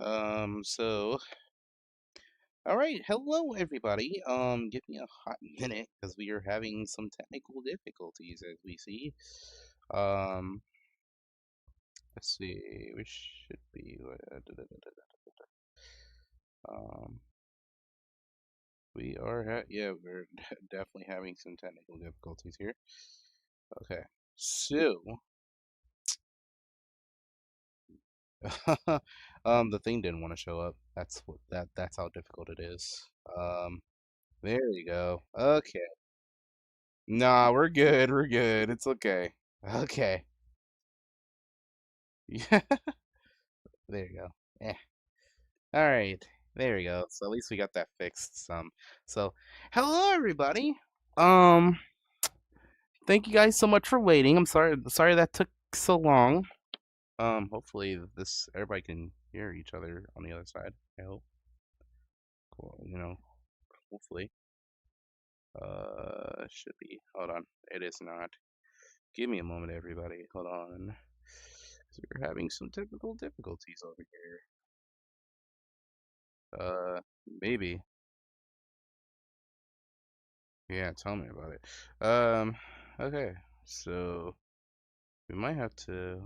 So, all right, hello everybody. Give me a hot minute because we are having some technical difficulties as we see. Um, let's see, we should be. Um, we are yeah, we're definitely having some technical difficulties here. Okay, so, the thing didn't want to show up. That's how difficult it is. There you go. Okay. Nah, we're good. We're good. It's okay. Okay. Yeah, there you go. Eh. All right. There we go. So at least we got that fixed some. So, hello everybody. Um, thank you guys so much for waiting. I'm sorry that took so long. Hopefully this everybody can hear each other on the other side. I hope. Cool. Hopefully. Should be. Hold on. It is not. Give me a moment, everybody. Hold on. 'Cause we're having some technical difficulties over here. Maybe. Yeah, tell me about it. Okay. So we might have to.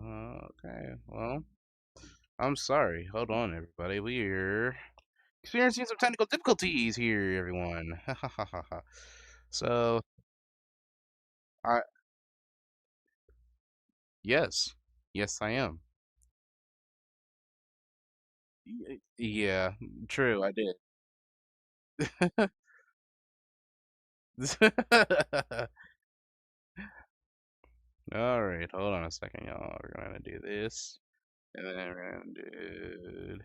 Okay. Well, I'm sorry. Hold on, everybody. We're experiencing some technical difficulties here, everyone. So, I yes, yes, I am. Yeah, true. I did. All right, hold on a second, y'all. We're gonna do this, and then we're gonna do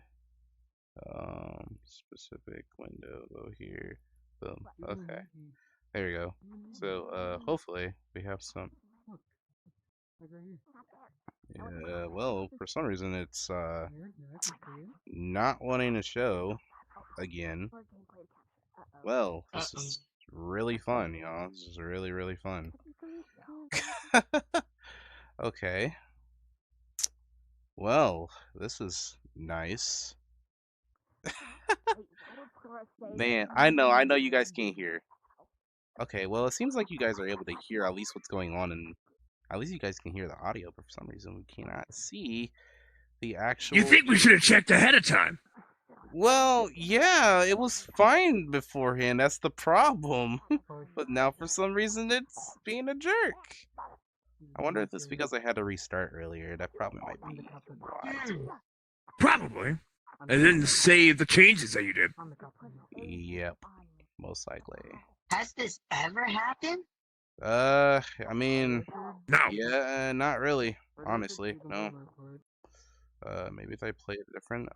specific window go here. Boom. Okay. There we go. So hopefully we have some. Yeah, well, for some reason it's not wanting to show again. Well, this is really fun, y'all. This is really, really fun. Okay. Well, this is nice. Man, I know you guys can't hear. Okay, well, it seems like you guys are able to hear at least what's going on, and at least you guys can hear the audio, but for some reason we cannot see the actual. You think we should have checked ahead of time? Well, yeah, it was fine beforehand. That's the problem. But now for some reason it's being a jerk. I wonder if it's because I had to restart earlier. That probably might be why. Probably. And then save the changes that you did. Yep, most likely. Has this ever happened? I mean, No. yeah, not really, honestly, no. Maybe if I play a different,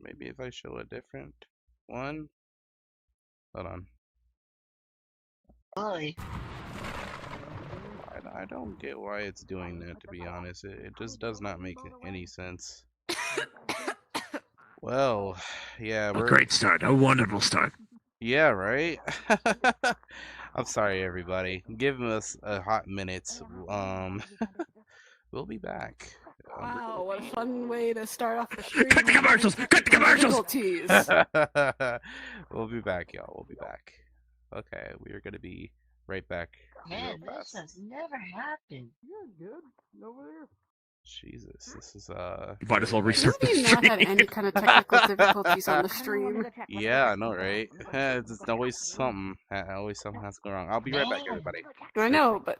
maybe if I show a different one. Hold on. Boy. I don't get why it's doing that, to be honest. It just does not make any sense. Well, yeah, A great start. A wonderful start. Yeah, right? I'm sorry, everybody. Give us a hot minute. We'll be back. Wow, what a fun way to start off the stream. Cut the commercials! Cut the commercials! We'll be back, y'all. We'll be back. Okay, we are going to be right back. Man, this has never happened. You're good. Over there. Jesus, this is You might as well restart the Have you not stream. had any kind of technical difficulties on the stream? Yeah, I know, right? It's always something. Always something has to go wrong. I'll be right back, everybody. I know, but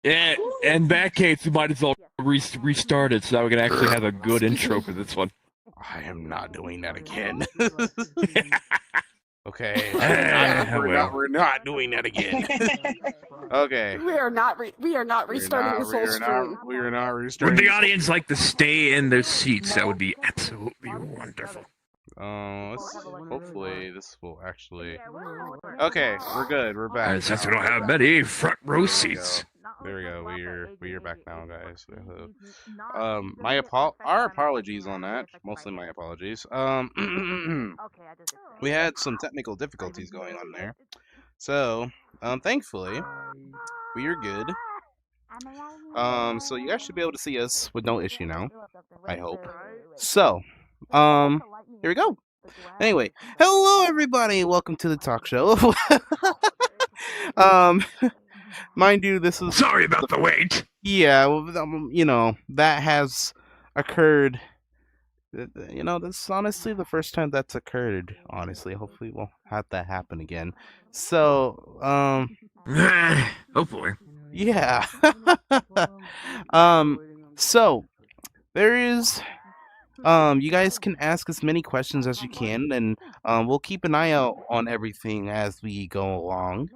Yeah, in that case, we might as well restart it so that we can actually have a good intro for this one. I am not doing that again. Okay, Well. we're not doing that again. Okay. We are not restarting this whole stream. We are not Would restarting. the audience like to stay in their seats? That would be absolutely wonderful. Hopefully this will actually. Okay, we're good. We're back. Since we don't have many front row There we seats. There we go. We're back now, guys. Our apologies on that. Mostly my apologies. We had some technical difficulties going on there. So, thankfully, we are good. So you guys should be able to see us with no issue now. I hope. So, here we go. Anyway, hello everybody. Welcome to the talk show. Mind you, this is Sorry about the wait. yeah. You know that has occurred. You know, this is honestly the first time that's occurred. Honestly, hopefully we'll have that happen again. So, Hopefully. yeah. So there is. You guys can ask as many questions as you can, and we'll keep an eye out on everything as we go along.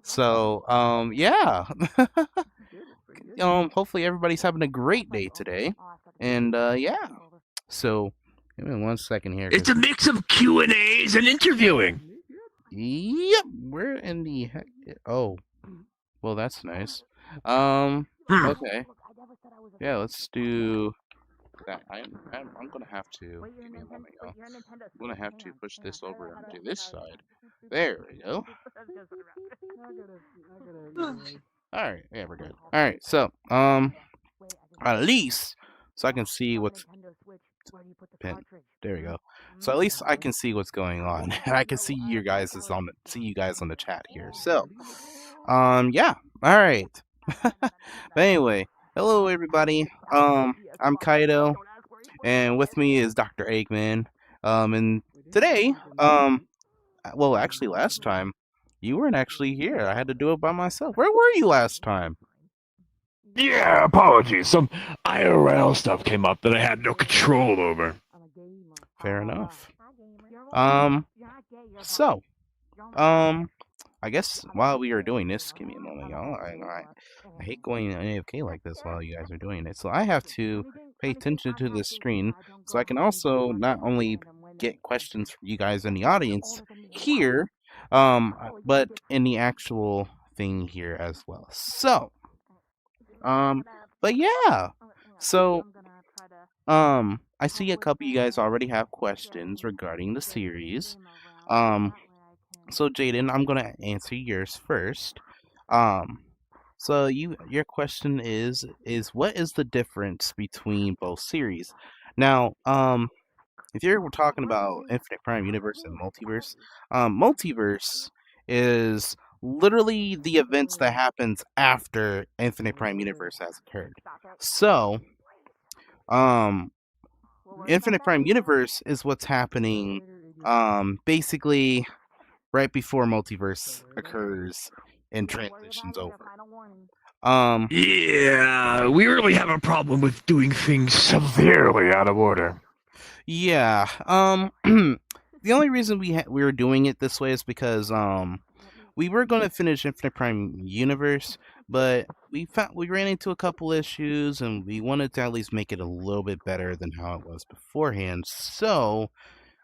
So, yeah. Hopefully everybody's having a great day today, and yeah. So, give me 1 second here. It's a mix of Q&As and interviewing. Yep, where in the heck? Oh, well, that's nice. Okay. Yeah, let's do that. I'm gonna have to. Give me a moment, y'all. I'm gonna have to push this over onto this side. There we go. All right, yeah, we're good. All right, so at least so I can see what's pin. There we go. So at least I can see what's going on, and I can see you guys on the chat here. So, yeah. All right. But anyway, hello everybody. I'm Kaido, and with me is Dr. Eggman. And today, well, actually, last time you weren't actually here. I had to do it by myself. Where were you last time? Yeah, apologies. Some IRL stuff came up that I had no control over. Fair enough. So, I guess while we are doing this, give me a moment, y'all. I hate going AFK like this while you guys are doing it. So I have to pay attention to the screen so I can also not only get questions from you guys in the audience here, but in the actual thing here as well. So, but yeah. So, I see a couple of you guys already have questions regarding the series. So Jaden, I'm gonna answer yours first. So your question is what is the difference between both series? Now, if you're talking about Infinite Prime Universe and Multiverse, Multiverse is literally the events that happens after Infinite Prime Universe has occurred. So, Infinite Prime Universe is what's happening, basically right before Multiverse occurs and transitions over. Yeah, we really have a problem with doing things severely out of order. Yeah. The only reason we were doing it this way is because we were going to finish Infinite Prime Universe, but we ran into a couple issues, and we wanted to at least make it a little bit better than how it was beforehand. So,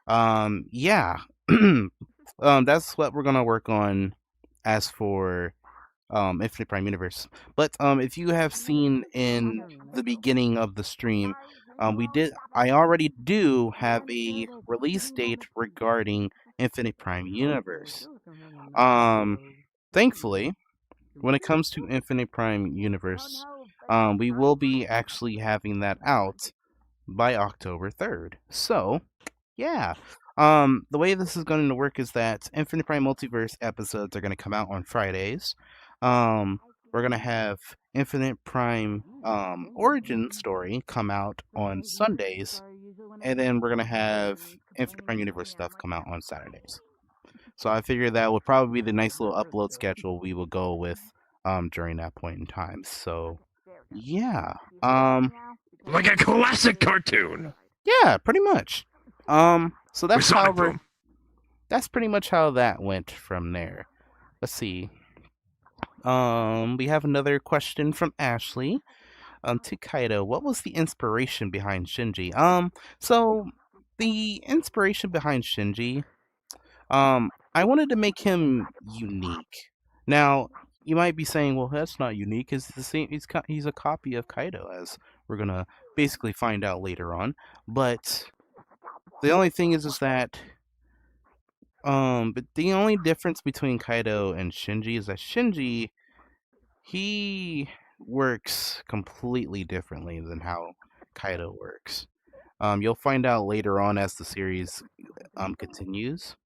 yeah. That's what we're gonna work on as for Infinite Prime Universe. But if you have seen in the beginning of the stream, I already do have a release date regarding Infinite Prime Universe. Thankfully, when it comes to Infinite Prime Universe, we will be actually having that out by October 3rd. So, yeah. The way this is going to work is that Infinite Prime Multiverse episodes are going to come out on Fridays. We're going to have Infinite Prime Origin Story come out on Sundays, and then we're going to have Infinite Prime Universe stuff come out on Saturdays. So I figured that would probably be the nice little upload schedule we will go with during that point in time. So yeah, Like a classic cartoon. yeah, pretty much. So With that's how Sonic Boom. that's pretty much how that went from there. Let's see. We have another question from Ashley. To Kaido, what was the inspiration behind Shinji? So the inspiration behind Shinji, I wanted to make him unique. Now, you might be saying, well, that's not unique. It's the same. He's a copy of Kaido, as we're gonna basically find out later on. But the only thing is that but the only difference between Kaido and Shinji is that Shinji, he works completely differently than how Kaido works. You'll find out later on as the series continues.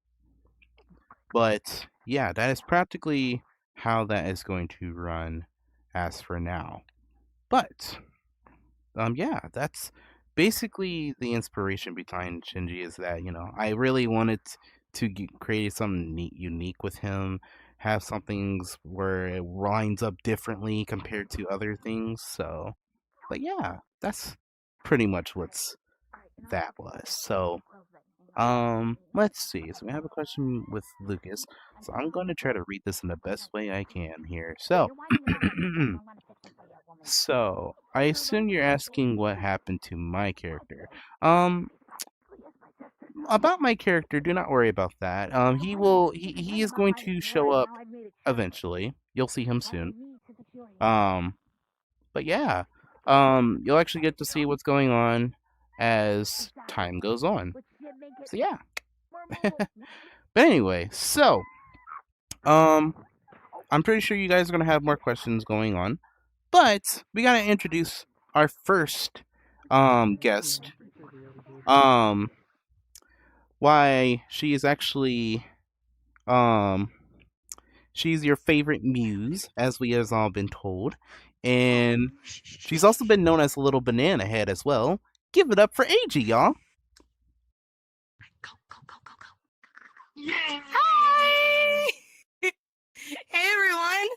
But yeah, that is practically how that is going to run as for now. But yeah, that's basically the inspiration behind Shinji is that, I really wanted to create something unique with him, have some things where it lines up differently compared to other things. So, but yeah, that's pretty much what's that was. So, let's see. So we have a question with Lucas. So I'm going to try to read this in the best way I can here. So, so I assume you're asking what happened to my character. About my character, do not worry about that. He is going to show up eventually. You'll see him soon. But yeah, you'll actually get to see what's going on as time goes on. So yeah. But anyway, so I'm pretty sure you guys are gonna have more questions going on, but we gotta introduce our first guest. Why she is actually she's your favorite muse, as we has all been told, and she's also been known as a little banana head as well. Give it up for AG, y'all. Hi! Hey, everyone!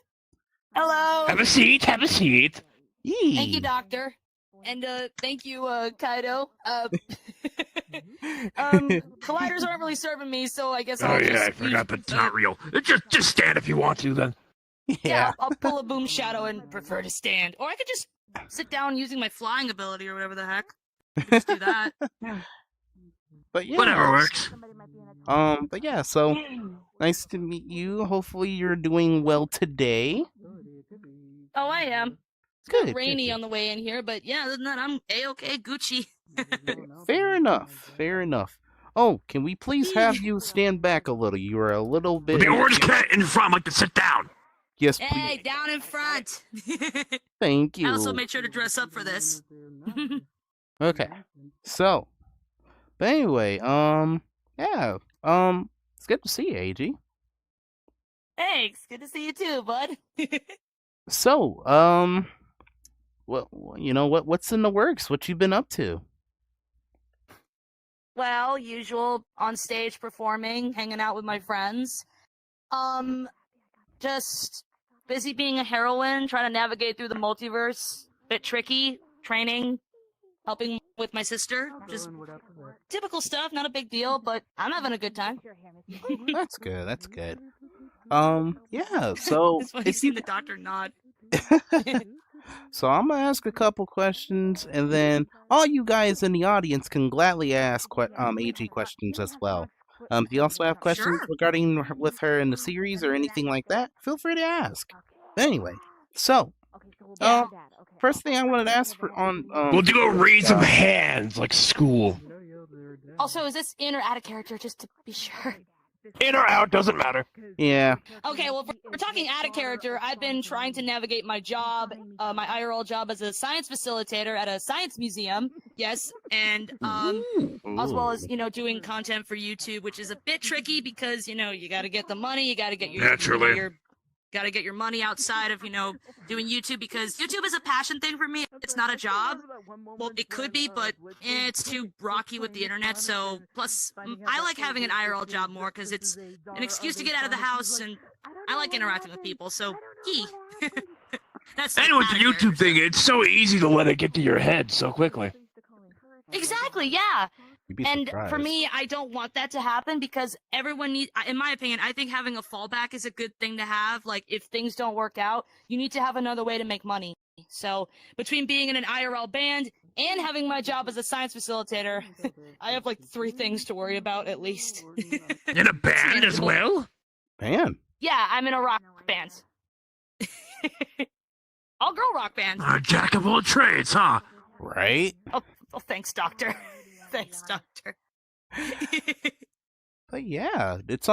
Hello! Have a seat. Have a seat. Yee. Thank you, Doctor. And, thank you, Kaido. Colliders aren't really serving me, so I guess Oh I'll yeah, just I forgot, use, but it's not real. Just stand if you want to, then. Yeah. I'll pull a boom shadow and prefer to stand. Or I could just sit down using my flying ability or whatever the heck. I could just do that. But yeah. Whatever works. But yeah, so nice to meet you. Hopefully you're doing well today. Oh, I am. It's Good, kind good, of rainy good. on the way in here, but yeah, other than that, I'm A-okay, Gucci. Fair enough. Fair enough. Oh, can we please have you stand back a little? You are a little bit. With the orange cat in front, like to sit down. Yes, Hey, please. down in front. Thank you. I also made sure to dress up for this. Okay. So, but anyway, yeah, it's good to see you, AG. Thanks. Good to see you too, bud. So, well, what's in the works? What you been up to? Well, usual on stage performing, hanging out with my friends. Just busy being a heroine, trying to navigate through the multiverse. Bit tricky. Training, helping with my sister. Just typical stuff, not a big deal, but I'm having a good time. That's good. That's good. Yeah. So, It's funny if seeing you, the doctor nod. so I'm gonna ask a couple questions, and then all you guys in the audience can gladly ask AG questions as well. If you also have questions Sure. regarding with her in the series or anything like that, feel free to ask. Anyway, so Yeah. first thing I wanted to ask for on We'll do a raise of hands, like school. Also, is this in or out of character, just to be sure? In or out, doesn't matter. Yeah. Okay, well, if we're talking out of character, I've been trying to navigate my job, my IRL job as a science facilitator at a science museum. Yes, and as well as doing content for YouTube, which is a bit tricky because you got to get the money, you got to get your Naturally. got to get your money outside of doing YouTube because YouTube is a passion thing for me. It's not a job. Well, it could be, but it's too rocky with the internet. So plus, I like having an IRL job more because it's an excuse to get out of the house, and I like interacting with people. So That's And with the YouTube thing, it's so easy to let it get to your head so quickly. Exactly, yeah. You'd be And surprised. for me, I don't want that to happen because everyone needs, in my opinion, I think having a fallback is a good thing to have. Like, if things don't work out, you need to have another way to make money. So, between being in an IRL band and having my job as a science facilitator, I have like 3 things to worry about at least. In a band as well? Man. Yeah, I'm in a rock band. All girl rock band. A jack of all trades, huh? Right? Oh, thanks, doctor. Thanks, doctor. But yeah, it's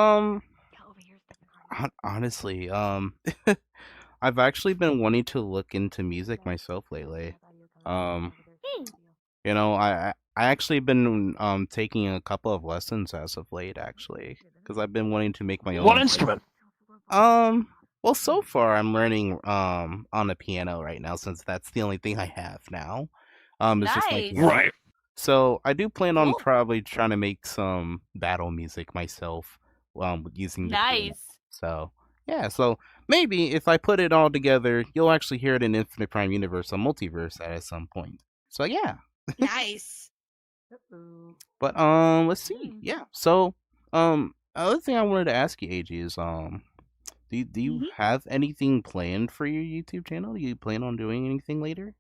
honestly, I've actually been wanting to look into music myself lately. You know, I actually been taking a couple of lessons as of late, actually, because I've been wanting to make my own. What instrument? Well, so far I'm learning on the piano right now, since that's the only thing I have now. It's just my Nice. piano. Right. So I do plan on Cool. probably trying to make some battle music myself, using the piano. Nice. So yeah, so maybe if I put it all together, you'll actually hear it in Infinite Prime Universe, a multiverse at some point. So yeah. Nice. But let's see. Yeah. So other thing I wanted to ask you, AG, is do you have anything planned for your YouTube channel? Do you plan on doing anything later?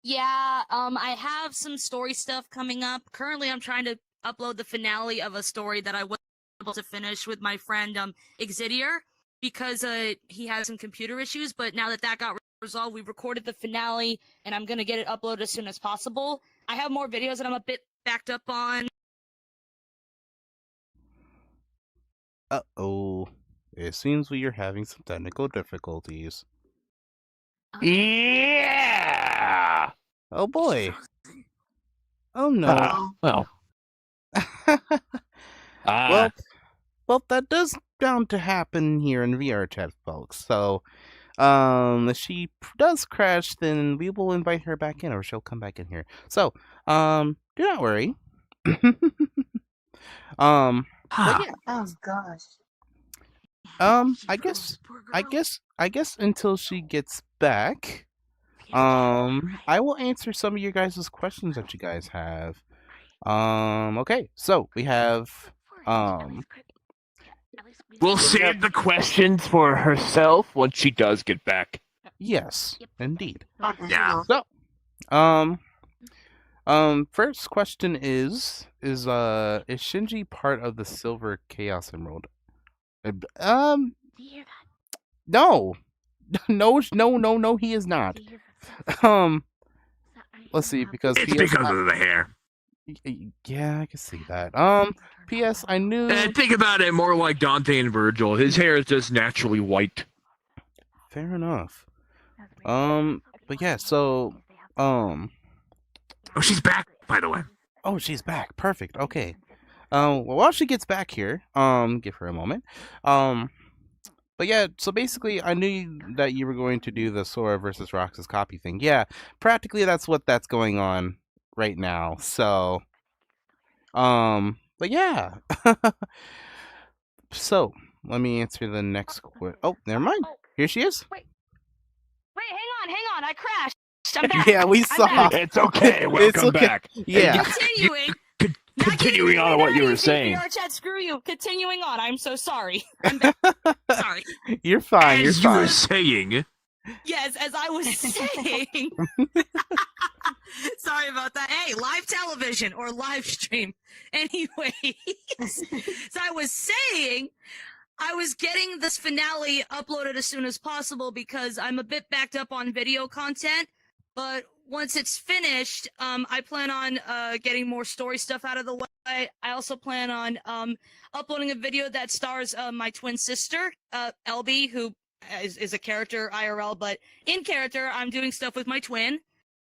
Yeah, I have some story stuff coming up. Currently, I'm trying to upload the finale of a story that I was able to finish with my friend, Exidier, because, he had some computer issues, but now that got resolved, we recorded the finale, and I'm gonna get it uploaded as soon as possible. I have more videos that I'm a bit backed up on. Uh-oh. It seems we are having some technical difficulties. Yeah! Oh boy. Oh no. Well. Well, that does bound to happen here in VR chat, folks. So, if she does crash, then we will invite her back in, or she'll come back in here. So, do not worry. But yeah. Oh gosh. I guess until she gets back, I will answer some of your guys' questions that you guys have. Okay, so we have, We'll save the questions for herself once she does get back. yes, indeed. Yeah. So, first question is Shinji part of the Silver Chaos Emerald? No. No, he is not. Let's see, because It's PS, because of the hair. yeah, I can see that. PS, I knew. Think about it more like Dante and Virgil. His hair is just naturally white. Fair enough. But yeah, so, Oh, she's back, by the way. oh, she's back. Perfect. Okay. Well, while she gets back here, give her a moment. But yeah, so basically, I knew that you were going to do the Sora versus Roxas copy thing. Yeah, practically that's that's going on right now. So, but yeah. So, let me answer the next question. Oh, never mind. Here she is. Wait, hang on, I crashed. I'm back. Yeah, we I'm saw. back. It's okay. Welcome okay. back. Yeah. Continuing. Continuing on what you were saying. VR chat, screw you. Continuing on. I'm so sorry. I'm back. Sorry. You're fine. You're As you were fine. saying. Yes, as I was saying. Sorry about that. Hey, live television or live stream. Anyway, so I was saying I was getting this finale uploaded as soon as possible because I'm a bit backed up on video content, but once it's finished, I plan on getting more story stuff out of the way. I also plan on uploading a video that stars my twin sister, LB, who is a character IRL, but in character, I'm doing stuff with my twin.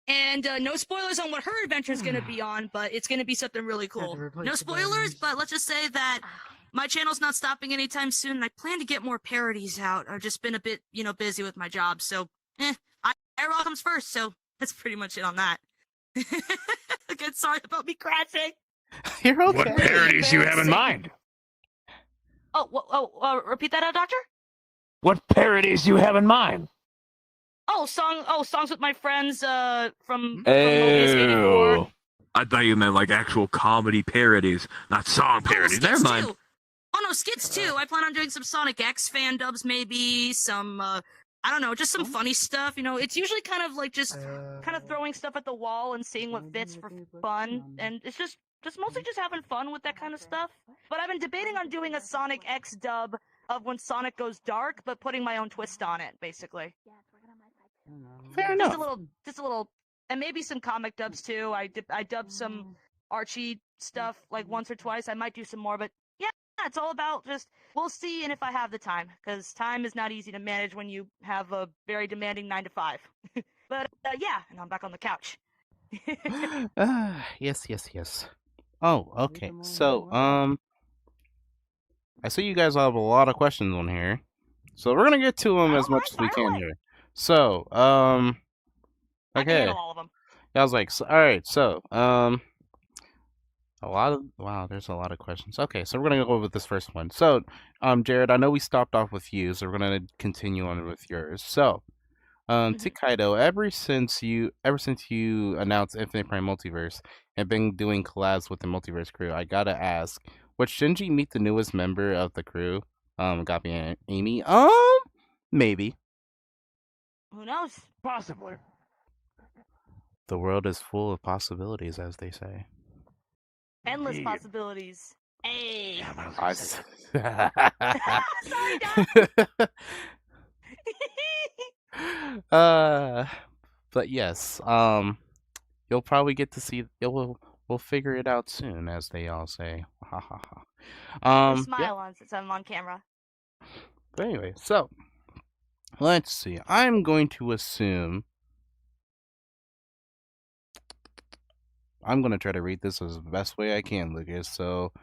And no spoilers on what her adventure is going to be on, but it's going to be something really cool. No spoilers, but let's just say that my channel's not stopping anytime soon, and I plan to get more parodies out. I've just been a bit, busy with my job, so IRL comes first, so that's pretty much it on that. Again, sorry about me crashing. You're okay. What parodies do you have in mind? Repeat that out, Doctor? What parodies do you have in mind? Songs with my friends from Mobius 84. Oh, I thought you meant like actual comedy parodies, not song parodies. Never mind. Too. Oh no, skits too. I plan on doing some Sonic X fan dubs, maybe some. I don't know, just some funny stuff. You know, it's usually kind of like just kind of throwing stuff at the wall and seeing what fits for fun, and it's just mostly just having fun with that kind of stuff. But I've been debating on doing a Sonic X dub of when Sonic goes dark, but putting my own twist on it, basically. Fair enough. Just a little, and maybe some comic dubs too. I dubbed some Archie stuff like once or twice. I might do some more, but yeah, it's all about just we'll see, and if I have the time, because time is not easy to manage when you have a very demanding 9 to 5. But yeah, and I'm back on the couch. Yes. Oh, okay. So, I see you guys have a lot of questions on here, so we're gonna get to them as much as we can here. So, I can okay. handle all of them. I was like, all right. So, there's a lot of questions. Okay, so we're gonna go with this first one. So, Jared, I know we stopped off with you, so we're gonna continue on with yours. So, to Kaido, ever since you announced Infinite Prime Multiverse and been doing collabs with the Multiverse crew, I gotta ask, would Shinji meet the newest member of the crew? Gabi and Amy? Maybe. Who knows? Possibly. The world is full of possibilities, as they say. Endless possibilities. Hey. I Sorry, Dad. But yes, you'll probably get to see. We'll figure it out soon, as they all say. Ha ha ha. Smile on since I'm on camera. But anyway, so let's see. I'm going to assume. I'm gonna try to read this as the best way I can, Lucas. So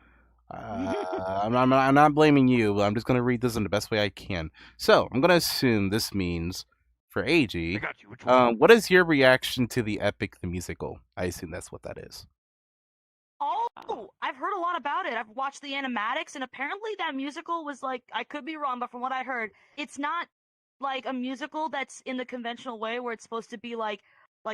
I'm not blaming you, but I'm just gonna read this in the best way I can. So I'm gonna assume this means for AG. I got you. Which one? What is your reaction to the Epic the musical? I assume that's what that is. Oh, I've heard a lot about it. I've watched the animatics, and apparently that musical was like, I could be wrong, but from what I heard, it's not like a musical that's in the conventional way where it's supposed to be like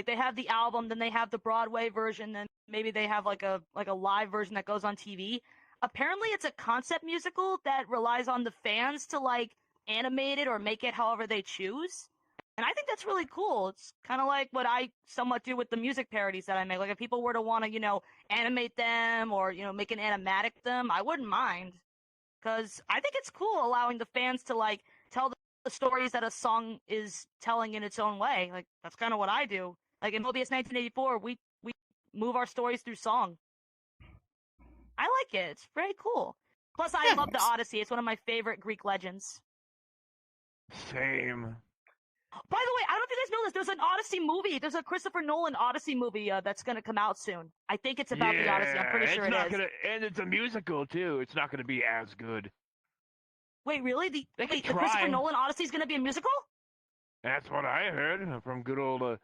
they have the album, then they have the Broadway version, then maybe they have like a live version that goes on TV. Apparently it's a concept musical that relies on the fans to like animate it or make it however they choose. And I think that's really cool. It's kind of like what I somewhat do with the music parodies that I make. Like if people were to want to, animate them or, make an animatic them, I wouldn't mind. Because I think it's cool allowing the fans to like tell the stories that a song is telling in its own way. Like that's kind of what I do. Like in Mobius 1984, we move our stories through song. I like it. It's very cool. Plus, I love the Odyssey. It's one of my favorite Greek legends. Same. By the way, I don't know if you guys know this. There's an Odyssey movie. There's a Christopher Nolan Odyssey movie that's going to come out soon. I think it's about the Odyssey. I'm pretty sure it is. And it's a musical, too. It's not going to be as good. Wait, really? The Christopher Nolan Odyssey is going to be a musical? That's what I heard from good old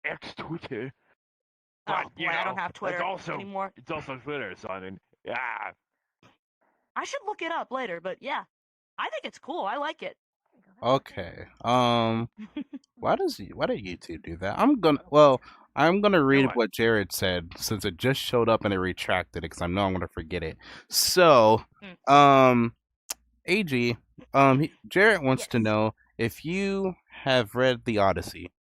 ex-Twitter. But, boy, I don't have Twitter anymore. It's also Twitter, so I mean, yeah. I should look it up later, but yeah. I think it's cool. I like it. Okay. Why did YouTube do that? I'm gonna read what Jared said since it just showed up and it retracted it because I know I'm gonna forget it. So, AG, Jared wants to know if you have read the Odyssey.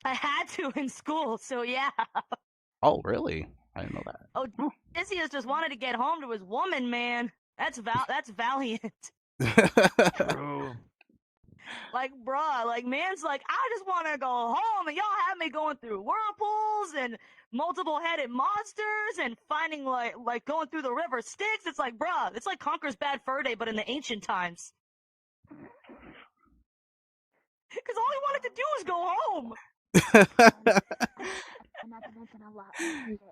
I had to in school, so yeah. Oh, really? I didn't know that. Oh, Odysseus just wanted to get home to his woman, man. That's valiant. True. Like, bruh, like, man's like, I just want to go home, and y'all have me going through whirlpools and multiple-headed monsters and finding, like going through the river Styx. It's like, bruh, it's like Conker's Bad Fur Day, but in the ancient times. Because all he wanted to do was go home.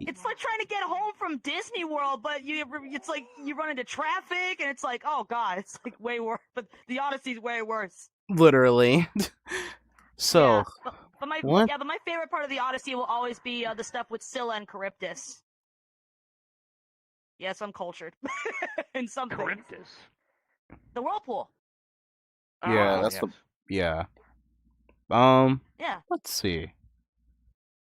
It's like trying to get home from Disney World, but it's like you run into traffic, and it's like, oh god, it's like way worse. But the Odyssey's way worse. Literally. So, yeah, but my favorite part of the Odyssey will always be the stuff with Scylla and Charybdis. Yes, I'm cultured in some things. Charybdis. The whirlpool. Yeah, Ah, that's yes. the yeah. Yeah. Let's see.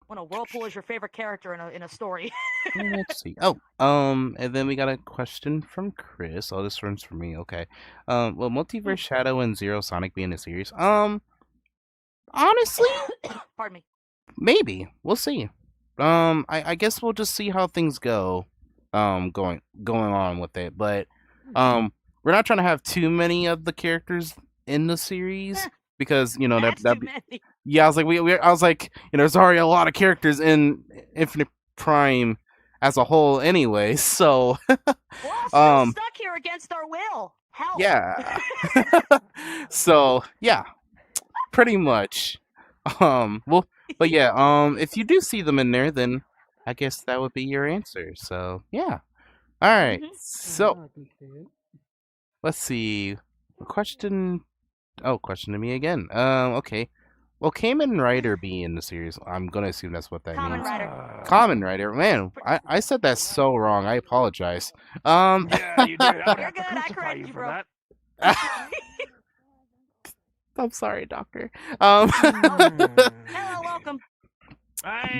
When a whirlpool is your favorite character in a story. Let's see. Oh, and then we got a question from Chris. Oh, this one's for me. Okay. Will Multiverse Shadow and Zero Sonic be in a series? Honestly, Pardon me. maybe. We'll see. I guess we'll just see how things go. Going on with it, but we're not trying to have too many of the characters in the series because That's that too many. yeah, I was like I was like there's already a lot of characters in Infinite Prime as a whole anyway, so We're all still um stuck here against our will. Help. yeah. So yeah, pretty much. Well, but yeah, if you do see them in there, then I guess that would be your answer. So yeah. All right. Mhm. So let's see. A question. Oh, question to me again. Okay. Will Kamen Rider be in the series? I'm gonna assume that's what that Kamen means. Rider. Kamen Rider. Man, I said that so wrong. I apologize. Yeah, you did. I would You're have to good, I crucify correct you you, for bro. that. I'm sorry, doctor. Hello, welcome.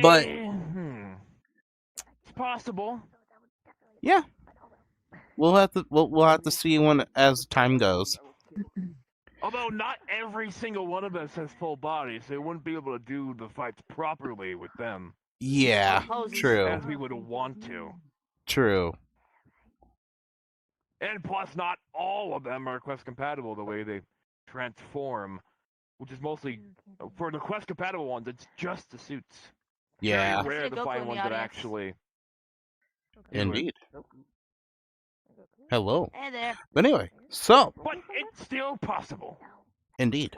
But It's possible. yeah, we'll have to see when as time goes. Although not every single one of us has full bodies, so we wouldn't be able to do the fights properly with them Yeah, Poses. true, as we would want to. true. And plus, not all of them are quest compatible the way they transform, which is mostly for the quest compatible ones. It's just the suits. Yeah, Very rare to Goku find in the ones that audience. actually. indeed. Hello. Hey there. But anyway, so But it's still possible. indeed.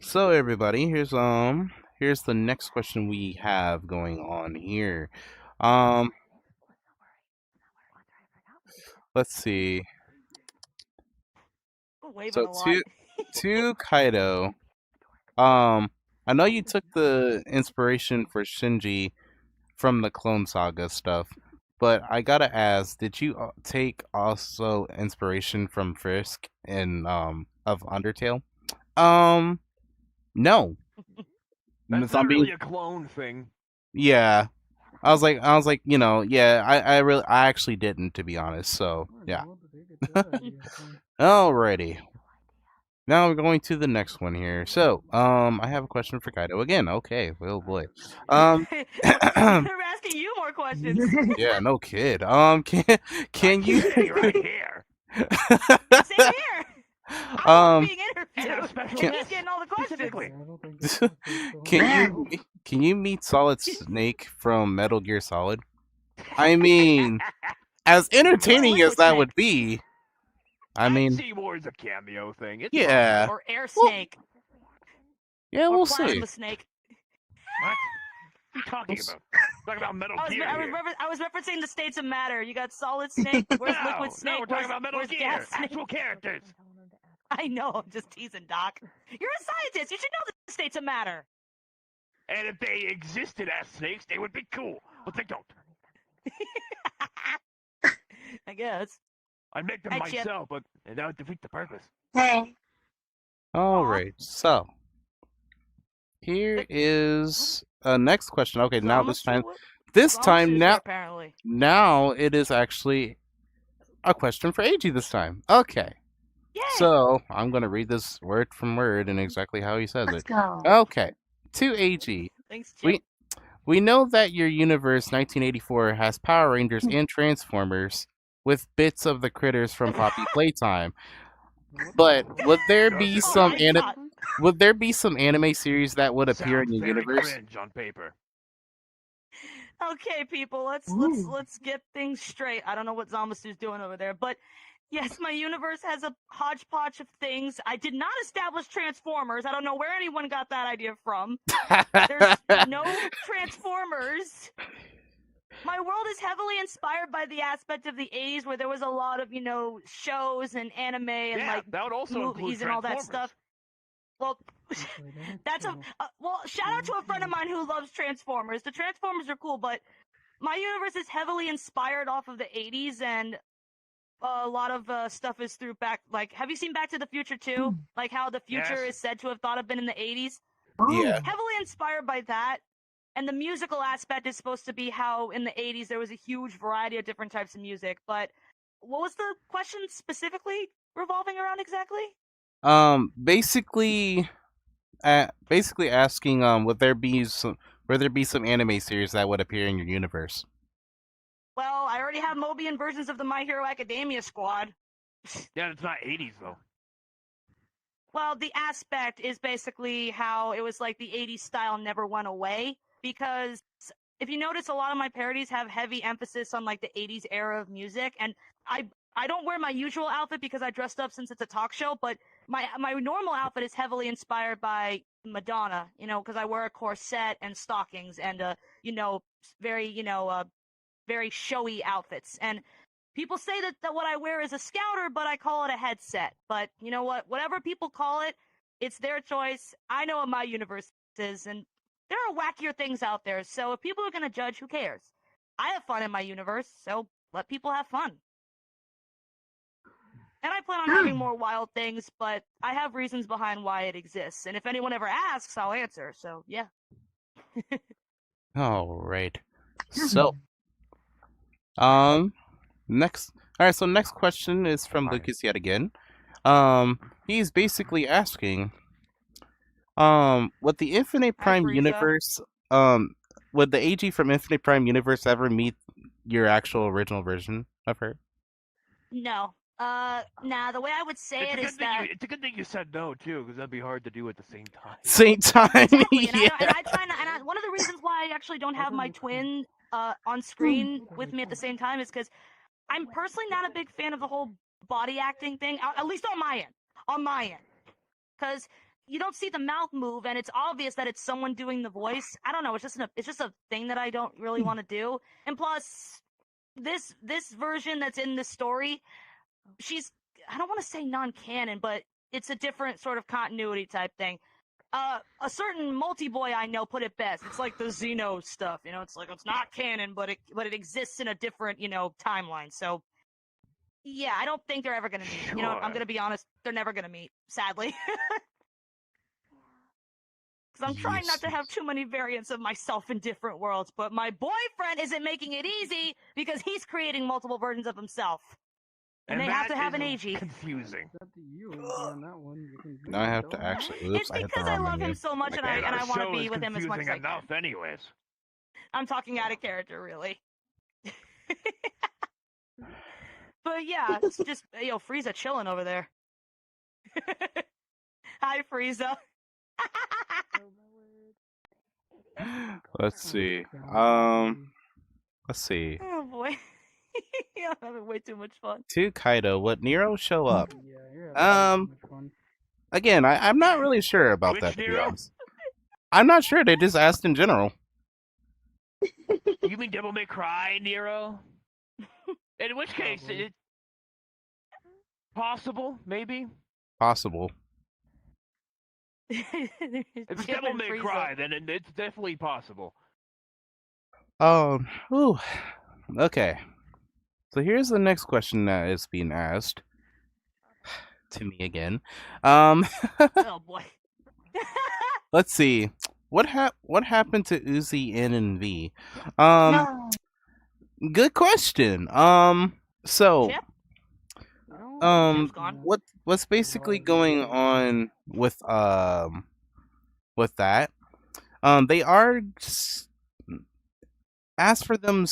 So everybody, here's the next question we have going on here. Let's see. We're waving So a lot. to Kaido, I know you took the inspiration for Shinji from the Clone Saga stuff, but I gotta ask, did you take also inspiration from Frisk and of Undertale? No. That's If I'm not being, really a clone thing. yeah. I was like, yeah, I actually didn't, to be honest. So yeah. Alrighty. Now we're going to the next one here. So, I have a question for Kaido again. Okay, well boy. We're asking you more questions. Yeah, no kid. Can you Hey, right here. Same here. I'm being And a interviewed. special And he's guest, getting all the questions. specifically. can you meet Solid Snake from Metal Gear Solid? I mean, as entertaining as Liquid that Snake. would be, I I'd mean, see more as a cameo thing. It's yeah, Or Air Well, Snake. yeah, Or we'll Plasma see. Snake. fine. What are you talking about? Talking about Metal Gear here. I was referencing the states of matter. You got Solid Snake. Where's No, Liquid Snake? no, we're talking about Metal where's Gear. Gas Snake? Actual characters. I know. I'm just teasing, Doc. You're a scientist. You should know the states of matter. And if they existed as snakes, they would be cool. But they don't. I guess. I'd make them Hi, Chip. myself, but that would defeat the purpose. Hey. All Aw. right, so here is next question. Okay, now this time, Apparently. now it is actually a question for AG this time. Okay. Yay! So I'm gonna read this word from word and exactly how he says Let's it. go. Okay, to AG, Thanks, Chip. we know that your universe 1984 has Power Rangers and Transformers with bits of the critters from Poppy Playtime. But would there be Oh, some my God. would there be some anime series that would appear Sounds in your very universe? cringe on paper. Okay, people, Ooh. let's get things straight. I don't know what Zamasu's doing over there, but yes, my universe has a hodgepodge of things. I did not establish Transformers. I don't know where anyone got that idea from. There's no Transformers. My world is heavily inspired by the aspect of the 80s where there was a lot of, shows and anime and Yeah, like that would also include movies and all that Transformers. stuff. Well, that's shout out to a friend of mine who loves Transformers. The Transformers are cool, but my universe is heavily inspired off of the 80s, and a lot of stuff is through like, have you seen Back to the Future too? Like how the future Yes. is said to have thought of been in the 80s? Yeah. Heavily inspired by that. And the musical aspect is supposed to be how in the 80s there was a huge variety of different types of music. But what was the question specifically revolving around exactly? Basically, basically asking, would there be some anime series that would appear in your universe? Well, I already have Mobian versions of the My Hero Academia squad. Yeah, it's not 80s though. Well, the aspect is basically how it was like the 80s style never went away. Because if you notice, a lot of my parodies have heavy emphasis on like the 80s era of music. And I don't wear my usual outfit because I dressed up since it's a talk show, but my normal outfit is heavily inspired by Madonna, you know, because I wear a corset and stockings and, you know, very, very showy outfits. And people say that what I wear is a scouter, but I call it a headset. But you know what? Whatever people call it, it's their choice. I know what my universe is, and there are wackier things out there. So if people are going to judge, who cares? I have fun in my universe, so let people have fun. And I plan on having more wild things, but I have reasons behind why it exists. And if anyone ever asks, I'll answer. So, yeah. All right. So, next. All right. So next question is from Hi. Lucas yet again. He's basically asking, would the Infinite Hi, Prime Frieza. universe, would the AG from Infinite Prime universe ever meet your actual original version of her? No. Nah, the way I would say it is that... It's a good thing you said no, too, because that'd be hard to do at the same time. Same time. Exactly, and Yeah. I try not, and one of the reasons why I actually don't have my twin on screen with me at the same time is because I'm personally not a big fan of the whole body acting thing, at least on my end. On my end. Because you don't see the mouth move, and it's obvious that it's someone doing the voice. I don't know, it's just a thing that I don't really want to do. And plus, this version that's in the story, she's, I don't want to say non-canon, but it's a different sort of continuity type thing. A certain multi-boy I know put it best. It's like the Xeno stuff, you know, it's like, it's not canon, but it exists in a different, you know, timeline. So, yeah, I don't think they're ever gonna meet. Sure. You know, I'm gonna be honest, they're never gonna meet, sadly. Because I'm trying not to have too many variants of myself in different worlds, but my boyfriend isn't making it easy because he's creating multiple versions of himself. And they have to have an AG. Confusing. It's up to you on that one. You can do Now I it, have to though. actually. It's Oops, I hit the because I wrong love menu. him so much, and I Our want to show be is with him as much as I confusing enough, can. anyways. I'm talking out of character, really. But yeah, it's just, yo, Frieza chilling over there. Hi, Frieza. Let's see. Let's see. Oh boy. I'm having way too much fun. To Kaido, would Nero show up? Yeah, you're having too much fun. Again, I'm not really sure about Which that. To be Nero? honest. I'm not sure. They just asked in general. You mean Devil May Cry, Nero? In which case, Probably. it's possible, maybe. Possible. If it's Devil May Cry, then it's definitely possible. Ooh. Okay. So here's the next question that is being asked to me again. Oh boy. Let's see. What happened to Uzi N and V? No. Good question. So Chip? Chip's gone. what's basically going on with that? They are as for them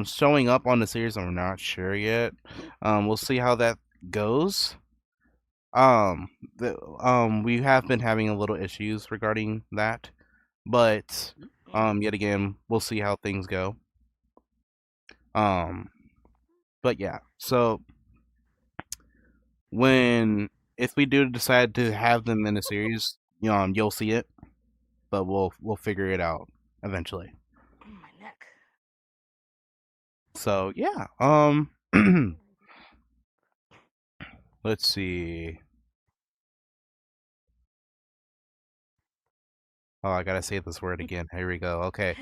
showing up on the series, I'm not sure yet. We'll see how that goes. We have been having a little issues regarding that, but yet again, we'll see how things go. But yeah, so if we do decide to have them in a series, you'll see it, but we'll figure it out eventually. My neck. So yeah, let's see. Oh, I gotta say this word again. Here we go. Okay.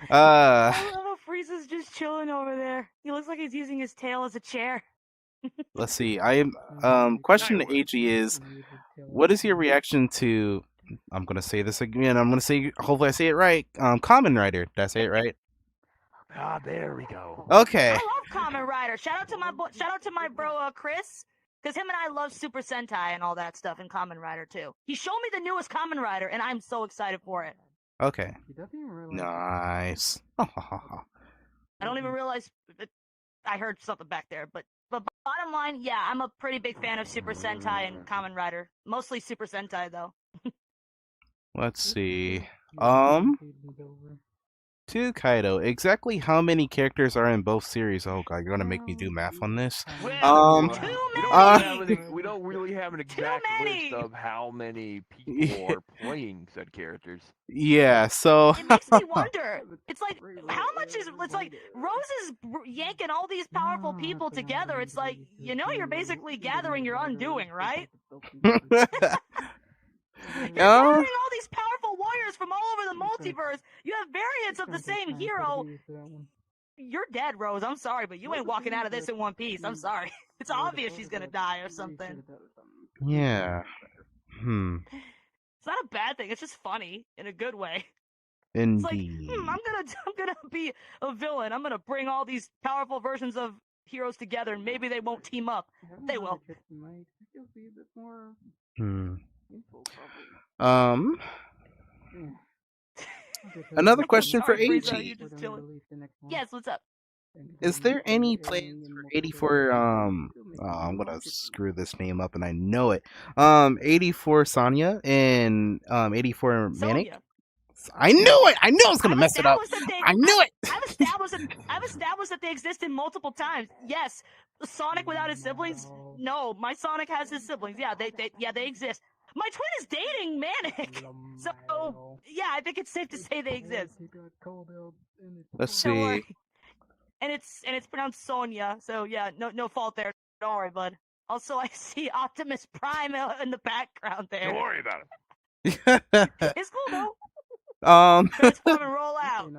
I love how Frieza's just chilling over there. He looks like he's using his tail as a chair. let's see. I am question to AG is, what is your reaction to? I'm gonna say this again. I'm gonna say. Hopefully, I say it right. Common Rider. Did I say it right? Ah, there we go. Okay. I love Kamen Rider. Shout out to my bro Chris, because him and I love Super Sentai and all that stuff in Kamen Rider too. He showed me the newest Kamen Rider, and I'm so excited for it. Okay. He doesn't even realize. Nice. I don't even realize that I heard something back there, but bottom line, yeah, I'm a pretty big fan of Super Sentai and Kamen Rider. Mostly Super Sentai though. Let's see. Over. To Kaido, exactly how many characters are in both series? Oh god, you're gonna make me do math on this. Well, Too we don't really have an exact many! list of how many people are playing said characters. Yeah, so It makes me wonder. It's like, how much is? It's like Rose is yanking all these powerful people together. It's like, you're basically gathering your undoing, right? You're gathering all these powerful warriors from all over the multiverse. You have variants of the same hero. You're dead, Rose. I'm sorry, but you ain't walking out of this in one piece. I'm sorry. It's obvious she's gonna die or something. yeah. It's not a bad thing. It's just funny in a good way. Indeed. It's like, I'm gonna be a villain. I'm gonna bring all these powerful versions of heroes together, and maybe they won't team up. They will. Another question for Sorry, Frieza, AG. you're just chilling. Yes, what's up? Is there any plans for 84? I'm gonna screw this name up, and I know it. 84 Sonya and 84 Manic. Sonya. I knew it. I knew I was gonna mess it up. I knew it. I've established that they existed multiple times. Yes, Sonic without his siblings. No, my Sonic has his siblings. Yeah, they exist. My twin is dating Manic, so yeah, I think it's safe to say they exist. Let's Don't see. worry. And it's pronounced Sonya, so yeah, no fault there. Don't worry, bud. Also, I see Optimus Prime in the background there. Don't worry about it. It's cool though. Um. Transform and roll out.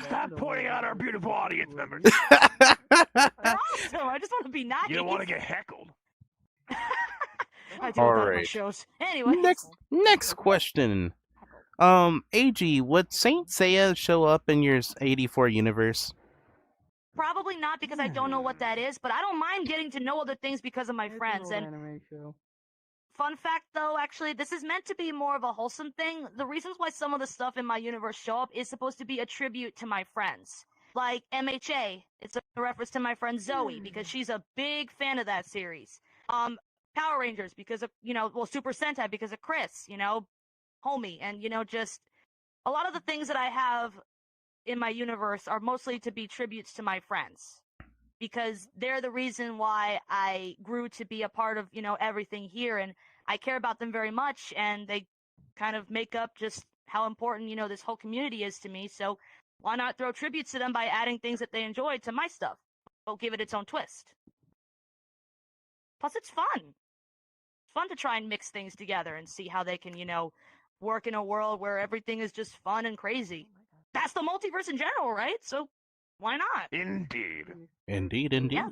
Stop pointing out our beautiful audience members. They're awesome. I just want to be nice. You don't want to get heckled. I do a lot of my Alright. shows. Anyway. Next question. AG, would Saint Seiya show up in your 84 universe? Probably not, because I don't know what that is, but I don't mind getting to know other things because of my friends. And fun fact, though, actually, this is meant to be more of a wholesome thing. The reasons why some of the stuff in my universe show up is supposed to be a tribute to my friends. Like MHA, it's a reference to my friend Zoe, because she's a big fan of that series. Power Rangers, because of, Super Sentai, because of Chris, homie. And, just a lot of the things that I have in my universe are mostly to be tributes to my friends, because they're the reason why I grew to be a part of, everything here, and I care about them very much, and they kind of make up just how important, this whole community is to me. So why not throw tributes to them by adding things that they enjoy to my stuff? But give it its own twist. Plus, it's fun. It's fun to try and mix things together and see how they can, work in a world where everything is just fun and crazy. That's the multiverse in general, right? So why not? Indeed. Indeed. Yeah.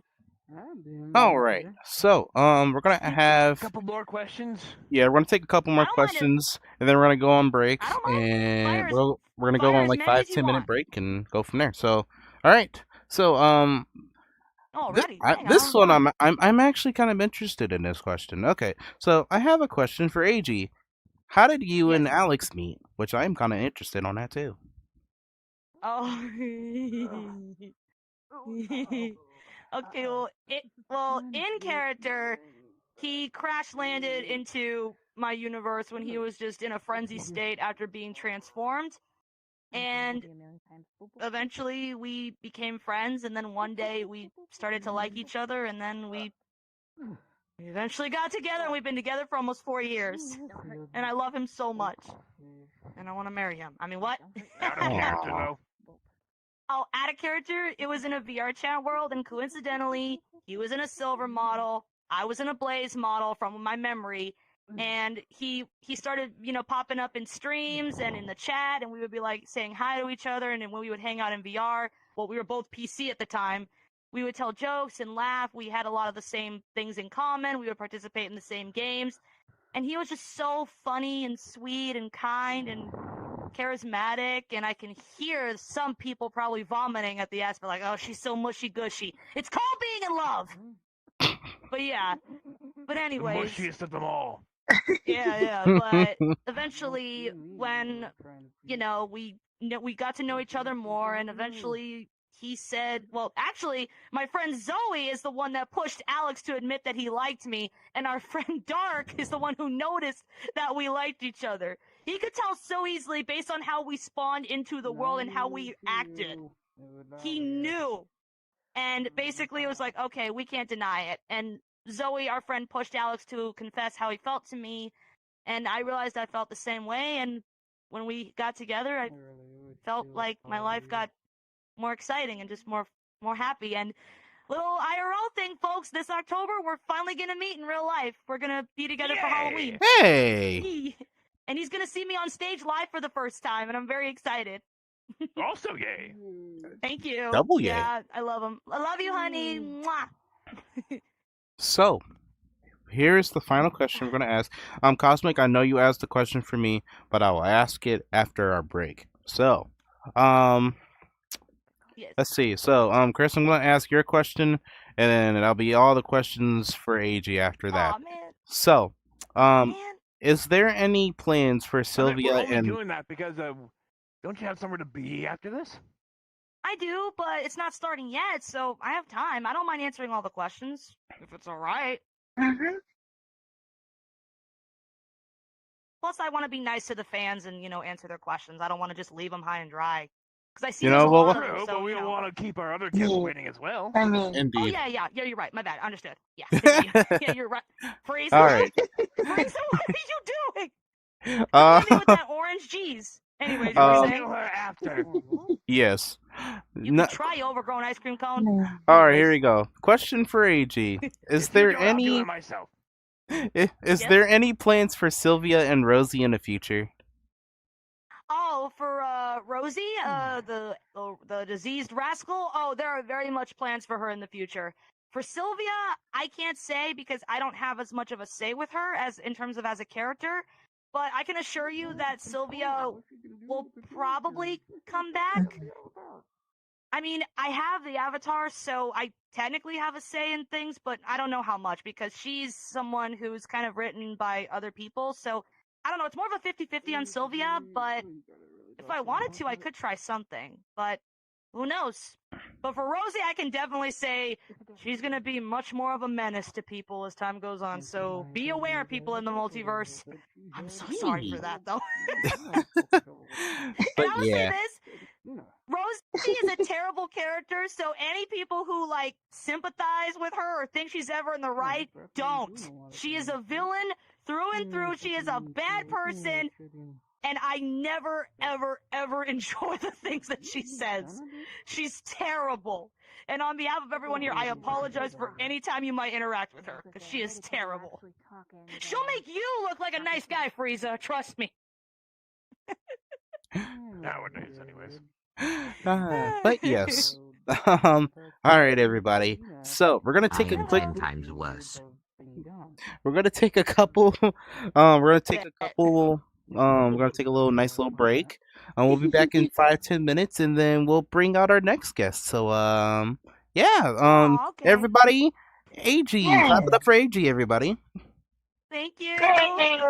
All right. So, we're gonna have A couple more questions. Yeah, we're gonna take a couple more I don't mind it. questions, and then we're gonna go on break, I don't mind. and Fire we're gonna go fire on as like many as you 5-10 minute want. break and go from there. So, all right. So, Already. this one I'm actually kind of interested in this question. Okay, so I have a question for AG. How did you and Alex meet? Which I'm kind of interested on that too. Oh. Okay. Well, in character, he crash landed into my universe when he was just in a frenzy state after being transformed, and eventually we became friends. And then one day we started to like each other, and then we eventually got together, and we've been together for almost 4 years. And I love him so much, and I want to marry him. I mean, what? Out of character, though. Oh, out of character, it was in a VR chat world, and coincidentally, he was in a silver model, I was in a blaze model from my memory, and he started, popping up in streams and in the chat, and we would be like saying hi to each other, and then when we would hang out in VR, well, we were both PC at the time, We would tell jokes and laugh. We had a lot of the same things in common. We would participate in the same games. And he was just so funny and sweet and kind and charismatic. And I can hear some people probably vomiting at the aspect, like, oh, she's so mushy gushy. It's called being in love. But yeah. But The anyways. mushiest of them all. Yeah. But eventually, when, we got to know each other more, and eventually he said, well, actually, my friend Zoe is the one that pushed Alex to admit that he liked me, and our friend Dark is the one who noticed that we liked each other. He could tell so easily based on how we spawned into the world and how we acted. He knew. And basically it was like, okay, we can't deny it. And Zoe, our friend, pushed Alex to confess how he felt to me, and I realized I felt the same way, and when we got together, I felt like my life got more exciting and just more happy. And little IRL thing, folks, this October, we're finally gonna meet in real life. We're gonna be together for Halloween. Hey! And he's gonna see me on stage live for the first time, and I'm very excited. Also yay. Thank you. Double yay. Yeah, I love him. I love you, honey. Mwah. So, here's the final question we're going to ask. Cosmic, I know you asked the question for me, but I will ask it after our break. So, Yes. let's see. So, Chris, I'm going to ask your question, and then it'll be all the questions for AG after that. Aw, man. So, Man. is there any plans for Sylvia we're only and... doing that because don't you have somewhere to be after this? I do, but it's not starting yet, so I have time. I don't mind answering all the questions, if it's alright. Mm-hmm. Plus, I want to be nice to the fans and, answer their questions. I don't want to just leave them high and dry. Because I see You there's know, a well, lot of True, them, so, but we don't want to keep our other kids waiting as well. I mean, Oh, Indeed. yeah, you're right. My bad. Understood. Yeah, yeah, you're right. Freeze. All right. Freeze, what are you doing? Uh, Hit me with that orange cheese. Anyways, you Uh, were We'll saying? do her after. yes. You No- can try overgrown ice cream cone. all right, here we go. Question for AG. Is If you there do it, I'll do any... it myself. Is Yes? there any plans for Sylvia and Rosie in the future? Oh, for Rosie, the diseased rascal. Oh, there are very much plans for her in the future. For Sylvia, I can't say because I don't have as much of a say with her as in terms of as a character. But I can assure you that Sylvia will probably come back. I mean, I have the avatar, so I technically have a say in things, but I don't know how much because she's someone who's kind of written by other people. So I don't know. It's more of a 50-50 on Sylvia, but if I wanted to, I could try something. But who knows? But for Rosie, I can definitely say she's going to be much more of a menace to people as time goes on. So be aware, people in the multiverse. I'm so sorry for that, though. But And I'll yeah. say this. Rosie is a terrible character, so any people who, sympathize with her or think she's ever in the right, don't. She is a villain through and through. She is a bad person, and I never, ever, ever enjoy the things that she says. She's terrible. And on behalf of everyone here, I apologize for any time you might interact with her, because she is terrible. She'll make you look like a nice guy, Frieza. Trust me. Nowadays, anyways. But yes. All right, everybody. So we're gonna take a quick. 10 times worse. We're gonna take a couple. We're gonna take a couple. We're gonna take a nice little break. We'll be back in 5-10 minutes, and then we'll bring out our next guest. So yeah. Aw, okay. Everybody, AG, clap it up for AG, everybody. Thank you. Thanks,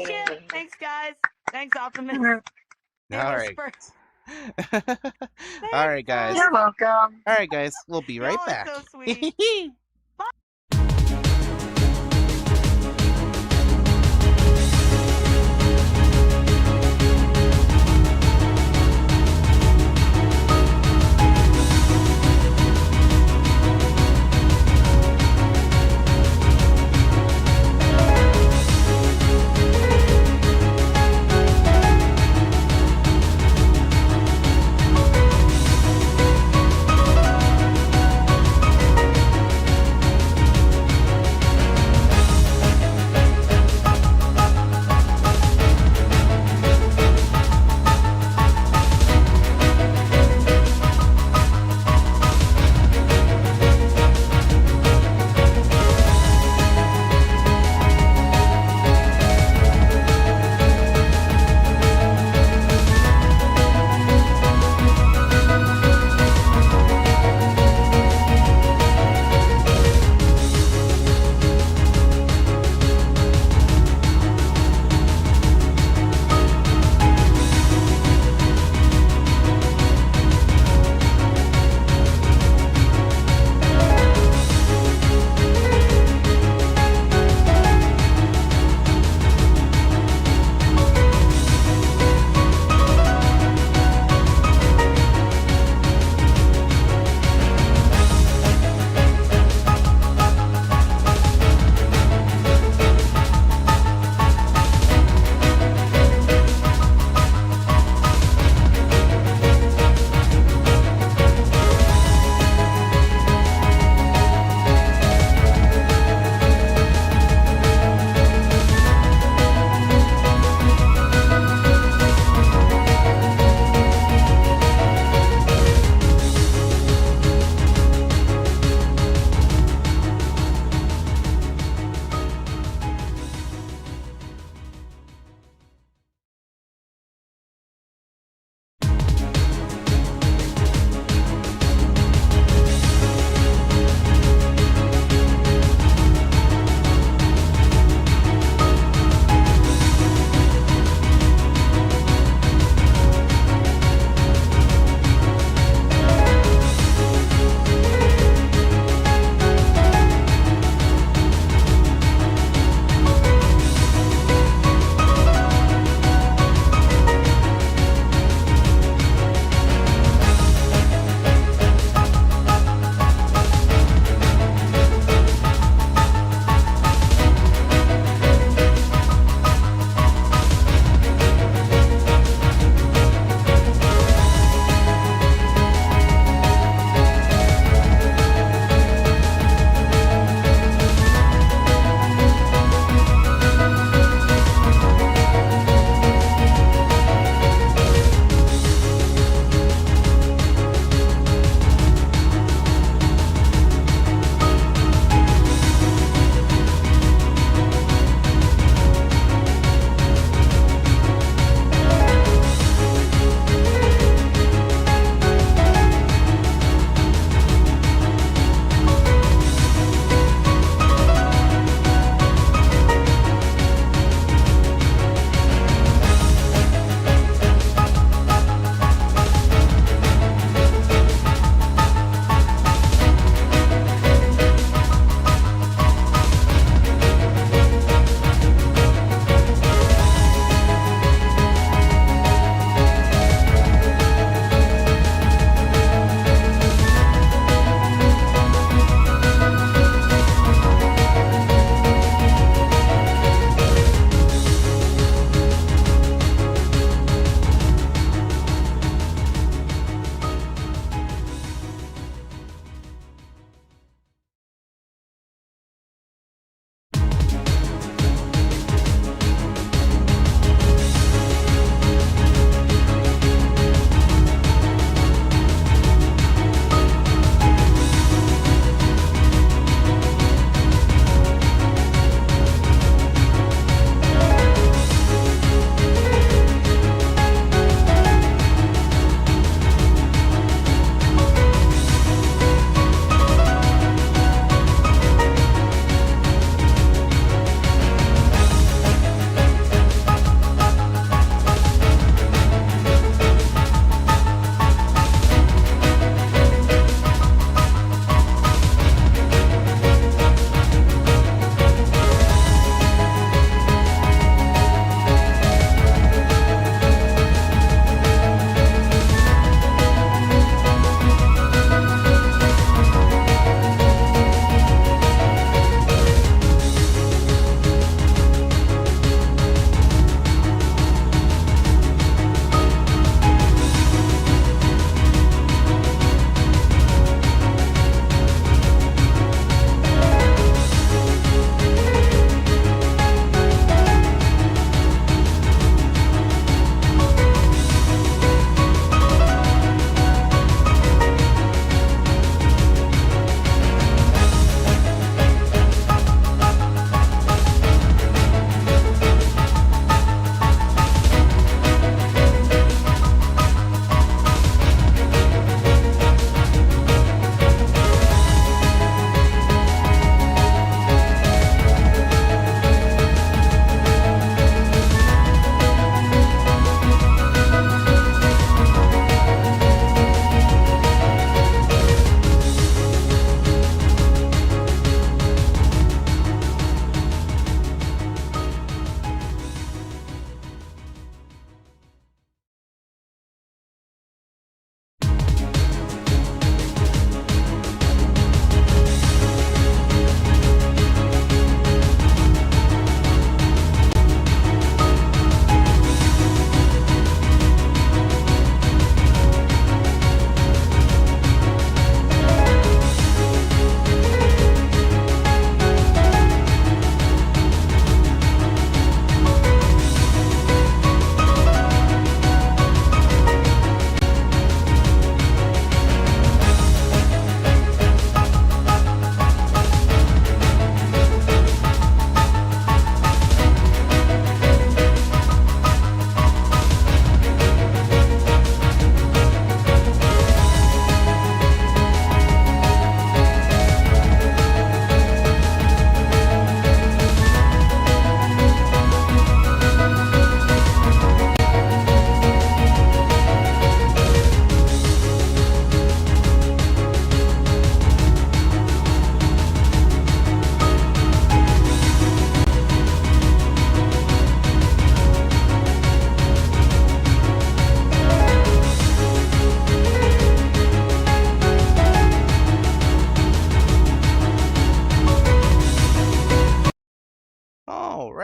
Chip. Thanks, guys. Thanks, Optimus. All right. Spurs. All right, guys. You're welcome. All right, guys. We'll be right Y'all are back. so sweet.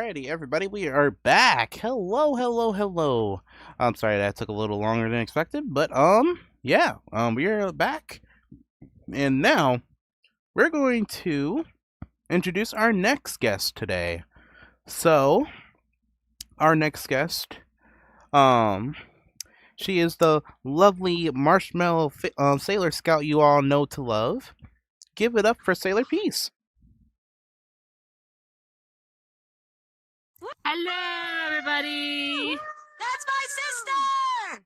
Alrighty, everybody, we are back. Hello, hello, hello. I'm sorry that took a little longer than expected, but yeah, we are back, and now we're going to introduce our next guest today. So, our next guest, she is the lovely marshmallow Sailor Scout you all know to love. Give it up for Sailor Peace. Hello, everybody. That's my sister!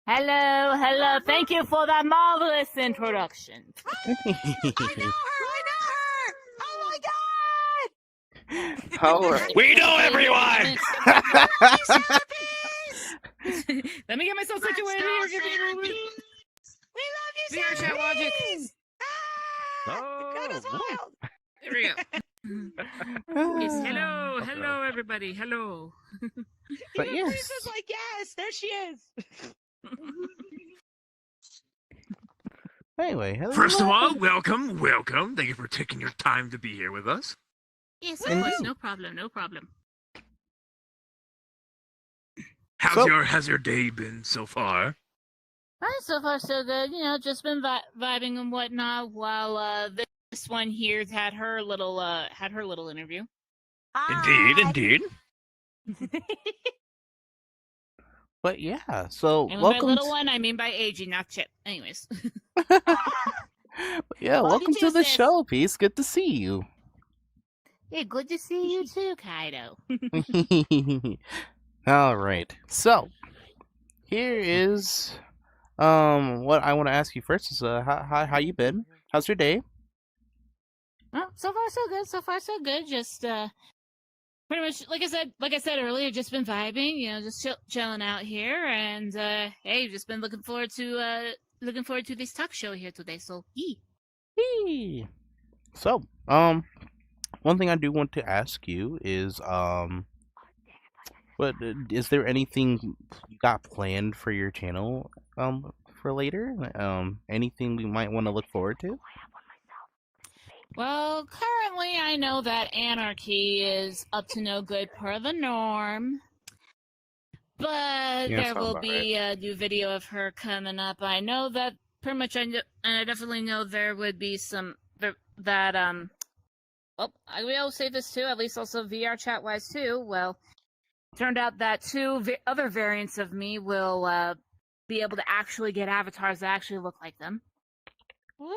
Hello, hello. Thank you for that marvelous introduction. I know her! Oh my god! All right. We know everyone! Let me get myself situated here. Give me a moment. We love you, VR chat logic. Oh, Goes wild! There we go. Yes, hello, hello, everybody. Hello. But Even yes. Bruce is like, yes, there she is. Anyway, hello. First of all, welcome. Thank you for taking your time to be here with us. Yes, of Indeed. course. No problem. No problem. Has your day been so far? So far, so good. You know, just been vibing and whatnot. While this one here's had her little interview. Indeed. But yeah, so And with welcome. my little one, I mean by AG, not Chip. Anyways. Yeah, Love welcome you to too, the sis. show, Peace. Good to see you. Yeah, good to see you too, Kaido. All right. So here is what I want to ask you first is how you been? How's your day? Well, so far so good. So far so good. Just pretty much like I said earlier, just been vibing. You know, just chilling out here, and hey, just been looking forward to this talk show here today. So yee. Hey. So one thing I do want to ask you is what is there anything you got planned for your channel for later? Anything we might want to look forward to? Well, currently I know that Anarchy is up to no good per the norm. But Yeah, there sounds will about be a new video of her coming up. I know that pretty much, and I definitely know there would be some that well, I will say this too. At least also VR chat wise too. Well, turned out that two other variants of me will be able to actually get avatars that actually look like them. Woo!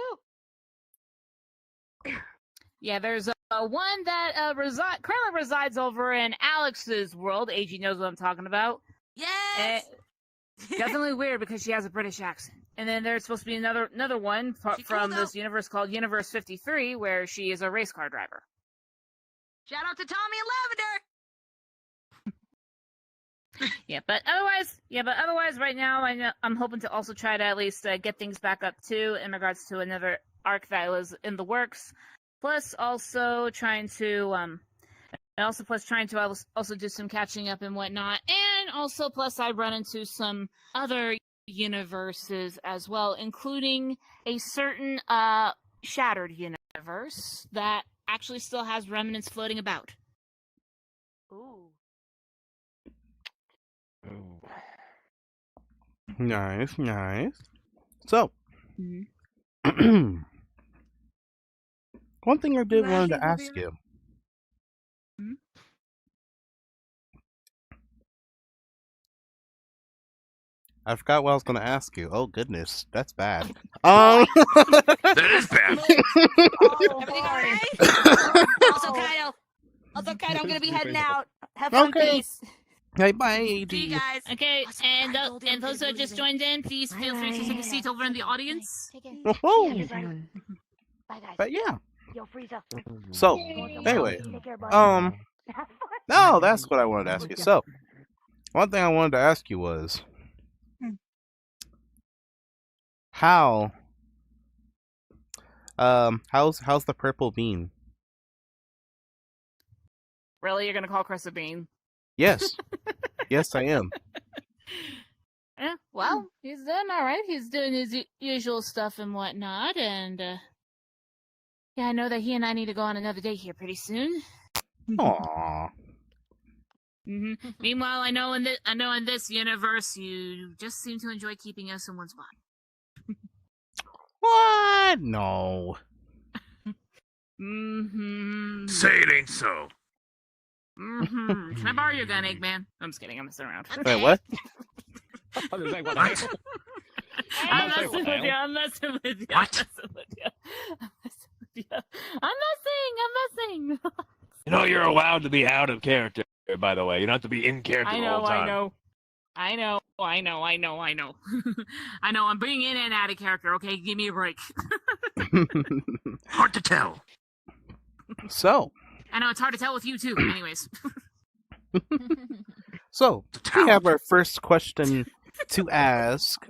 Yeah, there's one that currently resides over in Alex's world. AG knows what I'm talking about. Yes! Definitely weird because she has a British accent. And then there's supposed to be another one She from cool, this though. universe called Universe 53, where she is a race car driver. Shout out to Tommy and Lavender! Yeah, but otherwise, right now I'm hoping to also try to at least get things back up too in regards to another arc that was in the works. Plus, also trying to also do some catching up and whatnot, and also plus I run into some other universes as well, including a certain shattered universe that actually still has remnants floating about. Ooh. Nice. So Mhm. one thing I did wanted to Laughing over ask your- you. Mhm. I forgot what I was going to ask you. Oh goodness, that's bad. That is bad. Everything alright? Also, Kaido, I'm gonna be heading out. Have fun, Okay. peace. Hey, bye, See AD. you guys. Okay, Awesome. and I told him those to who do just it. joined in, please feel free to take a seat over in the audience. Woohoo! See you soon. Bye, guys. But yeah. Yo, Frieza. So anyway, Take care, bud. no, that's what I wanted to ask you. So one thing I wanted to ask you was how how's the purple bean? Really, you're gonna call Chris a bean? Yes. Yes, I am. Yeah, well, he's doing all right. He's doing his usual stuff and whatnot, and yeah, I know that he and I need to go on another date here pretty soon. Aww. Meanwhile, I know in this universe, you just seem to enjoy keeping us in one spot. What? No. Say it ain't so. Can I borrow your gun, Eggman? I'm just kidding. I'm messing around. Wait, what? I was like, what? What? I'm not saying messing with you. I'm messing with you. What? I'm messing. You know, you're allowed to be out of character, by the way. You don't have to be in character I the know. whole time. I know. I'm bringing in and out of character. Okay, give me a break. Hard to tell. So, I know it's hard to tell with you too. Anyways. so we have our first question to ask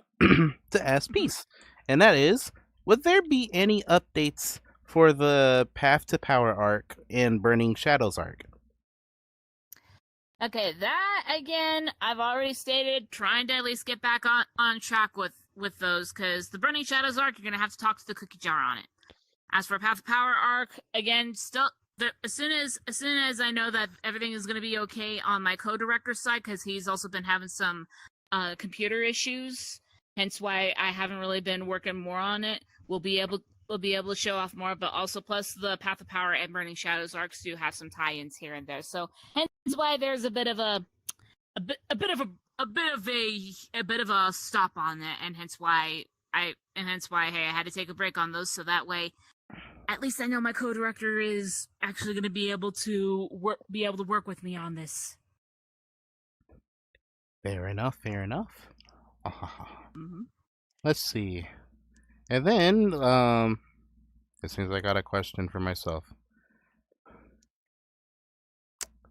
Peace, and that is: would there be any updates for the Path to Power arc and Burning Shadows arc? Okay, that again, I've already stated, trying to at least get back on track with those, because the Burning Shadows arc, you're gonna have to talk to the cookie jar on it. As for Path to Power arc, again, still, as soon as I know that everything is gonna be okay on my co-director's side, because he's also been having some computer issues, hence why I haven't really been working more on it. We'll be able to show off more, but also plus the Path of Power and Burning Shadows arcs do have some tie-ins here and there. So hence why there's a bit of a stop on it, and hence why I had to take a break on those, so that way at least I know my co-director is actually going to be able to work with me on this. Fair enough. Let's see. And then, it seems I got a question for myself.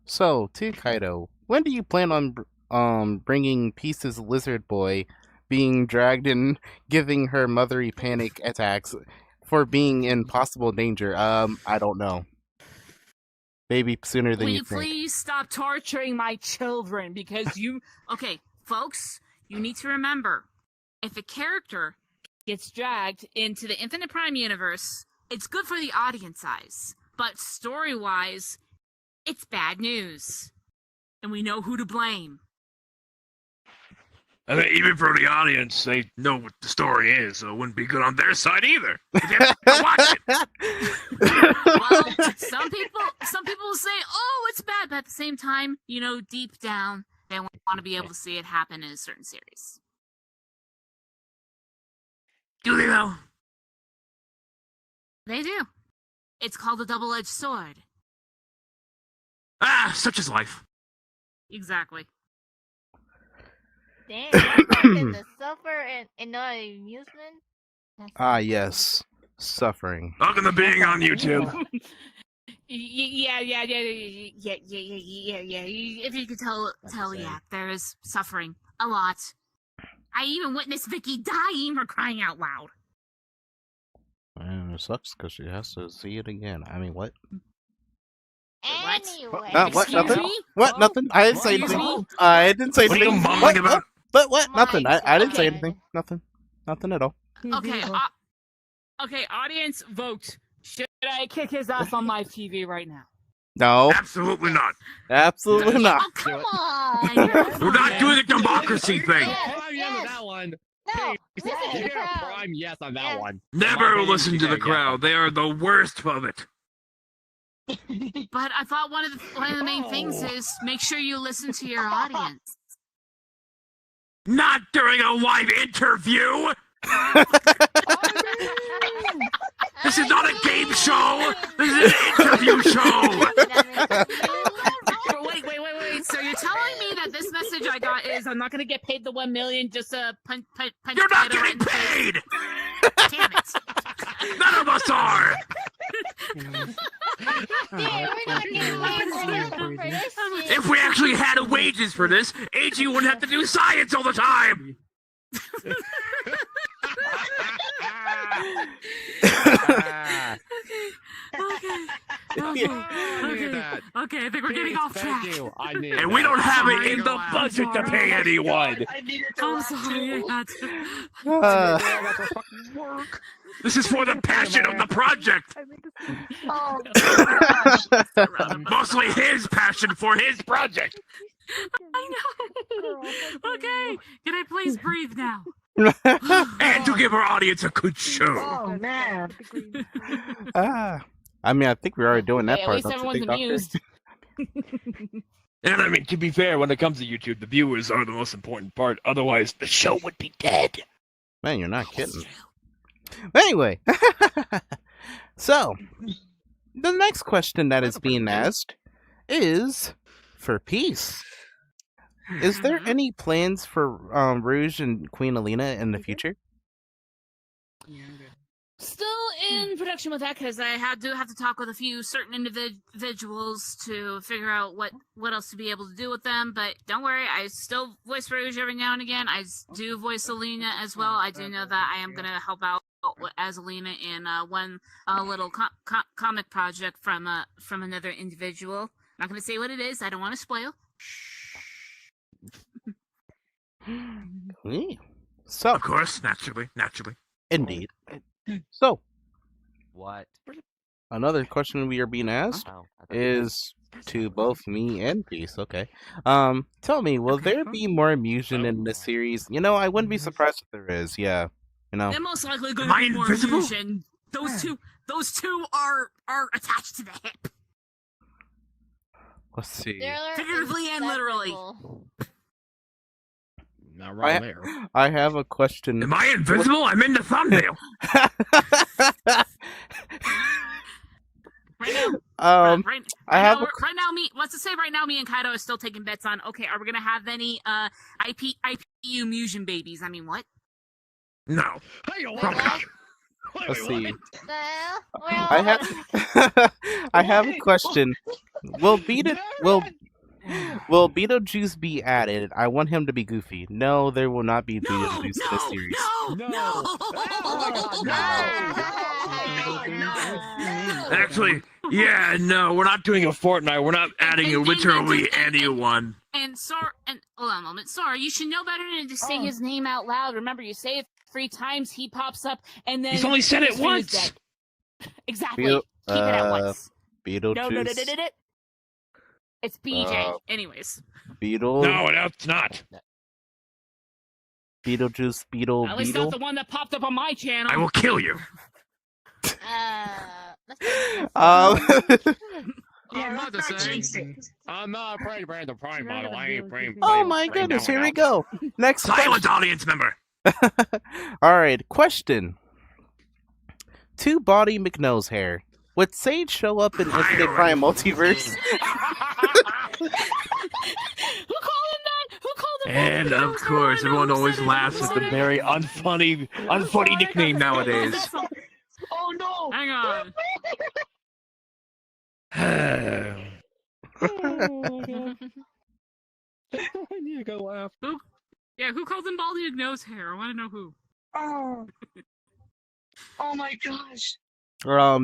So, to Kaido, when do you plan on bringing Peace's lizard boy being dragged and giving her mothery panic attacks for being in possible danger? I don't know. Maybe sooner than Will you you think. please stop torturing my children? Because okay, folks, you need to remember, if a character gets dragged into the Infinite Prime universe, it's good for the audience eyes. But story-wise, it's bad news. And we know who to blame. I mean, even for the audience, they know what the story is, so it wouldn't be good on their side either. They have to watch it. Well, some people will say, oh, it's bad, but at the same time, deep down, they want to be able to see it happen in a certain series. Do they know? They do. It's called a double-edged sword. Ah, such is life. Exactly. Damn, that's something to suffer and not amusement. Yes. Suffering. Welcome to being on YouTube. Yeah. If you could tell, yeah, there is suffering a lot. I even witnessed Vicky dying for crying out loud. And it sucks because she has to see it again. I mean, what? Anyway. What? Excuse Nothing? me? What? Nothing? I didn't say Excuse anything. me? I didn't say What are you anything. mumbling about? What? Nothing. I didn't say Okay. anything. Nothing at all. Okay, okay, audience, vote. Should I kick his ass on live TV right now? No, Absolutely not. absolutely not. Oh, come on! We're not doing the democracy thing. Prime yes on that one. No, Please, listen to the yeah, crowd. prime yes on that Yes. one. Never listen to the Yeah. crowd. They are the worst of it. But I thought one of the main things is make sure you listen to your audience. Not during a live interview. This is not a game show. This is an interview show. Wait. So you're telling me that this message I got is I'm not going to get paid the 1 million just to punch You're not Kaido right getting in the face? paid. Damn it. None of us are. Yeah, we're not getting paid for this shit. If we actually had wages for this, AG wouldn't have to do science all the time. Okay, I think we're getting off track. Thank you. I need And we don't have it in the Sorry. budget to pay anyone. I needed to I'm laugh sorry. too. I had to. Uh, This is for the passion of the project. Oh gosh. Mostly his passion for his project. I know. Okay, can I please breathe now? And to give our audience a good show. Oh man. I mean, I think we're already doing that Hey, at part. least Don't you everyone's think, Doctor? amused. And I mean, to be fair, when it comes to YouTube, the viewers are the most important part. Otherwise, the show would be dead. Man, you're not kidding. Anyway, so the next question that is being asked is for peace. Is there any plans for Rouge and Queen Alina in the future? Still in production with that because I do have to talk with a few certain individuals to figure out what else to be able to do with them. But don't worry, I still voice Rouge every now and again. I do voice Alina as well. I do know that I am gonna help out as Alina in one little comic project from another individual. I'm not gonna say what it is. I don't want to spoil. So, Of course, naturally. indeed. So, What? another question we are being asked Oh, is to both me and Peace. Okay. Tell me, will there be more Musion in this series? You know, I wouldn't be surprised if there is. Yeah. You know. They're most likely going Am to I be more invisible? fusion. Those two are attached to the hip, Let's see. They're figuratively and literally. inseparable. Not wrong there. I have a question. Am I invisible? I'm in the thumbnail. Right now, I have a right now. Right now, me and Kaido are still taking bets on. Okay, are we gonna have any IPU Musion babies? I mean, what? No. Let's see. The hell? We're all I have I have a question. Will Beetlejuice be added? I want him to be Goofy. No, there will not be Beetlejuice in this series. Actually, yeah, no, we're not doing a fortnight. We're not adding literally anyone. And hold on a moment. Sorry, you should know better than to say his name out loud. Remember, you say it 3 times, he pops up, and then He's only said it his face once. dead. Exactly. Beetle- Keep it at once. Beetlejuice. No. It's BJ. Anyways. Beetle. No, it's not. Beetlejuice. At least not the one that popped up on my channel. I will kill you. Um. Yeah, not the let's not same. jinx it. I'm not afraid to brand the prime model. I ain't brand. Oh my goodness! Here we go. Next Silent question. audience member. All right. Question. 2 Body McNose hair. Would Sage show up in Infinite Prime Multiverse? Who called him that? Who called him And that? of course, everyone always laughs at the very unfunny nickname nowadays. Oh no! Hang on. I need to go laugh. Who called him Baldy Nose Hair? I want to know who. Oh. Oh my gosh.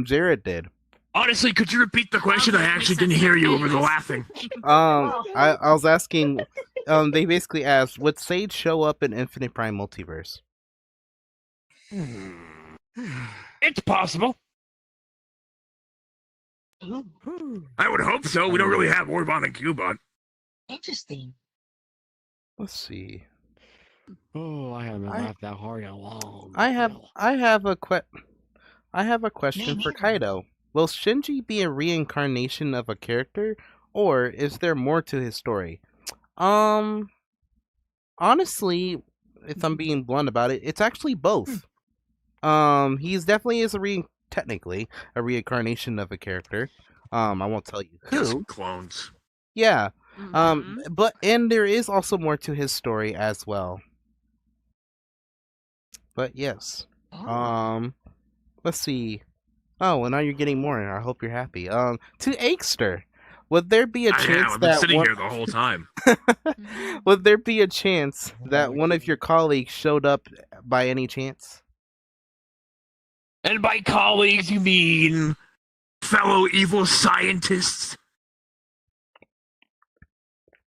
Jared did. Honestly, could you repeat the question? I actually didn't hear you over the laughing. I was asking. They basically asked, would Sage show up in Infinite Prime Multiverse? It's possible. Ooh, I would hope so. We don't really have Orbon and Cubon. interesting. Let's see. Oh, I haven't laughed that hard in a long. I have a question Me for neither. Kaido. Will Shinji be a reincarnation of a character, or is there more to his story? Honestly, if I'm being blunt about it, it's actually both. He's definitely technically a reincarnation of a character. I won't tell you Just who. clones. Yeah. Mhm. And there is also more to his story as well. But yes. Oh. Let's see. Oh, well, now you're getting more, and I hope you're happy. To Aikster, would there be a I chance have been that sitting one... here the whole time. would there be a chance that one of your colleagues showed up by any chance? And by colleagues, you mean fellow evil scientists?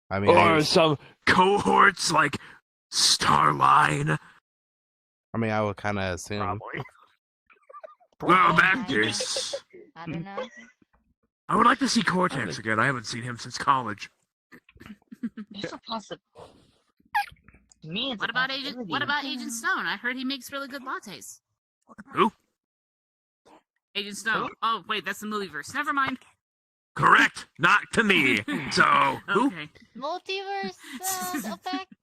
I mean, Or some cohorts like Starline? I would kind of assume. Probably. Well, actors. I don't know. I would like to see Cortex again. I haven't seen him since college. It's a possibility. To me, it's What a about possibility. What about Agent Stone? I heard he makes really good lattes. Who? Agent Stone. Oh wait, that's the movieverse. Never mind. Correct. Not to me. So, who? Okay. Multiverse effect.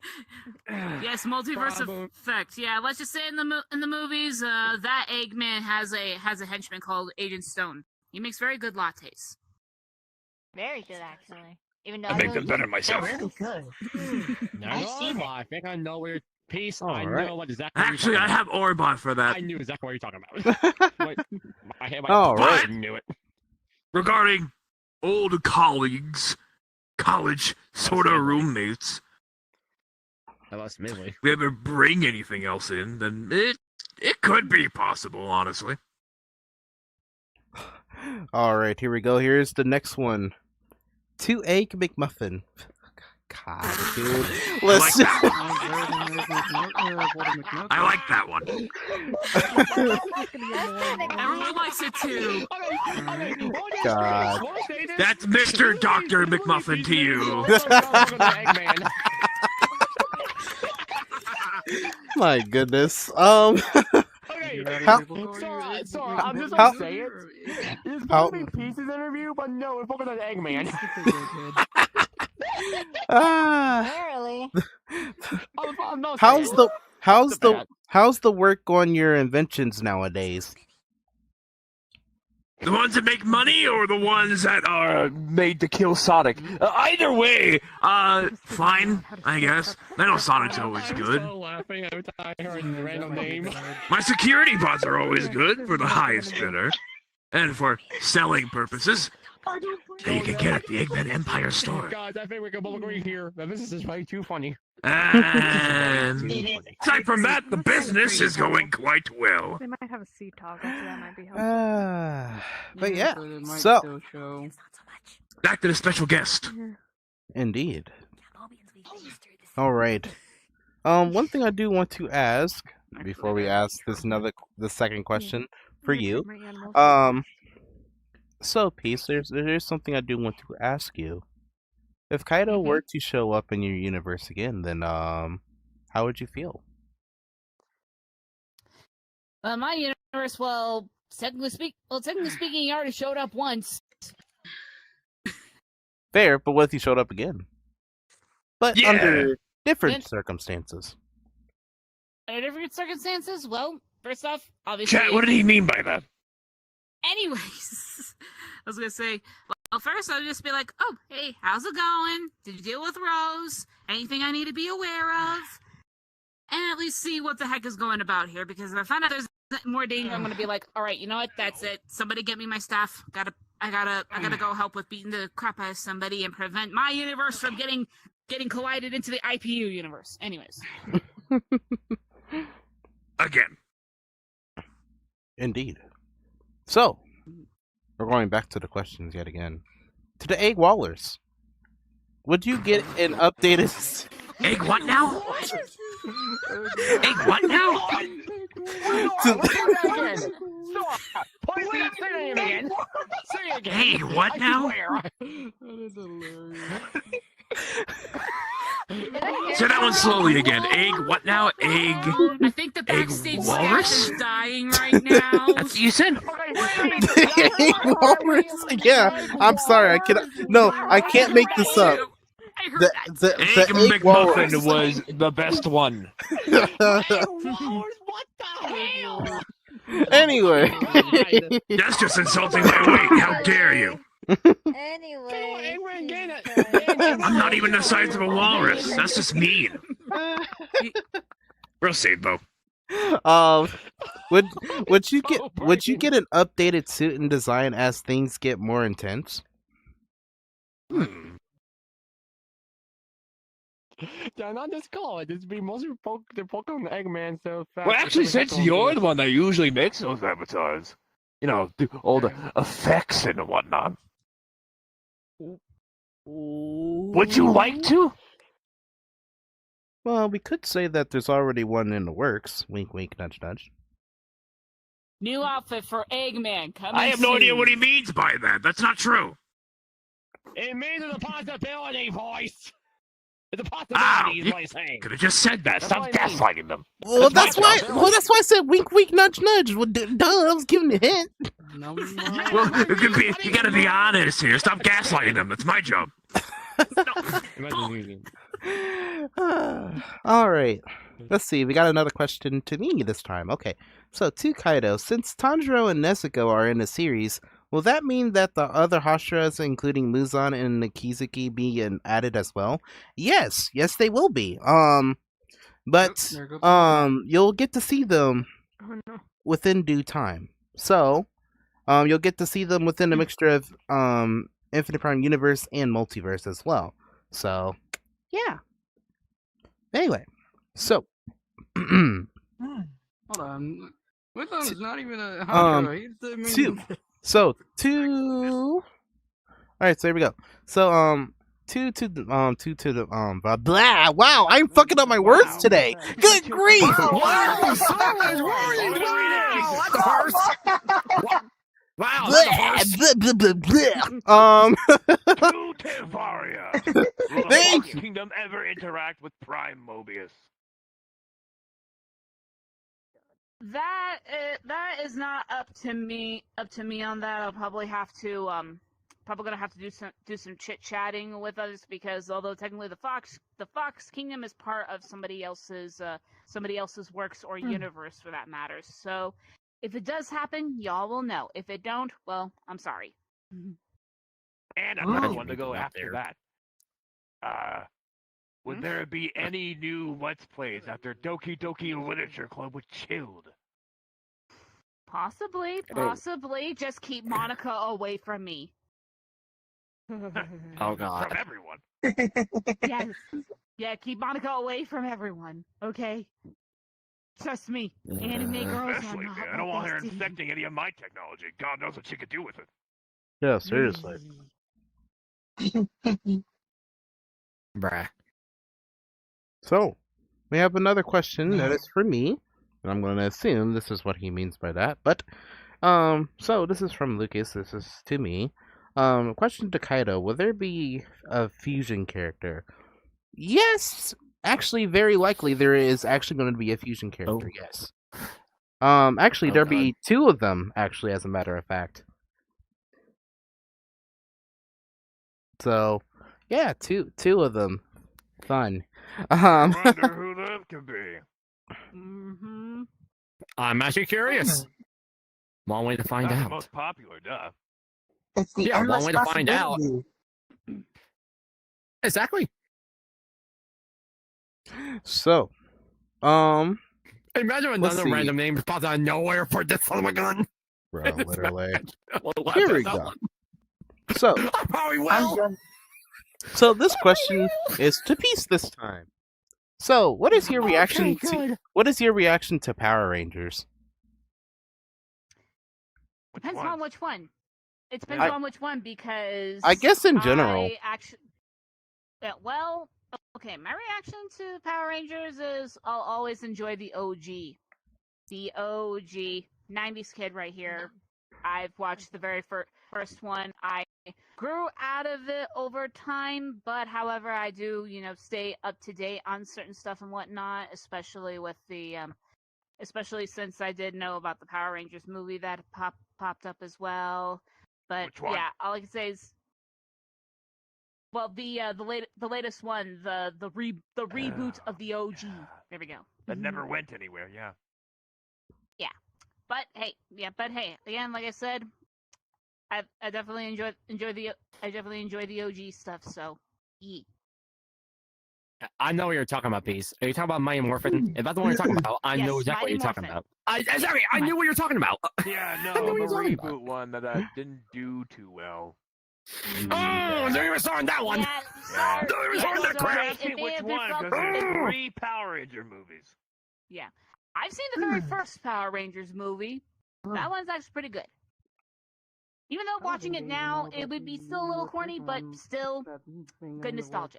Yes, multiverse Problem. effect. Yeah, let's just say in the movies, that Eggman has a henchman called Agent Stone. He makes very good lattes. Very good, actually. Even though I I make don't them better eat- myself. Really good. No, I've seen it. I think I know where your piece. I Alright. know what exactly. what you're Actually, I talking have Orbot for about. that. I knew exactly what you're talking about. Wait, my Alright. I knew it. Regarding old colleagues, college sort of roommates, Unless Midway. if we ever bring anything else in, then it could be possible, honestly. All right, here we go. Here's the next one. 2-egg McMuffin. God, dude. Let's. like I like that one. Everyone likes it too. God. That's Mr. Dr. McMuffin to you. My goodness. How- Sorry, I'm just How- gonna say it. It's How- supposed to be Pieces interview, but no, it's focused on Eggman. Apparently. I'm not how's saying the it. how's the the bad. how's the work on your inventions nowadays? The ones that make money or the ones that are made to kill Sonic? Either way, fine, I guess. I know Sonic's always I'm good. so laughing every time I heard a random name. My security bots are always good for the highest bidder. And for selling purposes, that you can get at the Eggman Empire store. Guys, I think we can both agree here that this is way too funny. And aside from that, the business is going quite well. They might have a seat toggle, so that might be helpful. But yeah, but it might so still show. Back to the special guest. indeed. All right. One thing I do want to ask before we ask the second question for you. So Peace, there's something I do want to ask you. If Kaido were to show up in your universe again, then how would you feel? My universe, well, technically speaking, he already showed up once. Fair, but what if he showed up again? But Yeah. under different And- circumstances. Under different circumstances, well, first off, obviously. Chat, what did he mean by that? Anyways, I was gonna say, well, first I'll just be like, oh, hey, how's it going? Did you deal with Rose? Anything I need to be aware of? And at least see what the heck is going about here, because if I find out there's more danger, I'm gonna be like, all right, you know what? That's it. Somebody get me my stuff. I gotta go help with beating the crap out of somebody and prevent my universe from getting collided into the IPU universe. Anyways. Again. Indeed. So, we're going back to the questions yet again. To the Egg Wallers. Would you get an updated... Egg what now? Egg what now? Egg what now? Say that one slowly again. Egg what now? Egg. I think the Egg backstage walrus? staff is dying right now. That's what you said? Egg Wallers? Yeah, I'm sorry, I can't make this up. I heard The, that. the, Egg the Egg Walrus. McMuffin was the best one. Anyway. That's just insulting my weight. How dare you? Anyway. I'm not even the size of a walrus. That's just mean. Proceed, Bo. Would you get an updated suit and design as things get more intense? Yeah, not this call. It's be mostly they're focused on Eggman. So Well, actually, since you're the one that usually makes those avatars, you know, do all the effects and whatnot. Would you like to? Well, we could say that there's already one in the works. Wink, wink, nudge, nudge. New outfit for Eggman. Coming I have no idea soon. what he means by that. That's not true. It means it's a possibility, voice. It's a Ow, possibility, is you what I'm saying. could have just said that. That's Stop what I mean. gaslighting them. Well, That's that's my why. job. Well, that's why I said wink, wink, nudge, nudge. Well, duh, I was giving a hint. Yeah, Well, that's what I mean. you gotta be honest here. Stop gaslighting them. That's my job. Imagine All right. Let's see. We got another question to me this time. Okay. So, to Kaido, since Tanjiro and Nezuko are in the series, will that mean that the other Hashiras, including Muzan and Nikizuki, be added as well? Yes. Yes, they will be. But you'll get to see them Oh no. within due time. So, you'll get to see them within a mixture of Infinite Prime Universe and Multiverse as well. So, yeah. Anyway, so Hold on. Muzan is not even a Hashira. He's the main... two. So two. All right, so here we go. So two to the blah blah. Wow, I'm fucking up my words today. Good grief! Wow, that's the first. Wow, that's the first. Blah, blah, blah, blah. True Tevaria. Will the Thank Fox you. Kingdom ever interact with Prime Mobius? That is not up to me. Up to me on that. I'll probably have to probably gonna have to do some chit chatting with others, because although technically the Fox Kingdom is part of somebody else's works or universe for that matter. So if it does happen, y'all will know. If it don't, well, I'm sorry. And another Oh. one to go Up after there. that. Would there be any new Let's Plays after Doki Doki Literature Club with Chilled? Possibly. Just keep Monica away from me. Oh god. From everyone. Yes. Yeah, keep Monica away from everyone. Okay. Trust me. Anime girls are Especially not me. I my don't want her bestie. infecting any of my technology. God knows what she could do with it. Yeah, seriously. Bruh. So we have another question that is for me, and I'm going to assume this is what he means by that. But so this is from Lucas. This is to me. Question to Kaido: will there be a fusion character? Yes, actually, very likely there is actually going to be a fusion character. Oh. Yes. Actually, Oh, there'll God. be two of them. Actually, as a matter of fact. So, yeah, two of them. Fun. I wonder who that could be. Mm-hmm. I'm actually curious. One way to find Not the out. most popular, duh. It's the Yeah, one endless way to find out. possibility. Exactly. So, Imagine Let's another see. random name pops out of nowhere for this son of a gun. bro, literally. Well, Here we that go. one. So, I probably I'm will. just so this question is to Peace this time. So, what is your reaction Okay, to good. what is your reaction to Power Rangers? Which Depends one? on which one. It depends I- on which one, because I guess in general. I actually, well, okay. My reaction to Power Rangers is I'll always enjoy the OG, 90s kid right here. I've watched the very first one. I grew out of it over time, but however, I do stay up to date on certain stuff and whatnot, especially with the especially since I did know about the Power Rangers movie that popped up as well. But Which one? yeah, all I can say is, well, the latest one, the reboot of the OG. There we go. That never went anywhere, yeah. But hey, again, like I said, I definitely enjoy the OG stuff. So, yeah. I know what you're talking about, Peace. Are you talking about Mighty Morphin? If that's the one you're talking about, I Yes, know exactly what Mighty you're talking Morphin. about. Exactly, I knew what you're talking about. Yeah, know no, what the you're talking reboot about. one that didn't do too well. Oh, so you were starting that one. Yeah, Yeah. No, it was yeah, on so that crap. Ask me if which it one, felt because there's good. 3 Power Ranger movies. Yeah, I've seen the very first Power Rangers movie. That one's actually pretty good. Even though watching it now, it would be still a little corny, but still good nostalgia.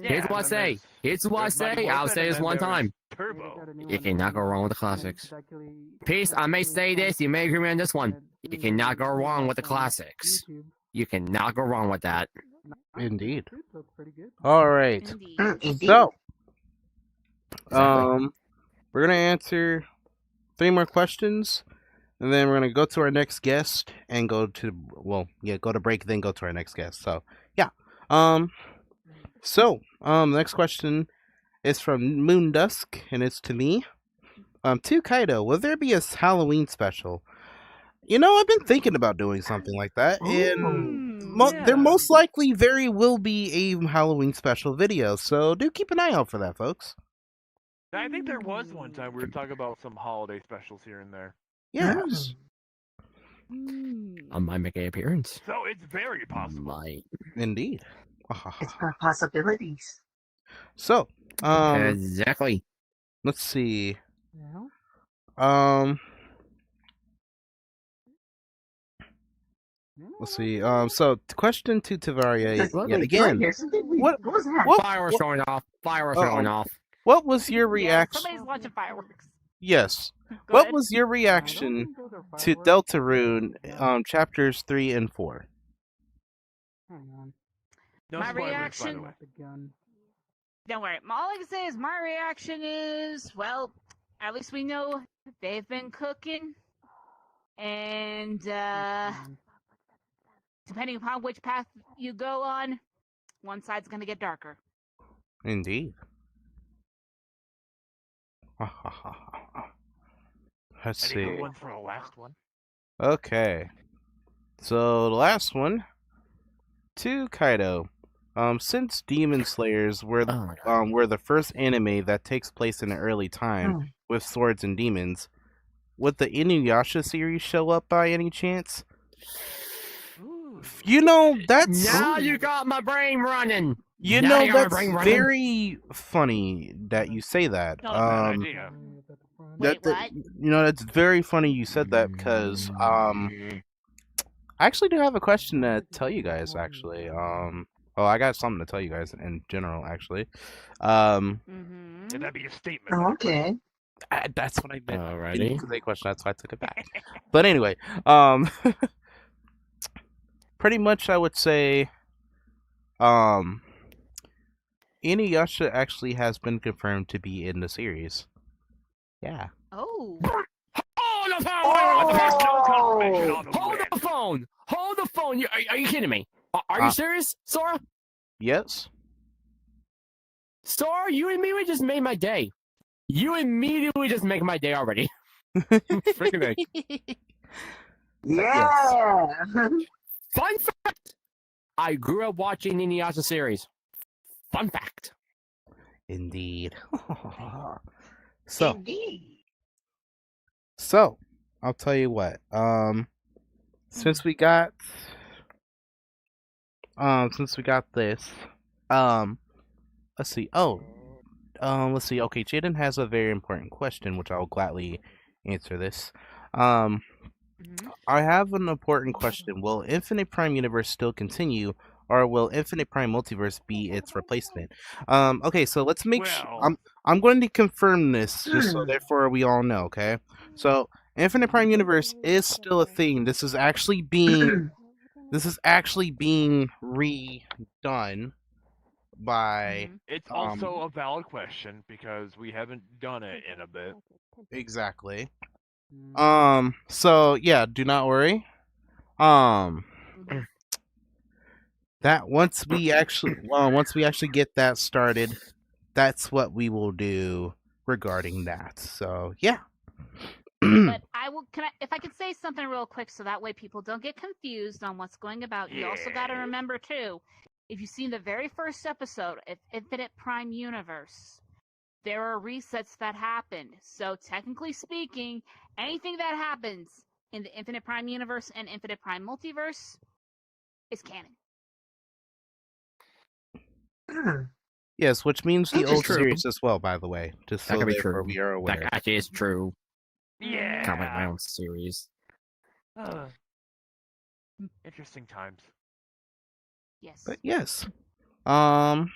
Here's what I say. Here's what I There's Mighty say. I'll Morphin, say and this then one there's time. Turbo. You cannot go wrong with the classics. Peace, I may say this, you may agree with me on this one. You cannot go wrong with the classics. You cannot go wrong with that. Indeed. That's pretty good. All right. Indeed. Indeed. So, Exactly. we're gonna answer 3 more questions, and then we're gonna go to our next guest and go to go to break, then go to our next guest. So yeah. Next question is from Moon Dusk, and it's to me. To Kaido, will there be a Halloween special? You know, I've been thinking about doing something like that, and there most likely very will be a Halloween special video. So do keep an eye out for that, folks. I think there was one time we were talking about some holiday specials here and there. Yes, I might make an appearance. So it's very possible. Might. indeed. It's for possibilities. So, Exactly. let's see. Yeah. Let's see. So question to Tavaria yet Wait, again. what was that? What? Fireworks going off. Fireworks Uh-oh. going off. What was your Yeah, reaction? somebody's watching fireworks. Yes. Go What ahead. was your reaction to Deltarune, chapters 3 and 4? Hang on. No My spoilers, by reaction- the way. The gun. Don't worry. All I can say is my reaction is, well, at least we know they've been cooking. And depending upon which path you go on, one side's going to get darker. Indeed. Let's Any good see. ones for the last one? Okay. So the last one to Kaido. Since Demon Slayers were Oh my god. were the first anime that takes place in an early time with swords and demons, would the Inuyasha series show up by any chance? Ooh. You know, that's Now you got my brain running. you now know you got my that's brain running. very funny that you say that. Not a bad idea. Wait, what? You know, that's very funny you said that because I actually do have a question to tell you guys. Actually, well, I got something to tell you guys in general. Actually, Mm-hmm. Yeah, that'd be a statement. Oh, okay. that's what I meant. Alrighty. It's a question. That's why I took it back. But anyway, pretty much I would say, Inuyasha actually has been confirmed to be in the series. Yeah. Oh. Hold the phone! But there's no confirmation on the Hold web. the phone! Hold the phone! Are you kidding me? Are you serious, Sora? Yes. Sora, you immediately just made my day. You immediately just make my day already. Freaking egg. Yeah. Fun fact! I grew up watching the Inuyasha series. Fun fact. Indeed. Indeed. So, I'll tell you what. Since we got this, let's see. Let's see. Okay, Jaden has a very important question, which I'll gladly answer this. I have an important question. Will Infinite Prime Universe still continue, or will Infinite Prime Multiverse be its replacement? Okay, so let's make Well- I'm going to confirm this just so therefore we all know, okay? So Infinite Prime Universe is still a thing. This is actually being redone by It's also a valid question because we haven't done it in a bit. exactly. So yeah, do not worry. That once we actually get that started, that's what we will do regarding that. So yeah. But if I could say something real quick so that way people don't get confused on what's going about, you also got to remember too, if you've seen the very first episode of Infinite Prime Universe, there are resets that happen. So technically speaking, anything that happens in the Infinite Prime Universe and Infinite Prime Multiverse is canon. Yes, which means the That's old true. series as well, by the way. Just That so could be therefore true. we are aware. That actually is true. Yeah. Kind of like my own series. Interesting times. Yes. But yes. That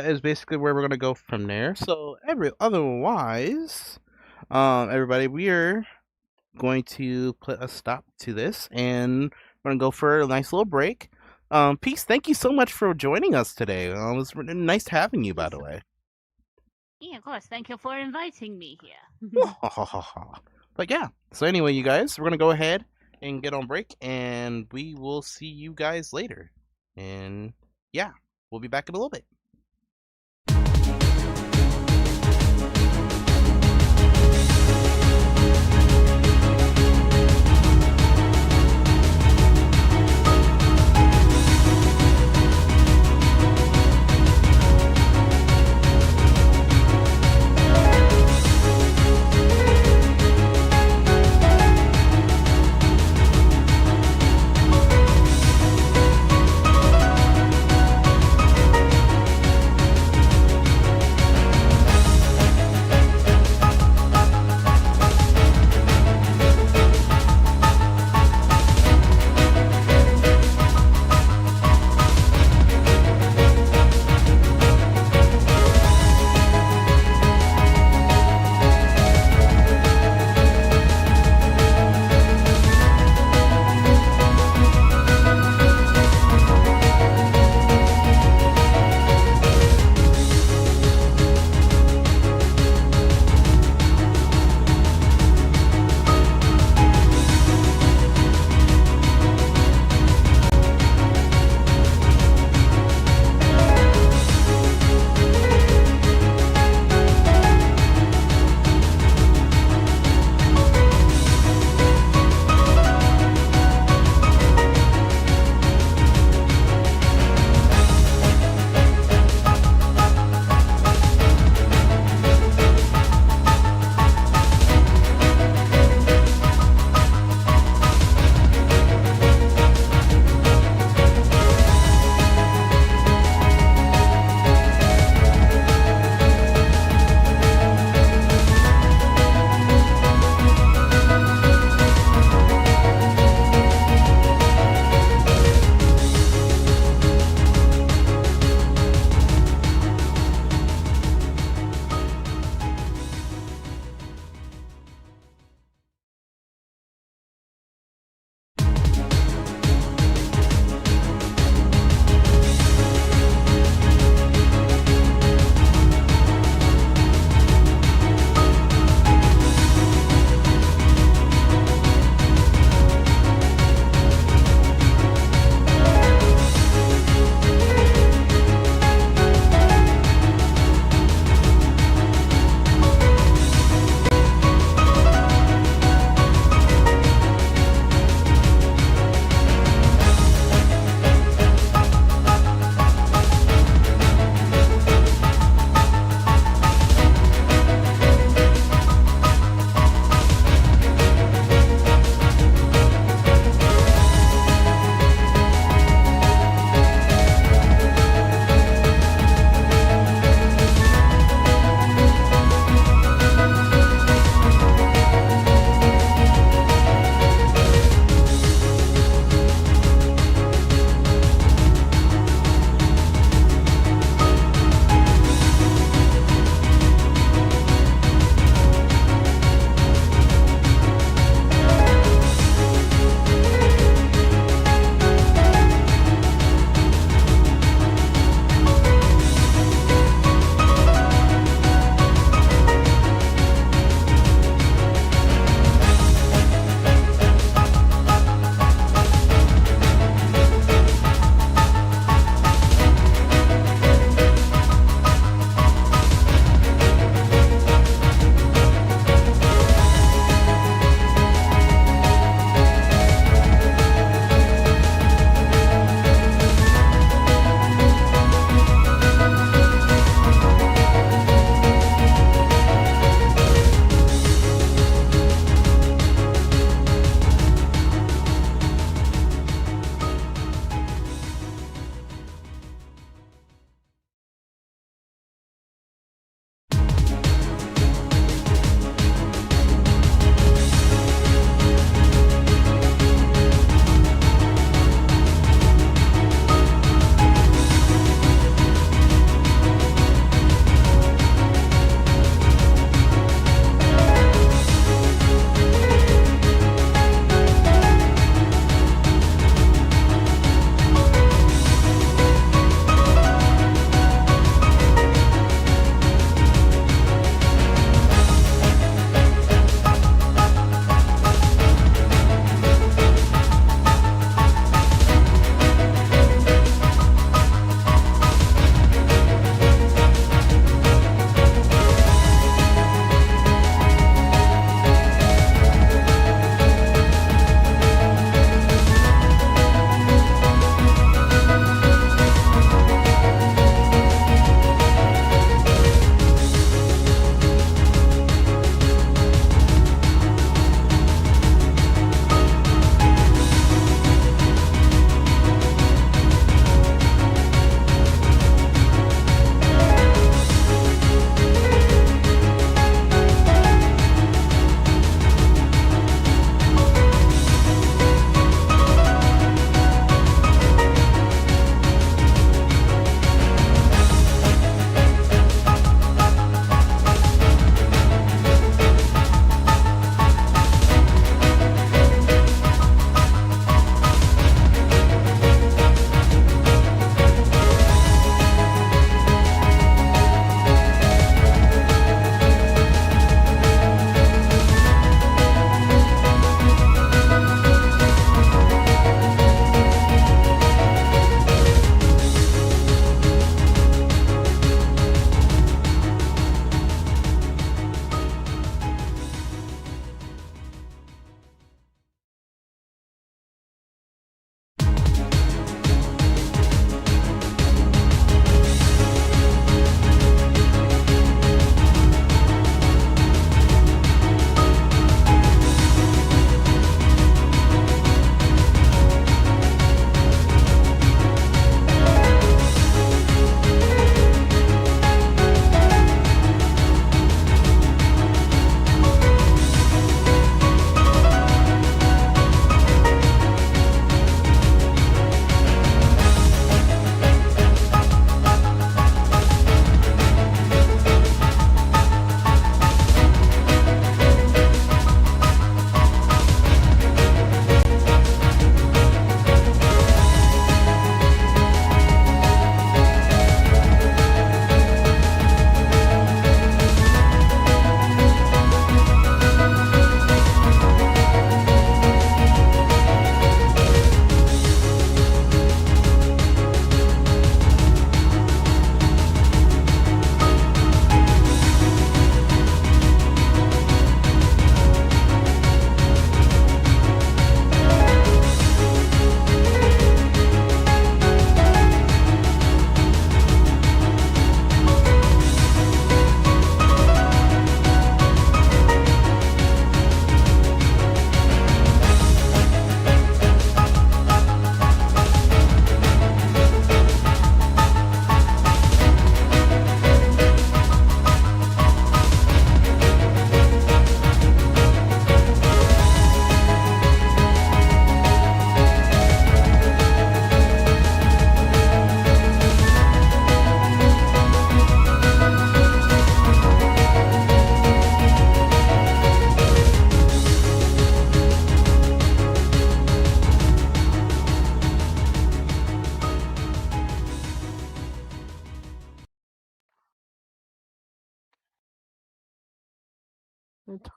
is basically where we're gonna go from there. So otherwise, everybody, we're going to put a stop to this, and we're gonna go for a nice little break. Peace, thank you so much for joining us today. It was really nice having you, by the way. Yeah, of course. Thank you for inviting me here. But yeah, so anyway, you guys, we're gonna go ahead and get on break, and we will see you guys later. And yeah, we'll be back in a little bit.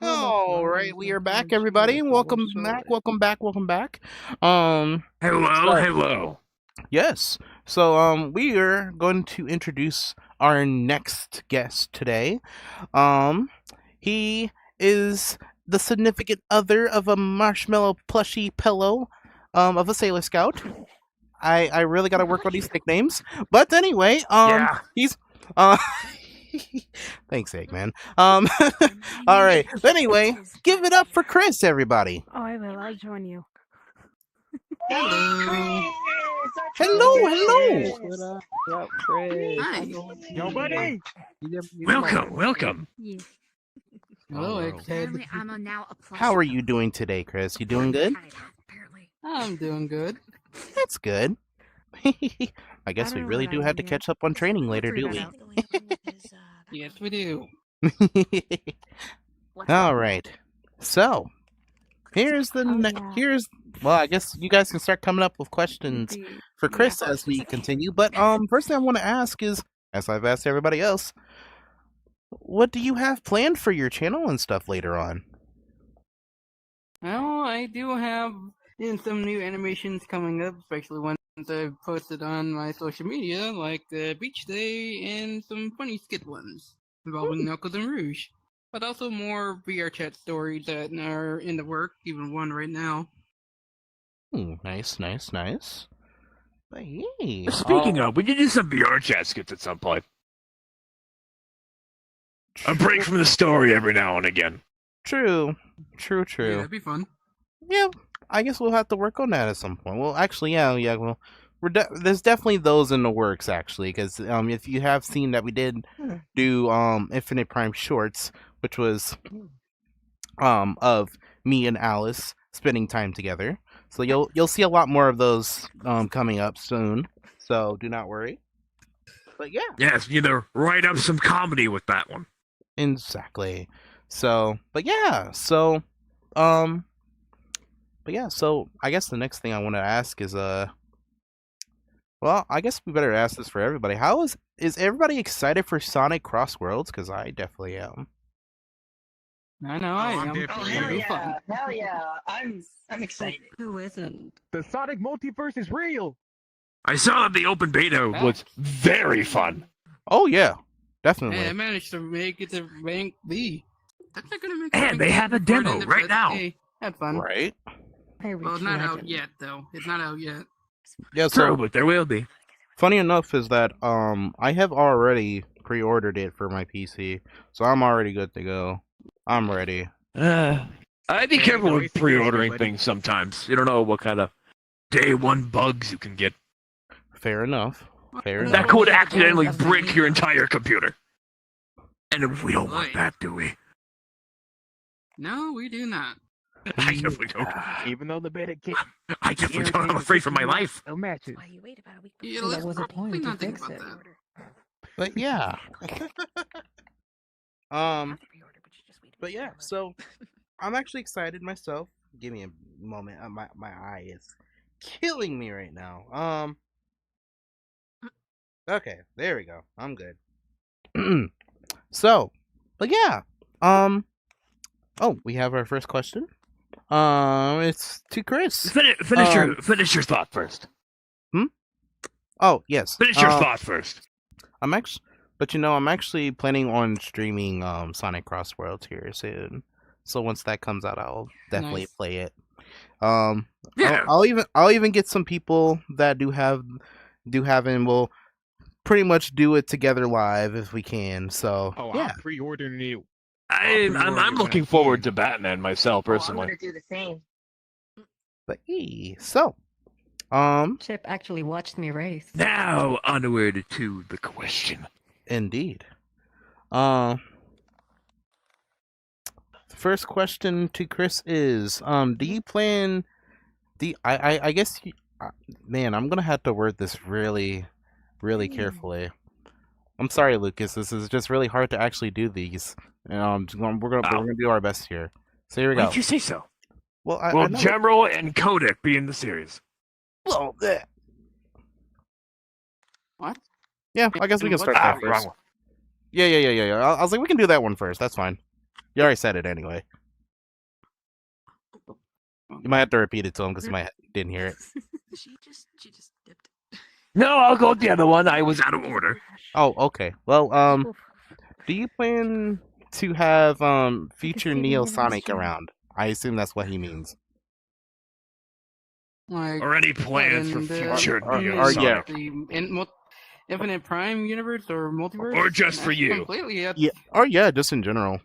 All right, we are back, everybody. Welcome back. Welcome back. Welcome back. Hello, so- hello. Yes. So we are going to introduce our next guest today. He is the significant other of a marshmallow plushy pillow of a Sailor Scout. I really got to work on these nicknames. But anyway, Yeah. he's thanks, Eggman. All right. But anyway, give it up for Chris, everybody. Oh, I will. I'll join you. Hello. Hello. What up, Chris? Hi. Yo, buddy. Welcome. Yeah. Hello, Egghead. Apparently, I'm now a plus. How are you doing today, Chris? You doing good? Apparently. I'm doing good. That's good. I guess don't we know really what do I have to do. catch up on training later, do we? Yes, we do. All right. So, here's the here's well, I guess you guys can start coming up with questions for Chris as we continue. But first thing I want to ask is, as I've asked everybody else, what do you have planned for your channel and stuff later on? Well, I do have some new animations coming up, especially ones I've posted on my social media, like the Beach Day and some funny skit ones involving Knuckles and Rouge. But also more VR chat stories that are in the work, even one right now. Nice. But hey, Speaking of, we could do some VR chat skits at some point. A break from the story every now and again. True. Yeah, that'd be fun. Yeah, I guess we'll have to work on that at some point. Well, actually, yeah. Well, there's definitely those in the works, actually, because if you have seen that we did do Infinite Prime Shorts, which was of me and Alice spending time together. So you'll see a lot more of those coming up soon. So do not worry. But yeah, Yes, you know, write up some comedy with that one. exactly. So, but yeah, so I guess the next thing I want to ask is well, I guess we better ask this for everybody. Is everybody excited for Sonic Cross Worlds? Because I definitely am. I know, I am. Oh, hell yeah. Hell yeah. I'm excited. Who isn't? The Sonic multiverse is real. I saw that the open beta was very fun. Oh yeah, definitely. Hey, I managed to make it to rank B. That's not gonna make And they have a demo right now. Hey, had fun. Right? Well, it's not out yet, though. It's not out yet. Yeah. True, So but there will be. funny enough is that I have already pre-ordered it for my PC, so I'm already good to go. I'm ready. I'd be careful with pre-ordering things sometimes. You don't know what kind of day one bugs you can get. Fair enough. Fair That enough. could accidentally break your entire computer. And we don't want that, do we? No, we do not. I definitely don't. Even though the beta kit. I definitely don't. I'm afraid for my life. No matches. Why you wait about a week? Yeah, So let's that was the probably point to not think fix about it. that. But yeah. But yeah, so I'm actually excited myself. Give me a moment. My eye is killing me right now. Okay, there we go. I'm good. So, but yeah. Oh, we have our first question. It's to Chris. Finish your thought first. Oh, yes. Finish your thought first. I'm actually planning on streaming Sonic Cross Worlds here soon. So once that comes out, I'll definitely Nice. play it. Yeah. I'll even get some people that do have and will pretty much do it together live if we can. So Oh, yeah. I'm pre-ordering it. I'm looking forward to Batman myself I'm personally. gonna do the same. But hey, so Chip actually watched me race. Now onward to the question. indeed. First question to Chris is do you plan I guess man, I'm gonna have to word this really carefully. I'm sorry, Lucas. This is just really hard to actually do these. We're gonna do our best here. So here we Why go. did you say so? Well, I Will know General and Kodak be in the series? well, What? yeah, I guess we can start that Wrong first. one. Yeah. I was like, we can do that one first. That's fine. You already said it anyway. You might have to repeat it to him because he might didn't hear it. She just dipped. No, I'll go with the other one. I was out of order. Oh, okay. Well, do you plan to have future Neo Sonic around? I assume that's what he means. Like, Or any plans for future Neo or yeah. Sonic? The Infinite Prime universe or multiverse? Or just for That's you? Completely. Yeah, or yeah, just in general.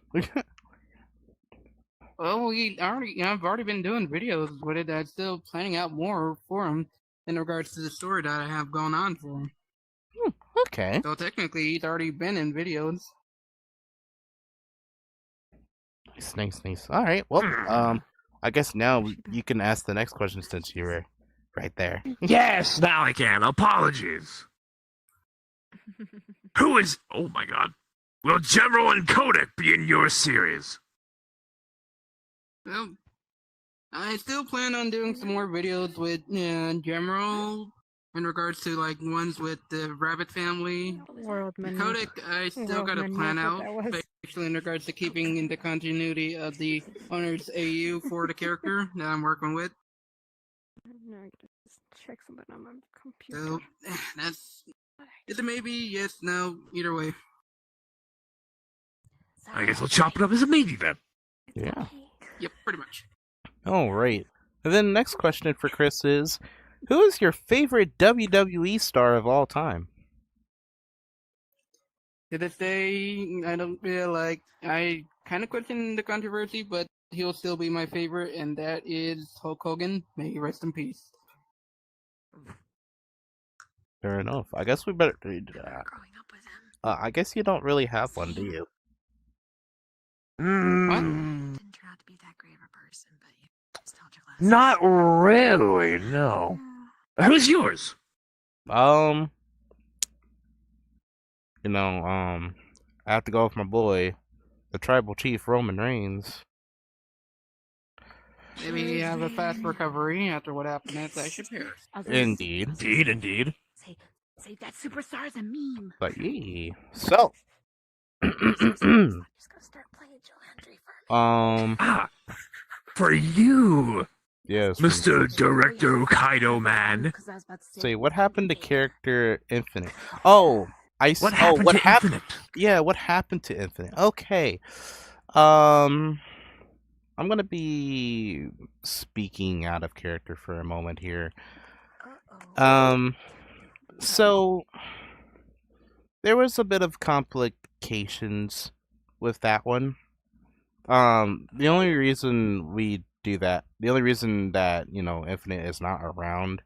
Well, I've already been doing videos with it. I'm still planning out more for him in regards to the story that I have going on for him. Okay. So technically, he's already been in videos. Nice. All right. Well, I guess now you can ask the next question since you were right there. Yes, now I can. Apologies. Who is... Oh my god. Will General and Kodak be in your series? Well, I still plan on doing some more videos with General in regards to like ones with the Rabbit family. World menu. Kodak, I still World got a menu, plan that's out, what that was. especially in regards to keeping in the continuity of the owner's AU for the character that I'm working with. No, I just check something on my computer. So that's it's a maybe, yes, no, either way. I guess we'll chop it up as a maybe then. Yeah. Yep, pretty much. All right. And then the next question for Chris is, who is your favorite WWE star of all time? To this day, I don't feel like I kind of question the controversy, but he'll still be my favorite, and that is Hulk Hogan. May he rest in peace. Fair enough. I guess we better. I guess you don't really have one, do you? Didn't turn out to be that great of a person, but you still had your glasses. Not really, no. Who's yours? I have to go with my boy, the tribal chief Roman Reigns. Maybe he has a fast recovery after what happened at Clash of Paris. Indeed. Indeed. Say that superstar is a meme. But yeah. So. Just go start playing Joe Hendry for me. For you, Yes. Mr. Director Kaido Man. Say, what happened to character Infinite? Oh, What happened what to happened? Infinite? Yeah, what happened to Infinite? Okay. I'm gonna be speaking out of character for a moment here. So there was a bit of complications with that one. The only reason we do that, the only reason that, Infinite is not around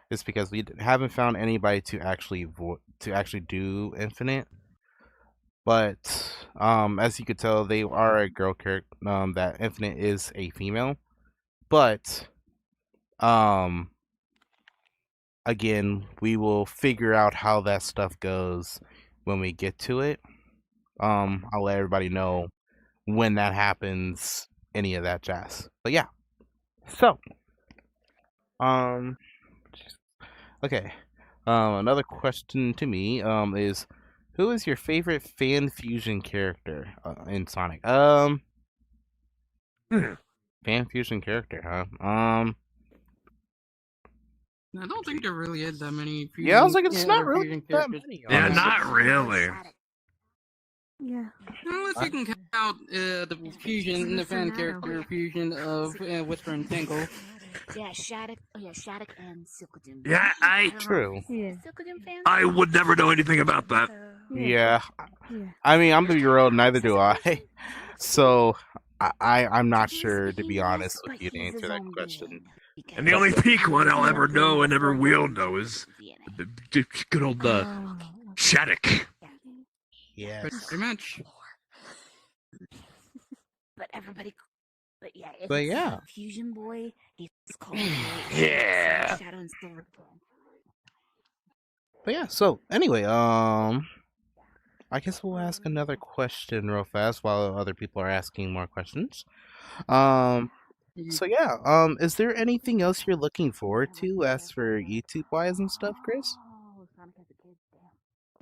is because we haven't found anybody to actually do Infinite. But as you could tell, they are a girl character. That Infinite is a female, but again, we will figure out how that stuff goes when we get to it. I'll let everybody know when that happens, any of that jazz. But yeah. So, okay. Another question to me is, who is your favorite fan fusion character in Sonic? Fan fusion character, huh? I don't think there really is that many. Yeah, I was like, it's not really fusion that characters. many. Yeah, honestly. not really. Yeah. Unless you can count the fusion, the fan character fusion of Whisper and Tingle. Yeah, Shattuck. Oh yeah, Shattuck and Silkadum. Yeah, True. Yeah. Silkadum fan. I would never know anything about that. Yeah. Yeah. I mean, I'm gonna be real, neither do I. So, I'm not sure, to be honest with you, to answer that question. And the only peak one I'll ever know and ever will know is the good old Shattuck. Yes. Pretty much. But everybody. But yeah, if But it's yeah. Fusion Boy, he's called Yeah. Shadow and Silver Ball. But yeah, so anyway, I guess we'll ask another question real fast while other people are asking more questions. So yeah, is there anything else you're looking forward to as for YouTube wise and stuff, Chris?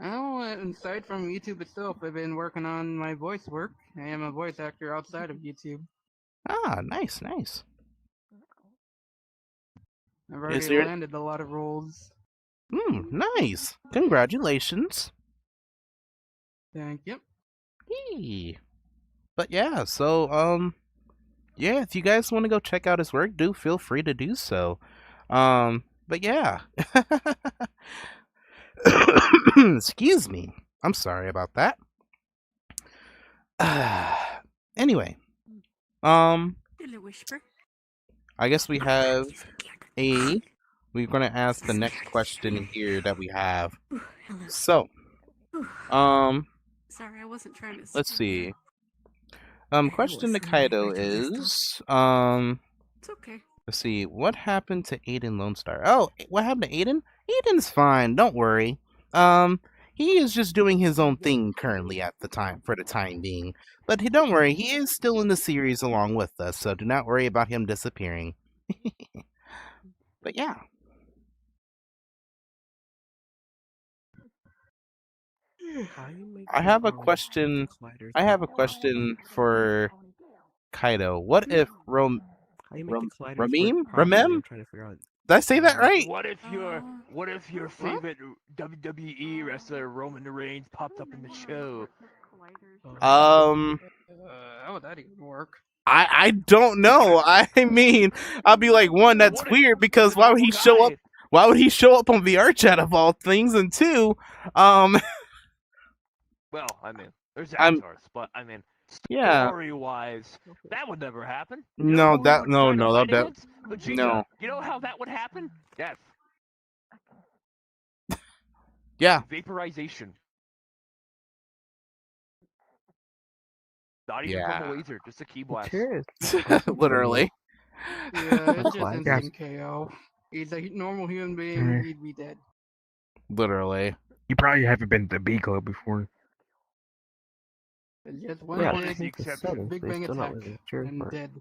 Oh, aside from YouTube itself, I've been working on my voice work. I am a voice actor outside of YouTube. Ah, nice, nice. I've Is already there? landed a lot of roles. Nice. Congratulations. Thank you. Yee. But yeah, so yeah, if you guys want to go check out his work, do feel free to do so. But yeah. Excuse me. I'm sorry about that. Anyway, Hello, Whisper. I guess we have a. We're gonna ask the next question here that we have. Hello. So, Sorry, I wasn't trying to. let's see. Question to Kaido is, It's okay. let's see, what happened to Aiden Lone Star? Oh, what happened to Aiden? Aiden's fine, don't worry. He is just doing his own thing currently at the time, for the time being. But don't worry, he is still in the series along with us, so do not worry about him disappearing. But yeah. I have a question. I have a question for Kaido. What if Ramim? Did I say that right? What if your favorite WWE wrestler Roman Reigns popped up in the show? How would that even work? I don't know. I mean, I'll be like, one, that's weird because why would he show up? Why would he show up on VR chat of all things? And two, Well, I mean, there's actors, but I mean, yeah. story-wise, that would never happen. No, that no, that no. no. You know how that would happen? Yes. Yeah. Vaporization. Not even Yeah. from a laser, just a key blast. Literally. Yeah, it's just instant KO. He's a normal human being, he'd be dead. Literally. You probably haven't been to B Club before. It's just one big bang attack and dead.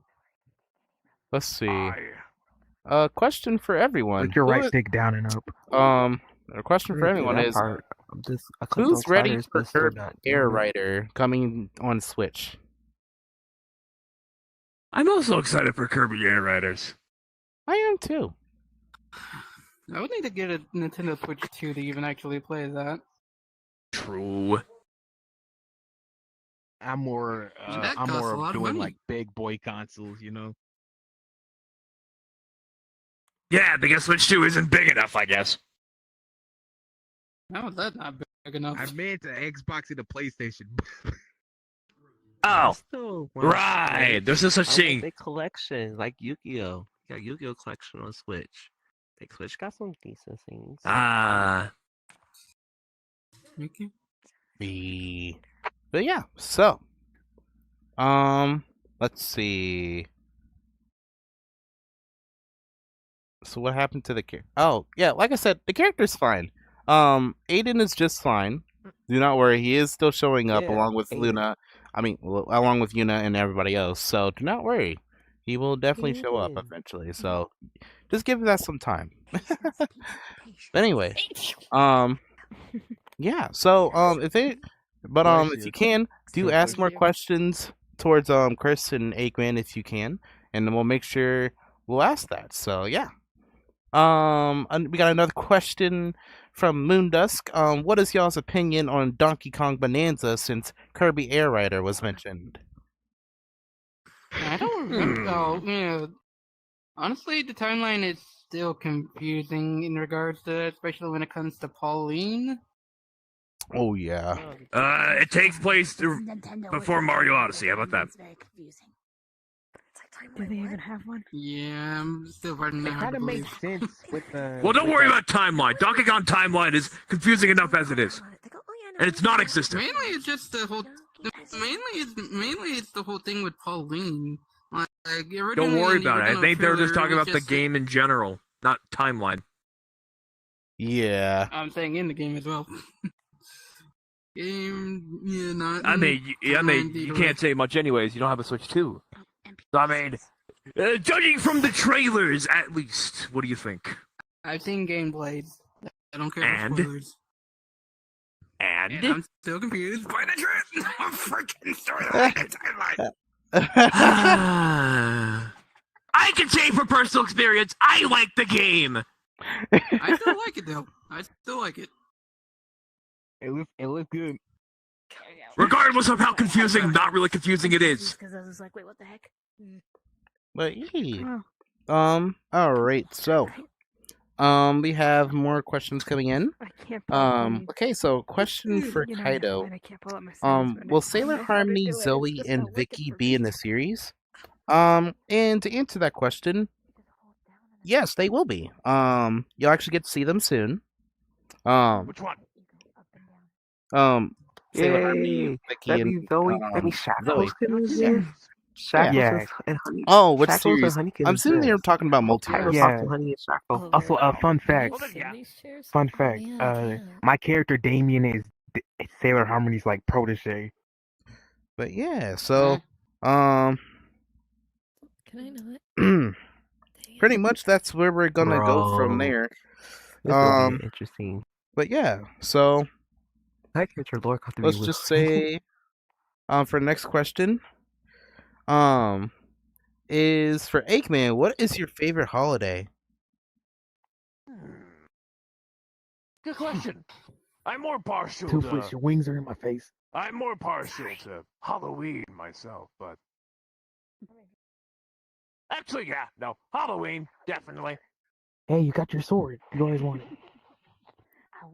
Let's see. Question for everyone. Put your right stick down and up. A question for everyone is, who's ready for Kirby Air Rider coming on Switch? I'm also excited for Kirby Air Riders. I am too. I would need to get a Nintendo Switch 2 to even actually play that. True. I'm more That I'm costs more a lot of of doing money. like big boy consoles, you know. Yeah, because Switch 2 isn't big enough, I guess. How is that not big enough? I meant the Xbox and the PlayStation. Oh, Still, right. There's no such thing. Big collection like Yu-Gi-Oh. You got Yu-Gi-Oh collection on Switch. Big Switch got some decent things. Ah. But yeah, so let's see. So what happened to the character? Oh, yeah, like I said, the character's fine. Aiden is just fine. Do not worry, he is still showing up along with Luna. I mean, along with Yuna and everybody else. So do not worry, he will definitely show up eventually. So just give that some time. But anyway, yeah. So if you can, do ask more questions towards Chris and Eggman if you can, and then we'll make sure we'll ask that. So yeah. And we got another question from Moondusk. What is y'all's opinion on Donkey Kong Bonanza since Kirby Air Rider was mentioned? I don't remember. Oh, yeah. Honestly, the timeline is still confusing in regards to that, especially when it comes to Pauline. Oh yeah. It takes place before Mario Odyssey. How about that? Do they even have one? Yeah, I'm still finding that It hard kind to of believe. makes sense with the. Well, don't worry about timeline. Donkey Kong timeline is confusing enough as it is, and it's non-existent. Mainly, it's just the whole. Mainly, it's the whole thing with Pauline. Like, Don't worry about it. I think they're just talking about the just game in general, not timeline. Yeah. I'm saying in the game as well. Game, yeah, not. I mean, you can't say much anyways. You don't have a Switch 2. So, I mean, Judging from the trailers, at least, what do you think? I've seen gameplays. I don't care And? about spoilers. And And I'm still confused by the truth. Freaking storyline and timeline. I can say from personal experience, I like the game. I still like it though. I still like it. It looks good. Regardless of how confusing, not really confusing it is. Because I was like, wait, what the heck? But yeah. All right. So, we have more questions coming in. I can't pull up my- Okay. So, question for You know, Kaido. I can't pull up my science, but Will I Sailor know how to Harmony, do it. It's Zoe, just and not working Vicky for be me. in the series? And to answer that question, yes, they will be. You'll actually get to see them soon. Which one? Sailor Harmony, Yay! Vicky, That and means Zoe. That means Zoe. Shackles can Yeah. live. Shackles Yeah. and Honey. Oh, which Shackles series? and Honey can I'm sitting there exist. talking about Pyro multiverse. Fox Yeah. and Honey and Shackles. Also, fun fact. Well, then, yeah. Fun fact. My character Damien is Sailor Harmony's like protege. But yeah, so um, Can I know it? pretty much that's where we're gonna go from Bro. there. This will be interesting. But yeah, so That character lore got to be let's real. just say, for the next question, is for Eggman. What is your favorite holiday? Good question. I'm more partial Toothless, to. your wings are in my face. I'm more partial to Halloween myself, but actually, yeah, no, Halloween definitely, Hey, you got your sword. You always wanted.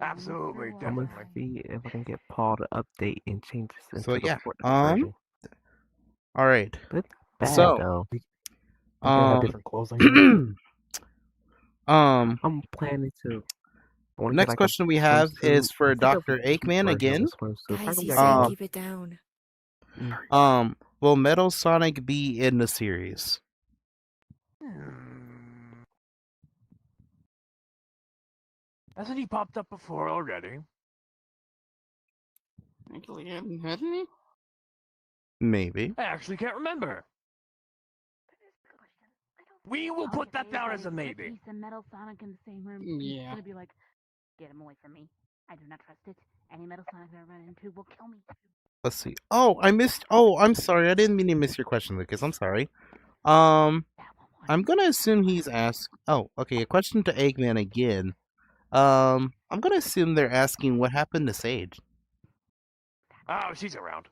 absolutely, I'm gonna definitely. see if I can get Paul to update and change this So into yeah, the Fortnite version. all right. But it's bad So, though. You gotta have different clothes on you. I'm planning to. I wanna get, next like, a question we have swimsuit. is for I think a Dr. pink Eggman version of again. the swimsuit. Guys, Probably he's got saying yellow. keep it down. Will Metal Sonic be in the series? Hasn't he popped up before already? Actually, hasn't he? Maybe. I actually can't remember. We will put that down as a maybe. Piece of Metal Sonic in the same room. Yeah. He's gonna be like, get him away from me. I do not trust it. Any Metal Sonic I run into will kill me. Let's see. Oh, I missed. Oh, I'm sorry. I didn't mean to miss your question, Lucas. I'm sorry. I'm gonna assume he's asked. Oh, okay. A question to Eggman again. I'm gonna assume they're asking what happened to Sage. Oh, she's around.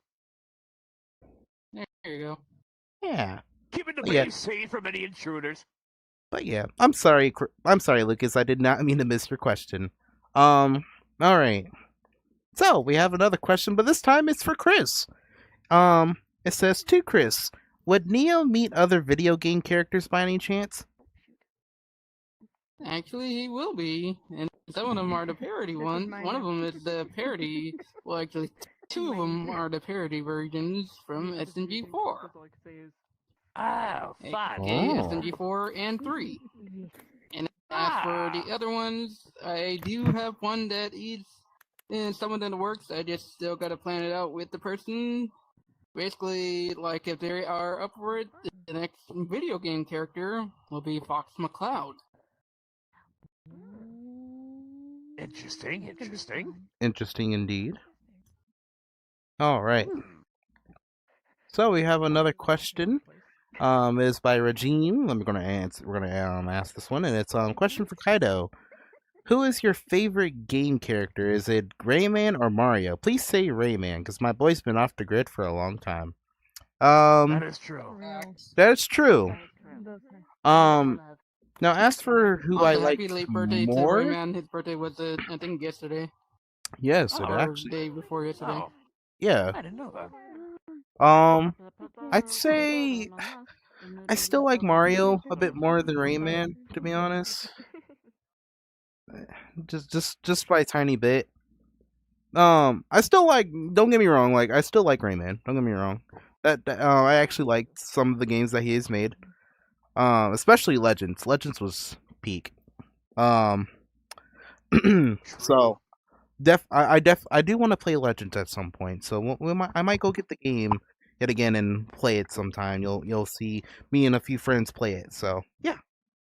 There you go. Yeah. Keeping the Yeah. base safe from any intruders. But yeah, I'm sorry. I'm sorry, Lucas. I did not mean to miss your question. All right. So we have another question, but this time it's for Chris. It says to Chris, would Neo meet other video game characters by any chance? Actually, he will be, and some of them are the parody ones. One of them is the parody. Well, actually, two of them are the parody versions from SMG4. Oh, fun. SMG4 and 3. And as for the other ones, I do have one that is in some of them in the works. I just still gotta plan it out with the person. Basically, like if they are up for it, the next video game character will be Fox McCloud. Interesting, interesting. Interesting indeed. All right. So we have another question. Is by Regine. We're gonna ask this one, and it's question for Kaido. Who is your favorite game character? Is it Rayman or Mario? Please say Rayman, because my boy's been off the grid for a long time. That is true. That's true. Now as for who Also, I happy like late birthday more, to Rayman. His birthday was, I think, yesterday. yes, it Or actually, day before yesterday. Oh, yeah. I didn't know that. I'd say I still like Mario a bit more than Rayman, to be honest. Just by a tiny bit. I still like. Don't get me wrong. Like I still like Rayman. Don't get me wrong. I actually liked some of the games that he has made. Especially Legends. Legends was peak. So I do want to play Legends at some point. So I might go get the game yet again and play it sometime. You'll see me and a few friends play it. So yeah.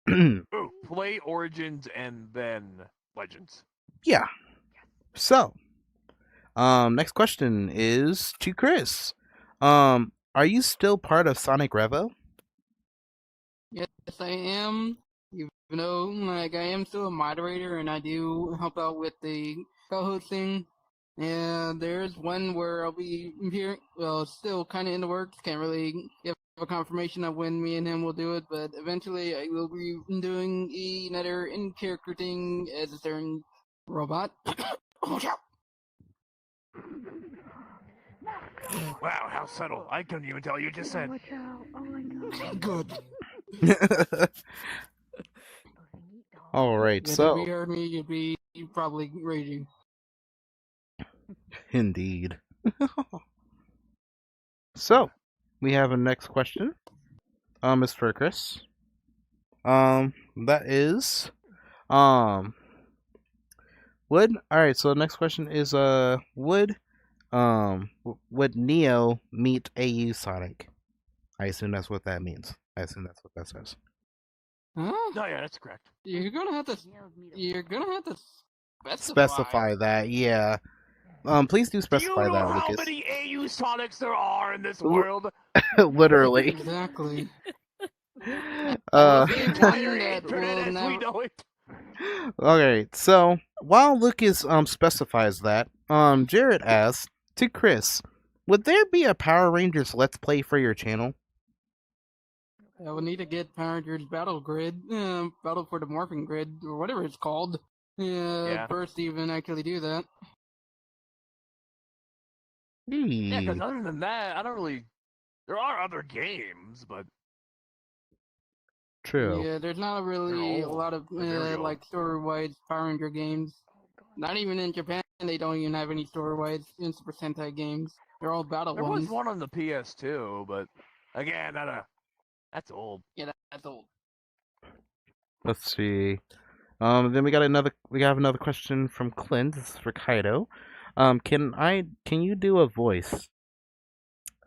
Ooh, play Origins and then Legends. Yeah. So, Next question is to Chris. Are you still part of Sonic Revo? Yes, I am. Even though, like, I am still a moderator and I do help out with the co-hosting. And there's one where I'll be here. Well, it's still kind of in the works. Can't really give a confirmation of when me and him will do it, but eventually I will be doing another in-character thing as a certain robot. Wow, how subtle. I couldn't even tell you just said. Watch out. Oh my god. Good. All right, If so you heard me, you'd be probably raging. indeed. So we have a next question. Is for Chris. That is, would all right. So the next question is, would Neo meet AU Sonic? I assume that's what that means. I assume that's what that says. Huh? No, yeah, that's correct. You're gonna have to Specify that, yeah. Please do Do you specify know that, how Lucas. many AU Sonics there are in this world? Literally. Exactly. Uh, One Entire that internet will as we never. know it. Okay, so while Lucas specifies that, Jared asks to Chris, would there be a Power Rangers Let's Play for your channel? I will need to get Power Rangers Battle Grid, Battle for the Morphing Grid, or whatever it's called. Yeah. First to even actually do that. Yeah, because other than that, I don't really. There are other games, but True. Yeah, there's not really They're a old. lot of They're very old. like story-wide Power Ranger games. Not even in Japan, they don't even have any story-wide Super Sentai games. They're all battle there ones. was one on the PS2, but again, that's old. Yeah, that's old. Let's see. Then we have another question from Clint. This is for Kaido. Can you do a voice?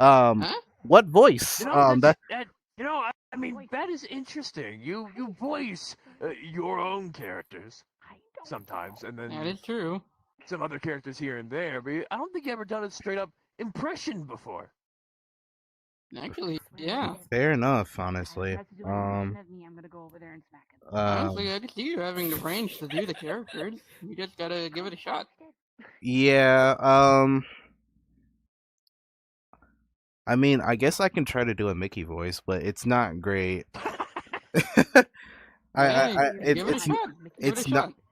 Huh? What voice? You know, I mean, that is interesting. You voice your own characters sometimes, and then That is true. some other characters here and there. But I don't think you ever done a straight up impression before. Actually, yeah. Fair enough, honestly. I'm gonna go over there and smack him. Honestly, I could see you having the range to do the characters. You just gotta give it a shot. Yeah. I mean, I guess I can try to do a Mickey voice, but it's not great.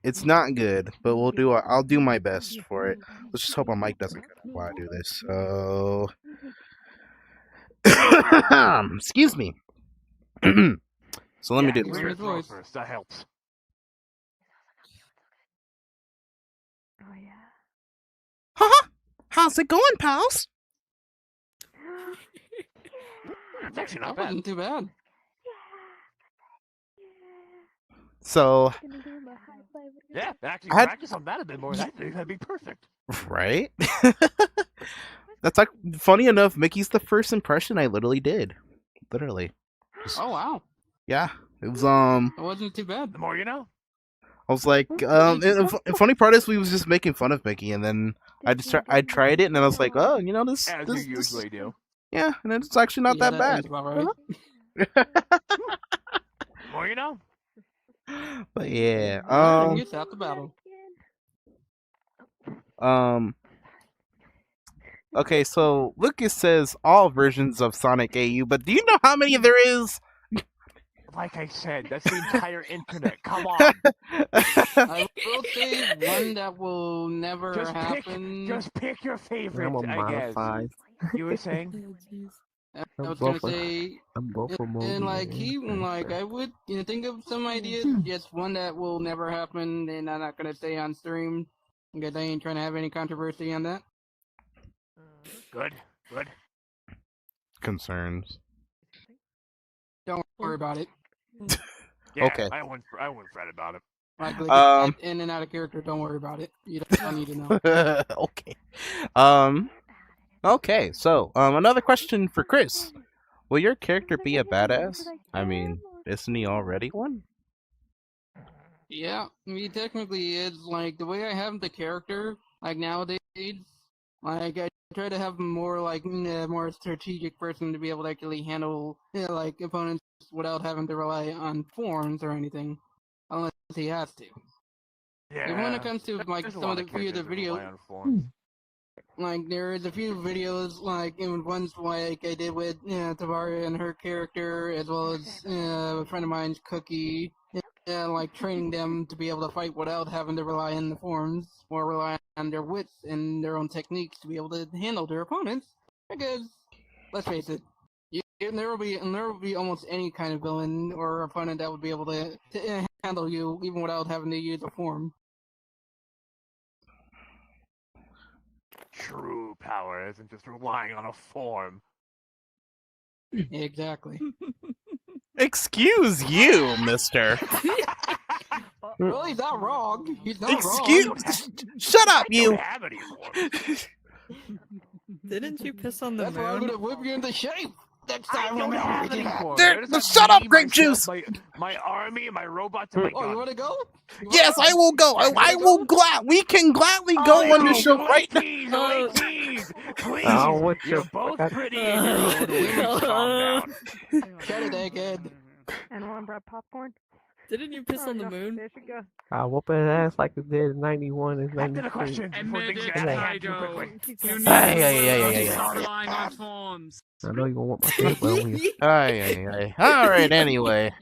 It's not good, but I'll do my best for it. Let's just hope my mic doesn't cut out while I do this. So, excuse me. So let me do this. Clear your throat first. That helps. Oh yeah. Haha! How's it going, pals? It's actually not That bad. wasn't too bad. So, Yeah, actually, I had- practice on that a bit more. That'd be perfect. right? That's like funny enough. Mickey's the first impression I literally did. Literally. Oh wow. Yeah. It was It wasn't too bad. The more you know. I was like, the funny part is we was just making fun of Mickey, and then I tried it, and then I was like, oh, you know this. As this, you this usually do. Yeah, and it's actually not Yeah, that bad. sounds about right. The more you know. But yeah, It's out the battle. Okay, so Lucas says all versions of Sonic AU, but do you know how many there is? Like I said, that's the entire internet. Come on. I will say one that will never Just happen. pick your favorite, I'm a I guess. modified. You were saying? I was gonna both say, I'm both for and like I would think of some ideas. Just one that will never happen, and I'm not gonna say on stream because I ain't trying to have any controversy on that. Good. Concerns. Don't worry about it. Yeah, Okay. I wouldn't fret about it. Like in and out of character, don't worry about it. You don't need to know. Okay. Okay, so another question for Chris. Will your character be a badass? I mean, isn't he already one? Yeah, he technically is. Like the way I have the character, like nowadays, Like, I try to have more, like, a more strategic person to be able to actually handle, like, opponents without having to rely on forms or anything. Unless he has to. Yeah. Even when it comes to, like, There's a some lot of the of few of the characters that rely videos, on forms. like, there's a few videos, like, even ones like I did with, Tavaria and her character, as well as, a friend of mine's, Cookie, like, training them to be able to fight without having to rely on the forms, or rely on their wits and their own techniques to be able to handle their opponents, because, let's face it, there will be almost any kind of villain or opponent that would be able to handle you, even without having to use a form. True power isn't just relying on a form. Exactly. Excuse you, mister. Well, he's not wrong. He's not Excuse. wrong. Shut up, you. Have any forms. Didn't you piss on the That's why I'm moon? gonna whip you into shape next I time. don't I'm have out. any forms. There- I just have shut up, me, grape myself, juice. My army, my robots, and my Oh, gun. you wanna go? Yes, I will go. I will We can gladly go on the show right now. Please, please, please. Oh, what You're the both fuck? pretty in your own ways. Calm down. Shut it, egghead. Anyone brought popcorn? Didn't you piss Oh, on the no, moon? There she goes. I'll whoop his ass like it did in 91 and Back to the 93. question before things get out of hand too quickly. You need Ay, ay, ay, ay, ay, ay. relying on forms. I know you gonna want my tape on you. Ay, ay, ay. All right. Anyway,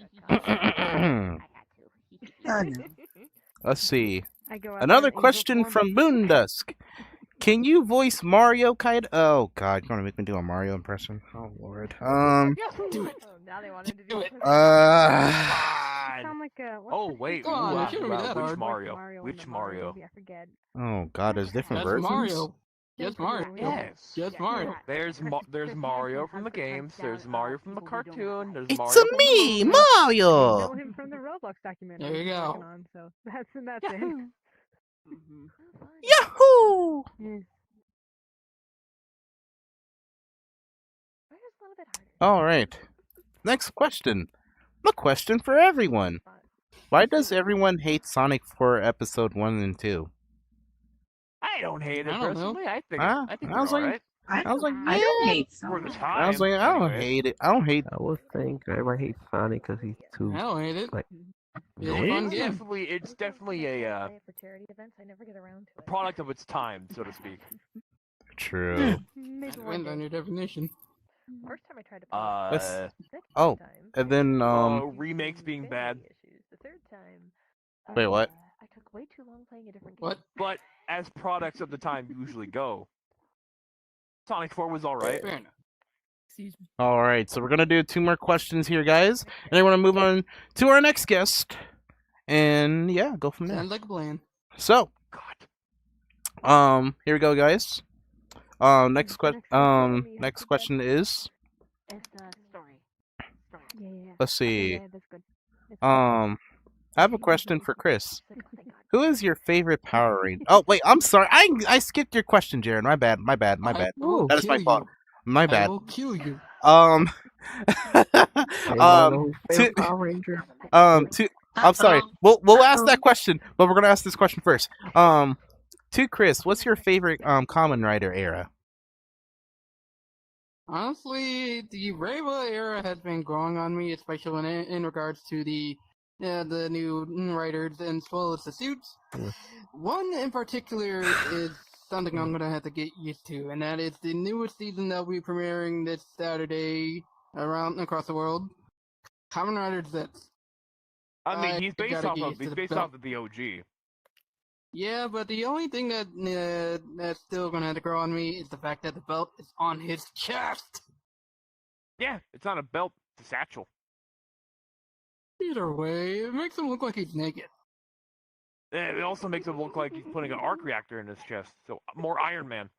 let's see. I go out Another in angel question form. from Moondusk. Can you voice Mario kind? Oh God, you're gonna make me do a Mario impression. Oh Lord. Do it. Oh, now they wanted to do it. Sound like Oh wait, Come on, it shouldn't be that which hard. Mario? Which in the Mario? movie, I forget. Oh God, there's different That's versions. Mario. Yes, Mario. Yes. Yes, Mario. There's Mario from the games. There's Mario from the cartoon. There's It's Mario a from me, the movie. I Mario. know him from the Roblox documentary. There you he's go. working on, so that's it. Yahoo! All right. Next question. A question for everyone. Why does everyone hate Sonic 4 Episode 1 and 2? I don't hate it I don't know. personally. I think Huh? I think I was they're like- alright. I was like, I don't hate For the Sonic. time. I was like, I don't anyways. hate it. I don't hate. I would think everybody hates Sonic because he's too I don't hate it. like. It's a fun It's game. definitely a For charity events, I never get around to it. product of its time, so to speak. True. Maybe one Depends on day. your definition. First time I tried to play Let's- second oh, time, and then remakes being bad. issues. The third time, Wait, what? I took way too long playing a different game. What? But as products of the time usually go, Sonic 4 was alright. Fair enough. Excuse me. All right, so we're gonna do 2 more questions here, guys, and then we're gonna move on to our next guest, and yeah, go from there. Sounds like a plan. So, God. here we go, guys. Next question is, It's a story. Yeah. let's see. Yeah, that's good. I have a question for Chris. Who is your favorite Power Ranger? Oh wait, I'm sorry. I skipped your question, Jared. My bad. My bad. will That is my kill fault. you. My I bad. will kill you. Power Ranger. I'm sorry. We'll ask that question, but we're gonna ask this question first. To Chris, what's your favorite Kamen Rider era? Honestly, the Reiwa era has been growing on me, especially in regards to the new writers and as well as the suits. One in particular is something I'm gonna have to get used to, and that is the newest season that will be premiering this Saturday across the world. Kamen Rider Z. I mean, he's based gotta off get of used to he's the based belt. off of the OG. Yeah, but the only thing that's still gonna have to grow on me is the fact that the belt is on his chest. Yeah, it's not a belt, it's a satchel. Either way, it makes him look like he's naked. It also makes him look like he's putting an arc reactor in his chest, so more Iron Man.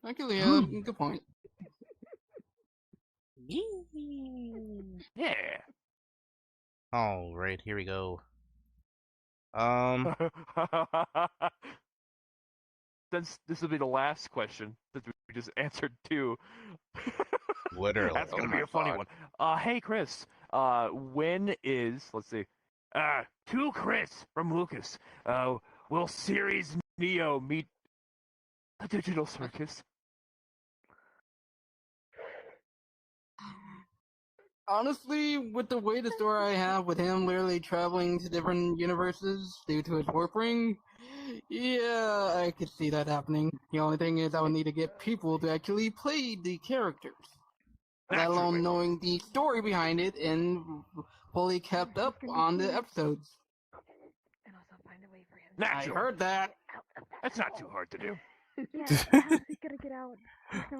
Actually, yeah, good point. Yeah. All right, here we go. Since this will be the last question, since we just answered 2. Literally. That's gonna Oh be my a funny God. one. Hey Chris, when is, let's see, to Chris from Lucas, will Series Neo meet The digital circus. Honestly, with the way the story I have with him literally traveling to different universes due to his warp ring, yeah, I could see that happening. The only thing is I would need to get people to actually play the characters. Let alone knowing the story behind it and fully kept up on the episodes. I heard that. That's not too hard to do.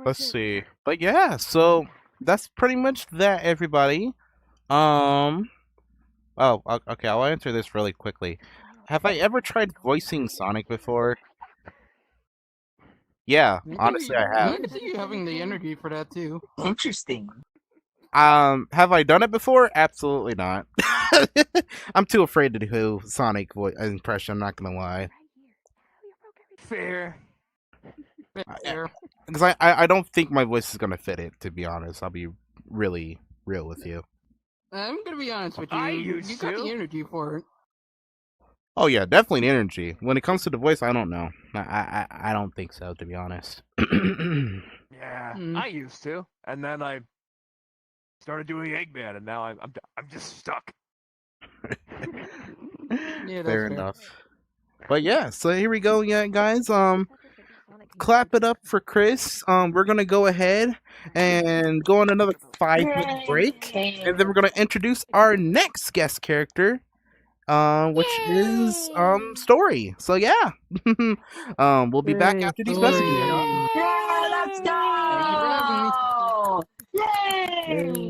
Let's see. But yeah, so that's pretty much that, everybody. Oh, okay. I'll answer this really quickly. Have I ever tried voicing Sonic before? Yeah, honestly, I have. I can see you having the energy for that too. Interesting. Have I done it before? Absolutely not. I'm too afraid to do Sonic impression. I'm not gonna lie. Fair. Because I don't think my voice is gonna fit it. To be honest, I'll be really real with you. I'm gonna be honest with you. You got the energy for it. Oh yeah, definitely the energy. When it comes to the voice, I don't know. I don't think so, to be honest. Yeah, I used to, and then I started doing Eggman, and now I'm just stuck. Yeah, Fair enough. But yeah, so here we go, yeah, guys. Clap it up for Chris. We're gonna go ahead and go on another 5-minute break, and then we're gonna introduce our next guest character, which is Story. So yeah, we'll be back after these messages. Yeah, let's go! Yay!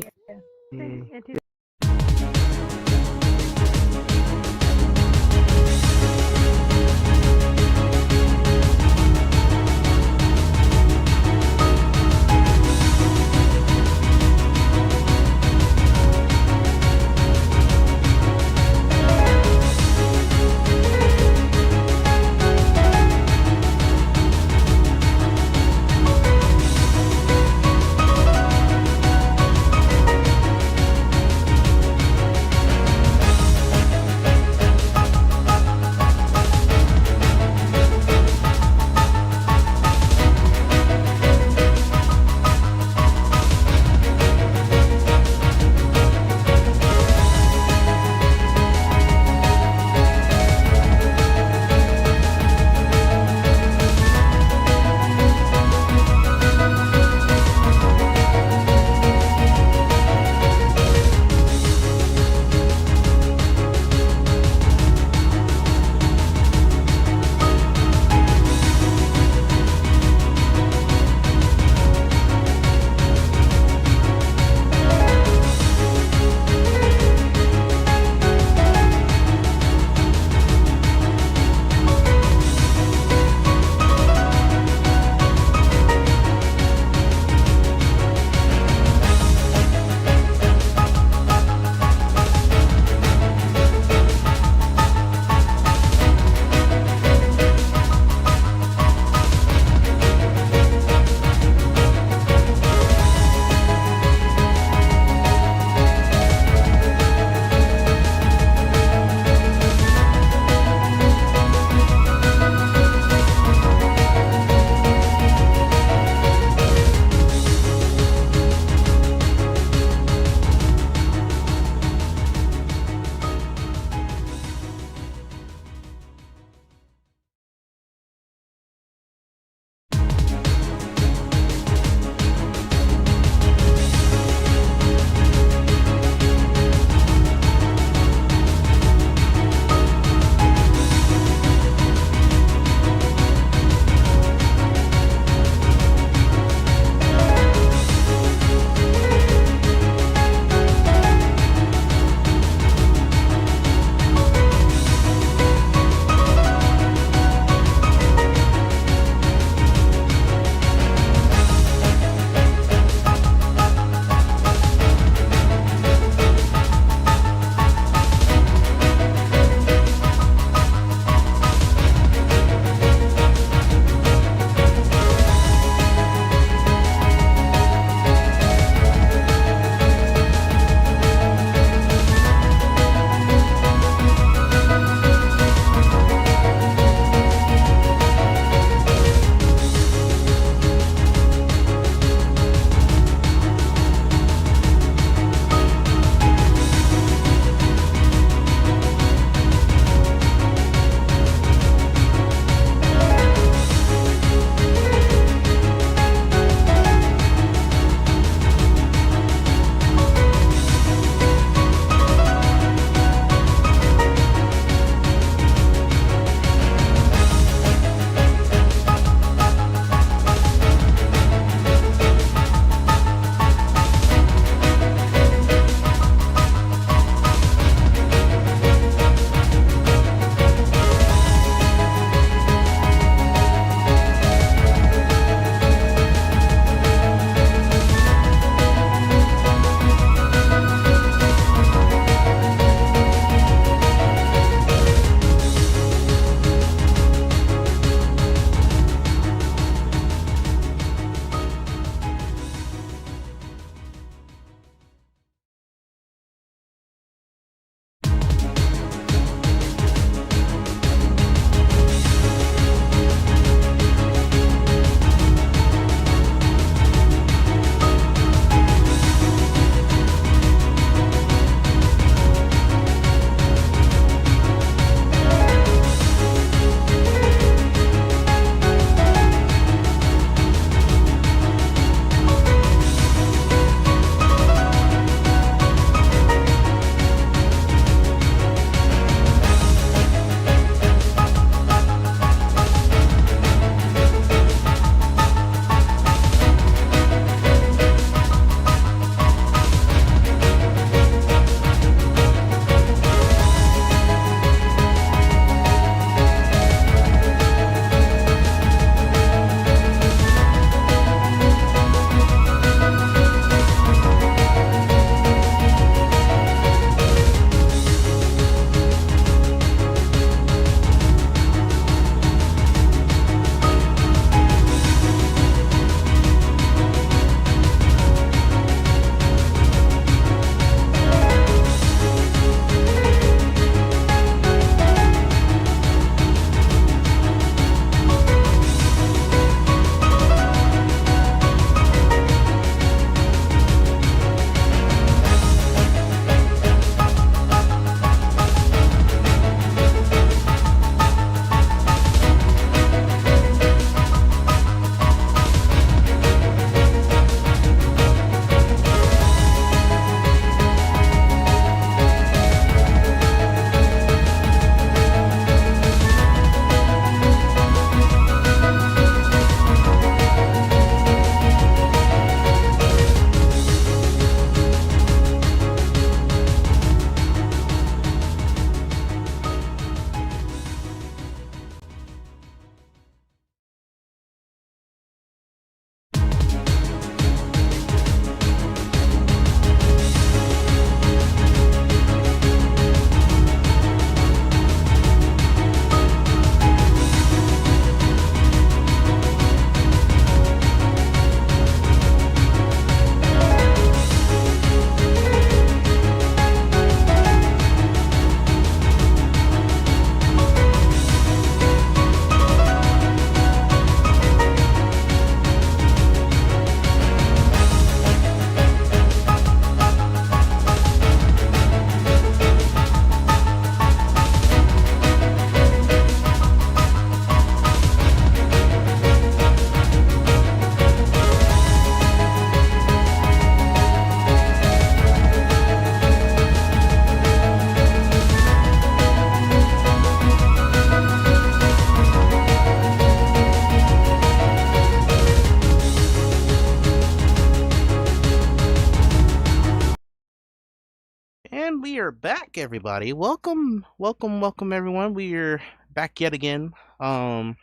we are back, everybody. Welcome, welcome, welcome, everyone. We are back yet again. So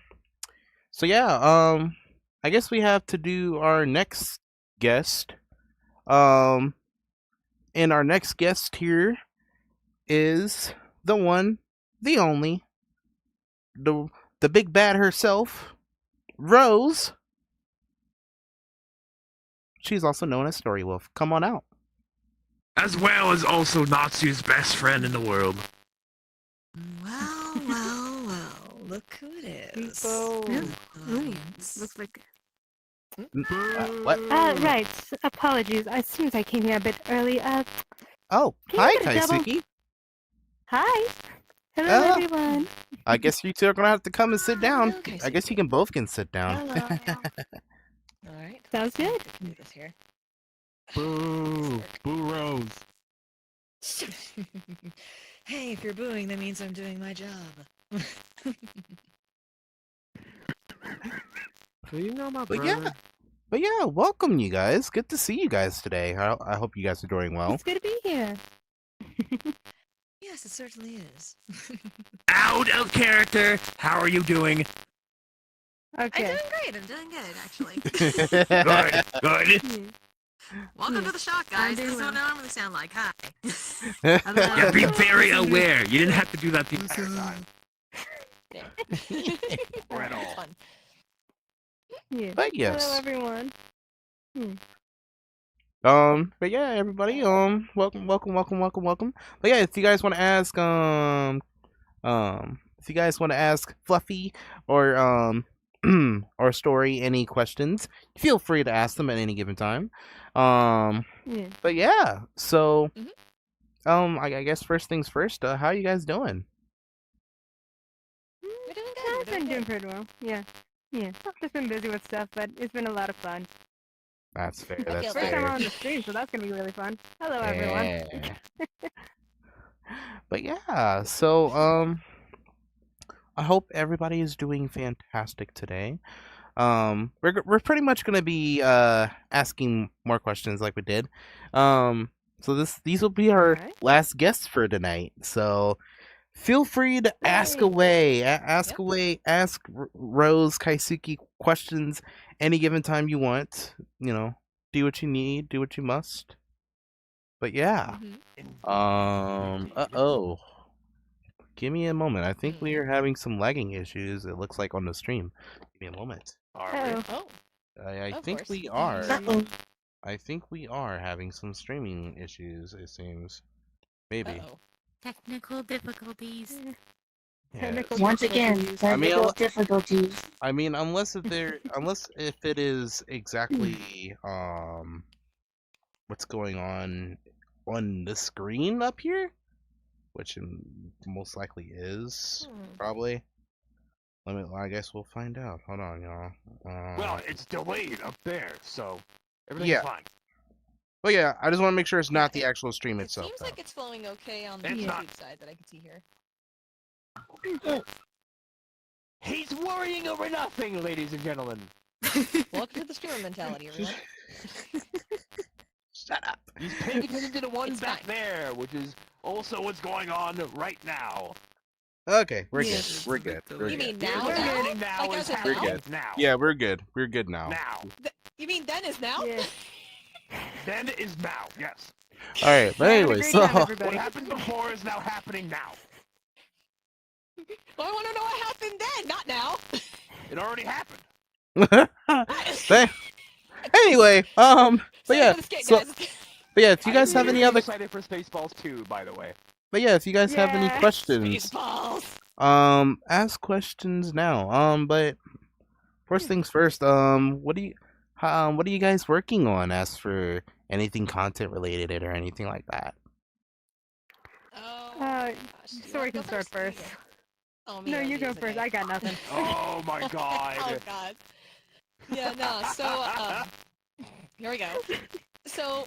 yeah, I guess we have to do our next guest. And our next guest here is the one, the only, the big bad herself, Rose. She's also known as Story Wolf. Come on out. As well as also Natsu's best friend in the world. Well, well, well. Look who it is. Looks like. What? Right. Apologies. I seems I came here a bit early. Oh, Can hi, you get a double? Kaisuke. Hi. Hello, Hello. everyone. I guess you two are gonna have to come and sit down. Okay, I guess you can both can sit down. All right. Sounds good. I can do this here. Boo! Boo Rose. Hey, if you're booing, that means I'm doing my job. Do you know my But brother? yeah, welcome you guys. Good to see you guys today. I hope you guys are doing well. It's good to be here. Yes, it certainly is. Out of character. How are you doing? Okay. I'm doing good, actually. Good. Good. Welcome to the shop, guys. This is doing what well. I normally sound like. Hi. Yeah, be very aware. You didn't have to do that the entire time. Or at all. Fun. Yeah. But yes. Hello, everyone. But yeah, everybody, welcome. But yeah, if you guys want to ask, if you guys want to ask Fluffy or or Story any questions, feel free to ask them at any given time. Yeah. But yeah, so, I guess first things first. How you guys doing? We're doing good. I've been doing pretty well. Yeah. Yeah. I've just been busy with stuff, but it's been a lot of fun. That's fair. Okay, That's First time fair. on the stream, so that's gonna be really fun. Hello, everyone. Yeah. But yeah, so I hope everybody is doing fantastic today. We're pretty much gonna be asking more questions like we did. So these will be our Alright. last guests for tonight. So feel free to ask Yay. away, ask away, ask Rose Kaisuke questions any given time you want. You know, do what you need, do what you must. But yeah, uh-oh. Give me a moment. I think we are having some lagging issues. It looks like on the stream. Give me a moment. Oh. Oh, I Of think course. we are. Uh-oh. I think we are having some streaming issues. It seems. Maybe. Uh-oh. Technical difficulties. Yeah. Technical Once again, difficulties. I mean, technical difficulties. I mean, unless if it is exactly what's going on the screen up here, which it most likely is probably. I guess we'll find out. Hold on, y'all. Well, it's delayed up there, so everything's Yeah. fine. But yeah, I just want to make sure it's not the actual stream It itself. seems though. like it's flowing okay on the It's YouTube not. side that I can see here. He's worrying over nothing, ladies and gentlemen. Welcome to the streamer mentality, everyone. Shut up. He's paying attention to the one It's back fine. there, which is also what's going on right now. Okay, we're Yeah. good. We're good. We're You good. mean now? What's Now? happening now Like is as in happening We're good. now. Yeah, we're good. We're good now. Now. You mean then is now? Yeah. Then is now, yes. All right, but Have a anyway, great so time, What everybody. happened before is now happening now. Well, I want to know what happened then, not now. It already happened. But- anyway, but Sorry yeah, for the skit, so guys. but yeah, if you guys I'm have any really other, excited for Spaceballs 2, by the way. but yeah, if you guys have any Yeah. questions, Spaceballs. ask questions now. But first things first, what are you guys working on as for anything content related or anything like that? Oh, Uh, gosh. You Story wanna can go start first. Yeah. Oh, No, man, you go geez, first. okay. I got nothing. Oh my god. Oh god. Yeah, no. So, here we go. So,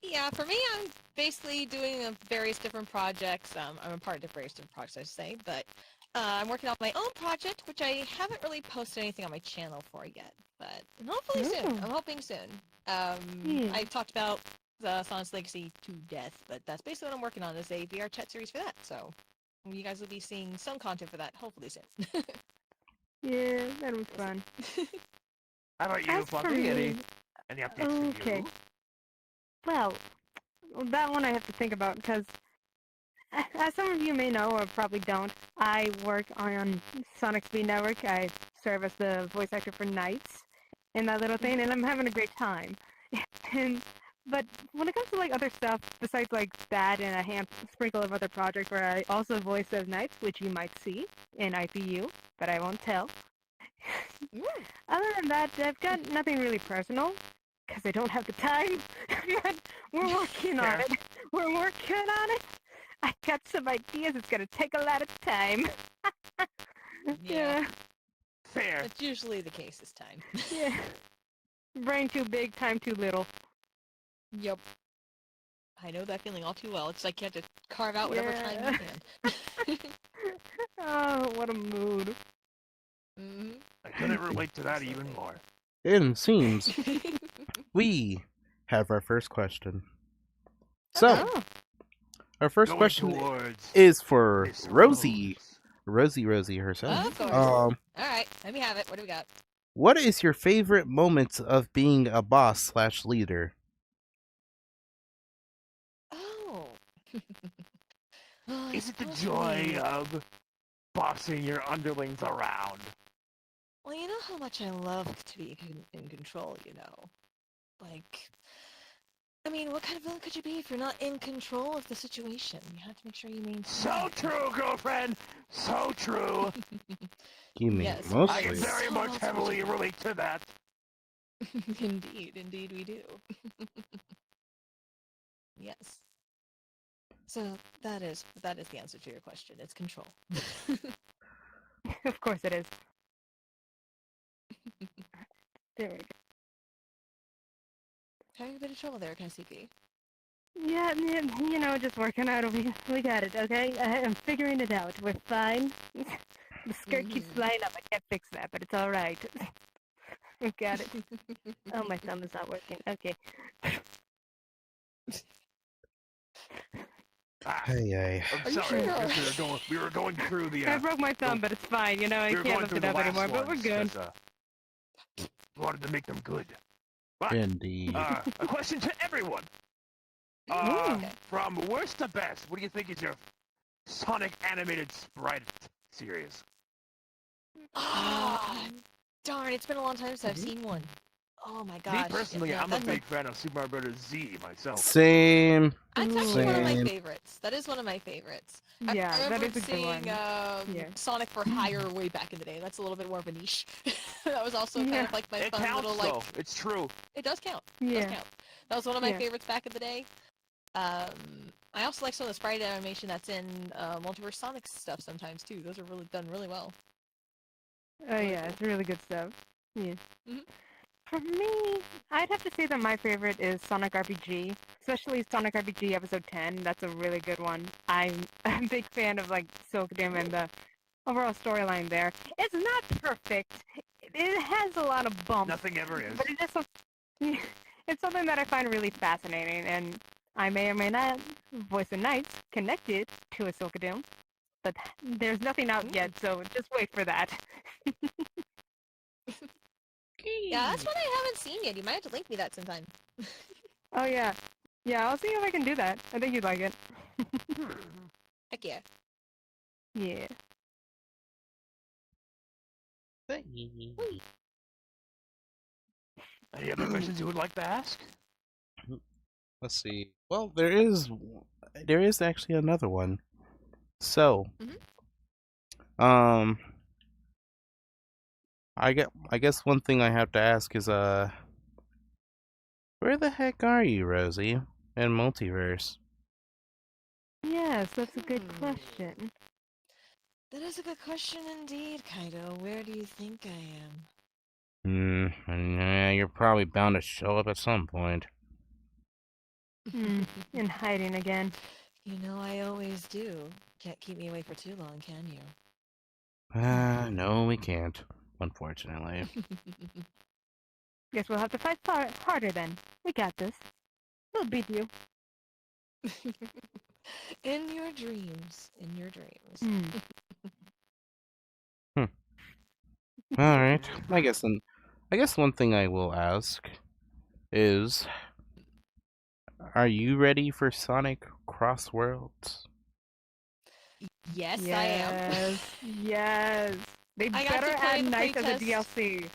yeah, for me, I'm basically doing various different projects. I'm a part of various different projects, I should say, but I'm working on my own project, which I haven't really posted anything on my channel for yet, but hopefully soon. Ooh. I'm hoping soon. Yeah. I talked about Sonic's Legacy to death, but that's basically what I'm working on is a VR chat series for that. So you guys will be seeing some content for that hopefully soon. Yeah, that was fun. How about you, As for Fluffy? Any me, updates from okay. you? Well, that one I have to think about because, as some of you may know or probably don't, I work on Sonic Speed Network. I serve as the voice actor for Knights in that little thing, and I'm having a great time. But when it comes to like other stuff besides like that and a sprinkle of other projects where I also voice those Knights, which you might see in IPU, but I won't tell. Other than that, I've got nothing really personal because I don't have the time. But we're working on it. We're working on it. I got some ideas. It's gonna take a lot of time. Yeah. Fair. That's usually the case this time. Yeah. Brain too big, time too little. Yep. I know that feeling all too well. It's like you have to carve out whatever time you can. Oh, what a mood. I couldn't relate to that even more. It seems we have our first question. So, our first Going question towards is for Miss Rosie. Rosie herself. Of course. Alright, let me have it. What do we got? What is your favorite moments of being a boss / leader? Oh. Is it the joy of bossing your underlings around? Well, you know how much I love to be in control, you know? Like, I mean, what kind of villain could you be if you're not in control of the situation? You have to make sure you maintain. So true, girlfriend! So true! You mean Yes, I mostly? very much heavily relate to that. Indeed we do. Yes. So that is the answer to your question. It's control. Of course it is. There we go. Having a bit of trouble there, KCP. Yeah, you know, just working out. We got it, okay? I'm figuring it out. We're fine. The skirt keeps flying up. I can't fix that, but it's all right. We got it. Oh, my thumb is not working. Okay. Hey. I'm sorry, because we were going through the. I broke my thumb, but it's fine. You know, I we were can't going lift through it the up last anymore, but we're ones, good. 'cause, wanted to make them good. But, Indeed. a question to everyone. From worst to best, what do you think is your Sonic animated sprite series? Ah, darn! It's been a long time since I've seen one. Oh my Me gosh. personally, yeah, I'm a that's big fan of Super Mario Bros. Z myself. Same. That's actually one of my Same. favorites. That is one of my favorites. Yeah, I that remember is a good one. seeing Sonic for Hire way back in the day. That's a little bit more of a niche. That was also kind of like my It fun counts, little like. though. It's true. It does count. It Yeah. does count. That was one of my Yeah. favorites back in the day. I also like some of the sprite animation that's in Multiverse Sonic stuff sometimes too. Those are really done really well. Oh yeah, it's really good stuff. Yeah. Mhm. For me, I'd have to say that my favorite is Sonic RPG, especially Sonic RPG Episode 10. That's a really good one. I'm a big fan of like Silkdom and the overall storyline there. It's not perfect. It has a lot of bumps. Nothing ever is. But it is it's something that I find really fascinating, and I may or may not voice a Knights connected to a Silkadome, but there's nothing out yet, so just wait for that. Yeah, that's one I haven't seen yet. You might have to link me that sometime. Oh yeah. Yeah, I'll see if I can do that. I think you'd like it. Heck yeah. Yeah. Any other questions you would like to ask? Let's see. Well, there is actually another one. So, I guess one thing I have to ask is where the heck are you, Rosie, in Multiverse? Yes, that's a good question. That is a good question indeed, Kaido. Where do you think I am? Yeah, you're probably bound to show up at some point. In hiding again. You know I always do. Can't keep me away for too long, can you? No, we can't, unfortunately. Guess we'll have to fight harder then. We got this. He'll beat you. In your dreams. In your dreams. All right. I guess one thing I will ask is, are you ready for Sonic Cross Worlds? Yes, I am. Yes. They I got better to play add the Knights as a playtest. DLC.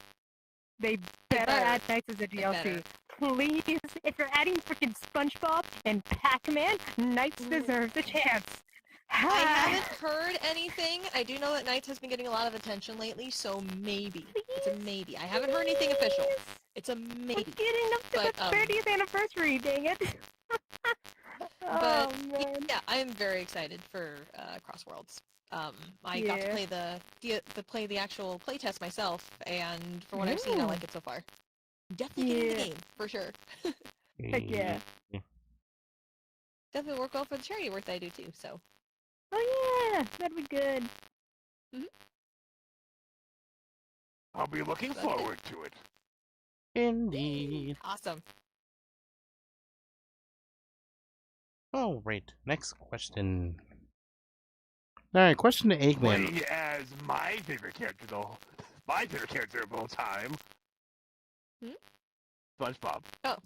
They better add Knights as a DLC. better. Please, if you're adding freaking SpongeBob and Pac-Man, Knights deserves a chance. I haven't heard anything. I do know that Knights has been getting a lot of attention lately, so maybe. It's a maybe. I haven't heard anything official. It's a maybe. We're getting up to But, the 30th anniversary, dang it. But man. yeah, I am very excited for Cross Worlds. I got to Yeah. play the actual playtest myself, and for what I've seen, I Ooh. like it so far. Definitely getting the game for sure. Heck yeah. Definitely work well for the charity work that I do too. So Oh yeah, that'd be good. I'll be looking That'd be good. forward to it. Indeed. Awesome. All right. Next question. All right. Question to Eggman. Playing as my favorite character, though. My favorite character of all time. SpongeBob. Oh.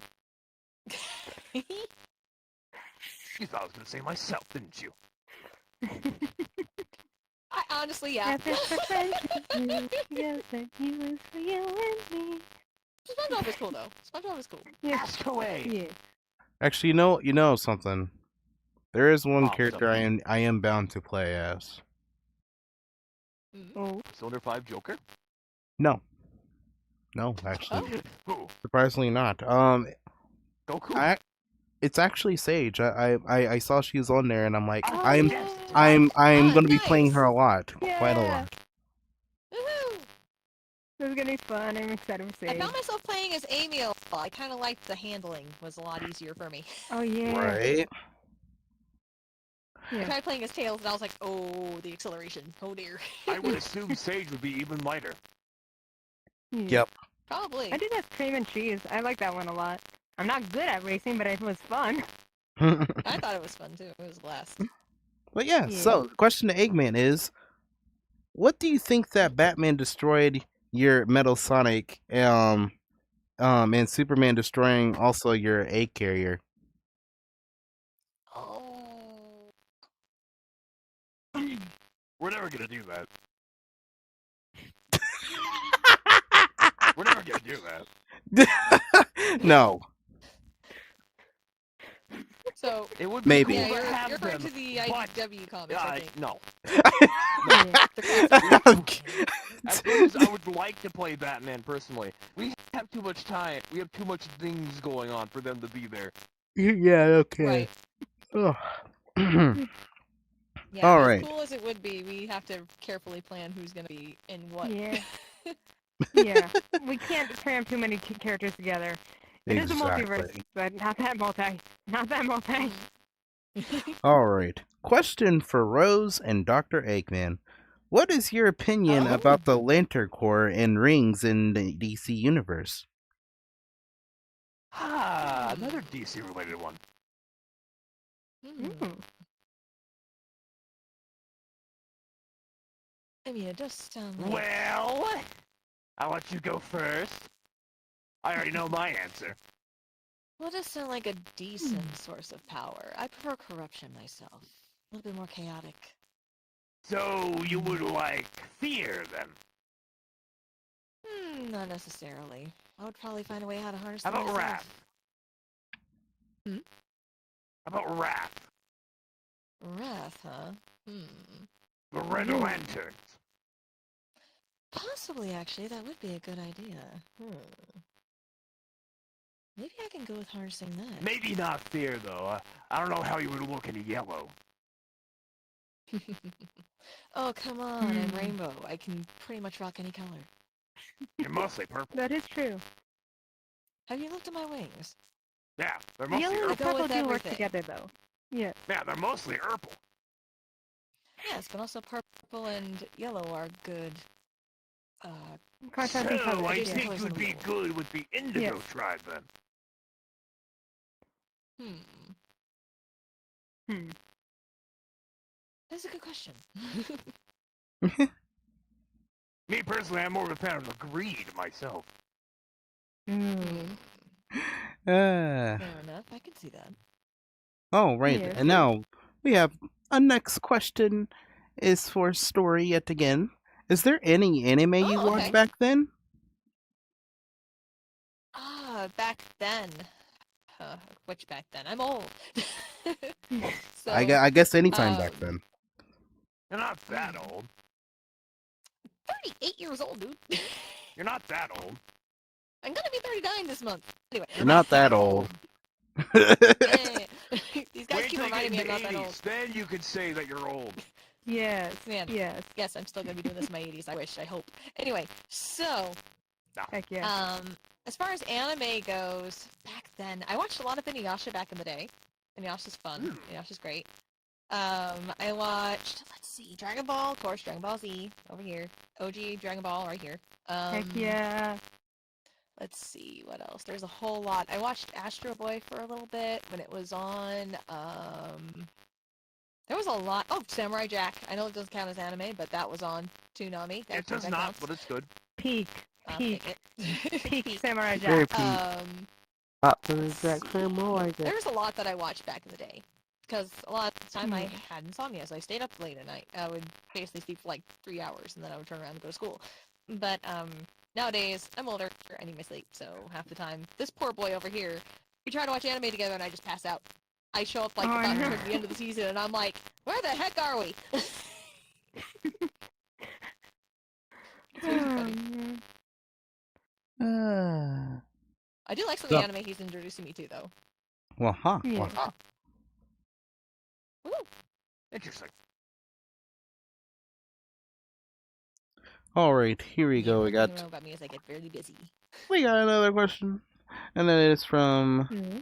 You thought I was going to say myself, didn't you? I honestly, yeah. F is for friendship, yes, and U is for you and me. SpongeBob is cool though. SpongeBob is cool. Yeah. Ask away. Yeah. Actually, you know something. There is one character I am bound to play as. Oh. Cylinder 5 Joker? No, actually, Who? surprisingly not. Goku? It's actually Sage. I saw she was on there, and I'm like, Oh, I'm gonna be playing her a lot, quite a lot. Woohoo! This is gonna be fun. I'm excited for I Sage. found myself playing as Amy a lot. I kind of liked the handling was a lot easier for me. Oh yeah. Right. I tried playing as Tails, and I was like, oh, the acceleration. Oh dear. I would assume Sage would be even lighter. Yep. Probably. I did that cream and cheese. I like that one a lot. I'm not good at racing, but it was fun. I thought it was fun too. It was a blast. But yeah, so the question to Eggman is, what do you think that Batman destroyed your Metal Sonic, and Superman destroying also your egg carrier? Oh. We're never gonna do that. We're never gonna do that. No. So it would be Maybe. cool Yeah, to you're have referring them, to the but- IDW comics, I think. No. Yeah. As much as I would like to play Batman personally, we have too much time. We have too much things going on for them to be there. Yeah. Okay. Right. Yeah, All as right. cool as it would be, we have to carefully plan who's going to be in what. Yeah. Yeah. We can't cram too many characters together. It is a multiverse, Exactly. but not that multi. Not that multi. All right. Question for Rose and Dr. Eggman. What is your opinion about the Lantern Corps and rings in the DC universe? Ah, another DC related one. I mean, it does sound like... Well, I'll let you go first. I already know my answer. Well, it does sound like a decent source of power. I prefer corruption myself. A little bit more chaotic. So you would like fear then? Not necessarily. I would probably find a way how to harness How them about myself. wrath? How about wrath? Wrath, huh? The Red Lanterns. Possibly, actually, that would be a good idea. Maybe I can go with harnessing that. Maybe not fear though. I don't know how you would look in yellow. Oh, come on, I'm rainbow. I can pretty much rock any color. You're mostly purple. That is true. Have you looked at my wings? Yeah, they're mostly Yellow and purple. purple do work everything. together, though. Yeah. Yeah, they're mostly purple. Yes, but also purple and yellow are good. Contrasting So colors. I yeah. think you'd be good with the Indigo tribe then. Hmm. That's a good question. Me personally, I'm more of a fan of the greed myself. Uh, Fair enough. I can see that. oh, right. Yes, And yes. now we have a next question is for Story yet again. Is there any anime you Oh, watched okay. back then? Back then. Which back then? I'm old. So, I guess anytime back um, then. You're not that old. 38 years old, dude. You're not that old. I'm gonna be 39 this month. Anyway. You're not that old. Yeah. These guys Wait keep till you get reminding me I'm into not that 80s, old. then you could say that you're old. Yes. Man. Yes. Yes, I'm still gonna be doing this in my 80s. I wish. I hope. Anyway, so Heck yeah. as far as anime goes, back then I watched a lot of Inuyasha back in the day. Inuyasha's fun. Inuyasha's great. I watched, let's see, Dragon Ball, of course, Dragon Ball Z over here. OG Dragon Ball right here. Heck yeah. Let's see what else. There's a whole lot. I watched Astro Boy for a little bit when it was on. There was a lot. Oh, Samurai Jack. I know it doesn't count as anime, but that was on Toonami. It does not, but it's good. Peak. I'll Peak. take it. Peak Samurai Very Jack. peak. Let's Jack Samurai Jack. There was a lot that I watched back in the day. Because a lot of the time I Hmm. had insomnia, so I stayed up late at night. I would basically sleep for like 3 hours, and then I would turn around and go to school. But nowadays, I'm older, I need my sleep, so half the time, this poor boy over here, we try to watch anime together, and I just pass out. I show up like Oh, about no. towards the end of the season, and I'm like, where the heck are we? It's really funny. I do like some of the anime he's introducing me to, though. Well, huh. Yeah. Well, huh. Woo! Interesting. All right, here we Yeah, go. We one got thing about me is I get very busy. another question, and then it's from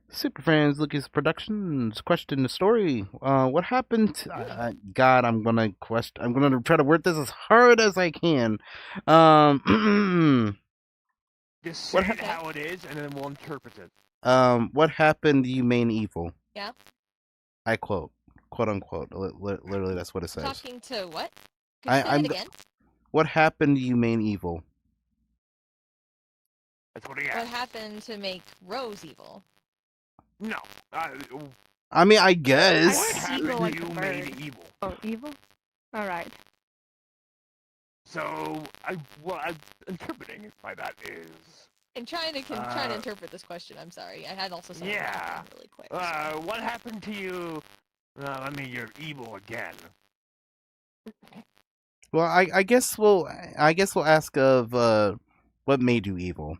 Super Friends Lucas Productions. Question: the story. What happened? God, I'm gonna try to word this as hard as I can. Just say it how it is, and then we'll interpret it. What happened to you, main evil? Yeah? I quote unquote. Literally, that's what it says. Talking to what? Could you say it again? What happened to you, main evil? That's what he What asked. happened to make Rose evil? No. I mean, I What guess. happened like to you the made bird. evil? Oh, evil? Alright. So, what I'm interpreting by that is... I'm trying to interpret this question. I'm sorry. I had also something Yeah. really quick. What happened to you? I mean, you're evil again. Well, I guess we'll ask of what made you evil.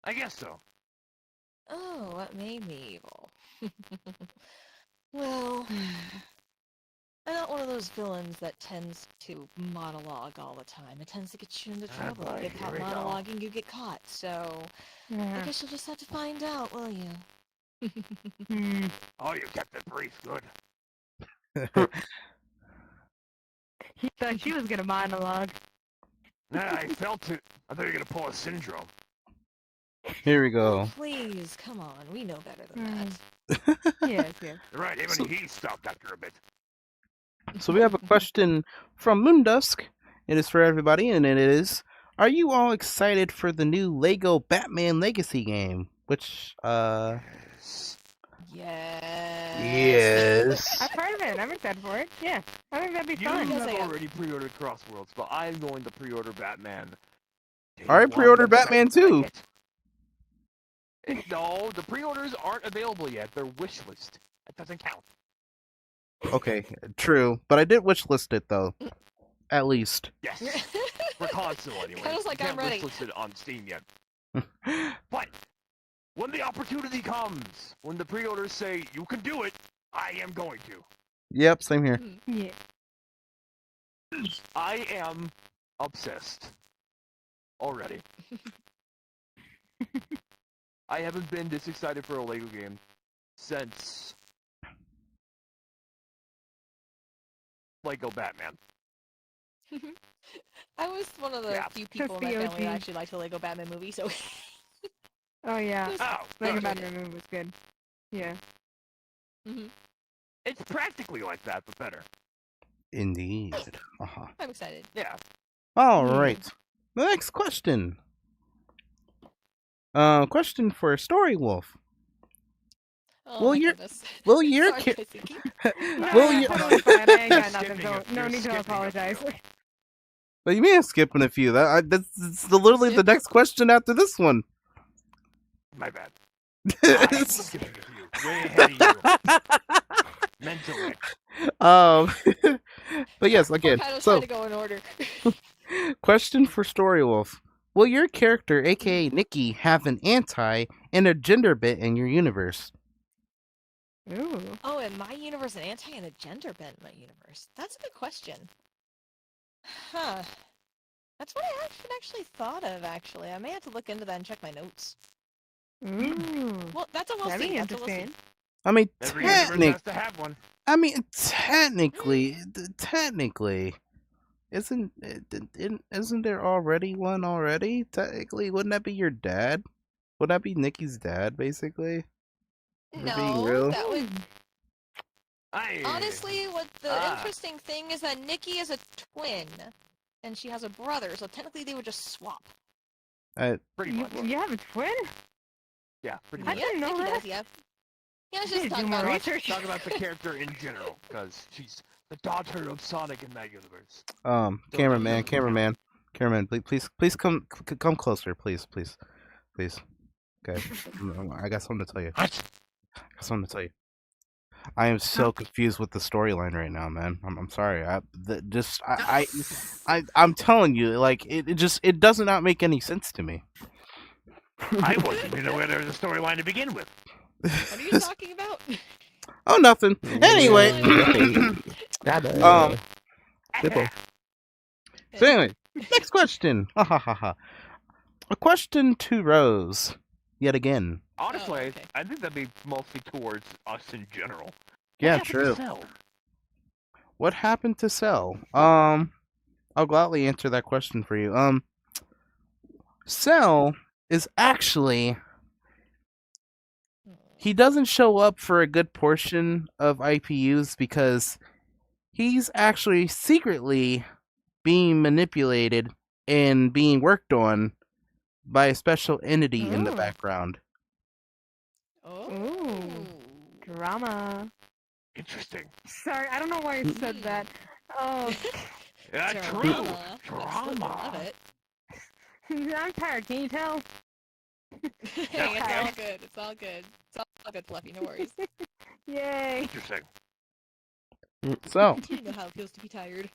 I guess so. Oh, what made me evil? Well, I'm not one of those villains that tends to monologue all the time. It tends to get you into trouble. boy, You get here caught we go. monologuing, you get caught. So, I Yeah. guess you'll just have to find out, will you? Hmm. Oh, you kept it brief. Good. He thought she was gonna monologue. I felt it. I thought you were going to pull a syndrome. Here we go. Please, come on. We know better than Hmm. that. Yes, yes. You're right, even So- he stopped after a bit. So we have a question from Moondusk. It is for everybody, and it is: are you all excited for the new Lego Batman Legacy game? Which, yes. I've heard of it. I'm excited for it. Yeah. I think that'd be You fun. have already pre-ordered Crossworlds, but I'm going to pre-order Batman. I pre-ordered Batman too. No, the pre-orders aren't available yet. They're wishlist. That doesn't count. Okay, true, but I did wishlist it though. At least. Yes. For console, anyway. Kinda like You I'm can't ready. wishlist it on Steam yet. But when the opportunity comes, when the pre-orders say you can do it, I am going to. Yep, same here. Yeah. I am obsessed already. I haven't been this excited for a Lego game since Lego Batman. I was one of the Yeah. few people in Just my the family that OG. actually liked the Lego Batman movie, so Oh yeah. Oh, Mega good. Man movie was good. Yeah. It's practically like that, but better. Indeed. Uh-huh. I'm excited. Yeah. All right. The next question. Question for Story Wolf. Oh Will my your goodness. will your Sorry, ki- Kaisuke. will No, your totally fine. I ain't got nothing. Skipping Don't, a- no you're need to skipping a apologize. But you mean skipping a few? That's literally the next question after this one. My bad. I'm skipping a few. Way ahead of you. Mentally. But yes, again. Hokkaido's So, trying to go in order. question for Story Wolf: will your character, aka Nikki, have an anti and a gender bit in your universe? Ooh. Oh, in my universe, an anti and a gender bent in my universe. That's a good question. Huh. That's what I haven't actually thought of, actually. I may have to look into that and check my notes. Ooh. Well, that's a we'll That'd see. be That's a we'll see. interesting. I mean, Every universe has to have one. technically, isn't there already one already? Technically, wouldn't that be your dad? Would that be Nikki's dad, basically? If we're being No, real? that would... Honestly, what the interesting thing is that Nikki is a twin, and she has a brother, so technically they would just swap. Pretty You, much. you have a twin? Yeah, pretty I much. didn't know Nikki that. does, yeah. Yeah, let's Need just to talk do more about research. Talk about the character in general, because she's the daughter of Sonic in that universe. Cameraman, please come closer, please. Okay, I got something to tell you. I am so confused with the storyline right now, man. I'm sorry. I'm telling you, like it does not make any sense to me. I wasn't even aware there was a storyline to begin with. What are you talking about? Oh, nothing. Anyway, so anyway, next question. Ha ha ha ha. A question to Rose, yet again. Honestly, I think that'd be mostly towards us in general. Yeah, What happened to true. Cell? What happened to Cell? I'll gladly answer that question for you. Cell is actually he doesn't show up for a good portion of IPUs because he's actually secretly being manipulated and being worked on by a special entity in the background. Ooh. Drama. Interesting. Sorry, I don't know why you said that. Oh. True. Drama. Love it. I'm tired, can you tell? Hey, it's all good. It's all good. It's all good, Fluffy. No worries. Yay. Interesting. So, You know how it feels to be tired.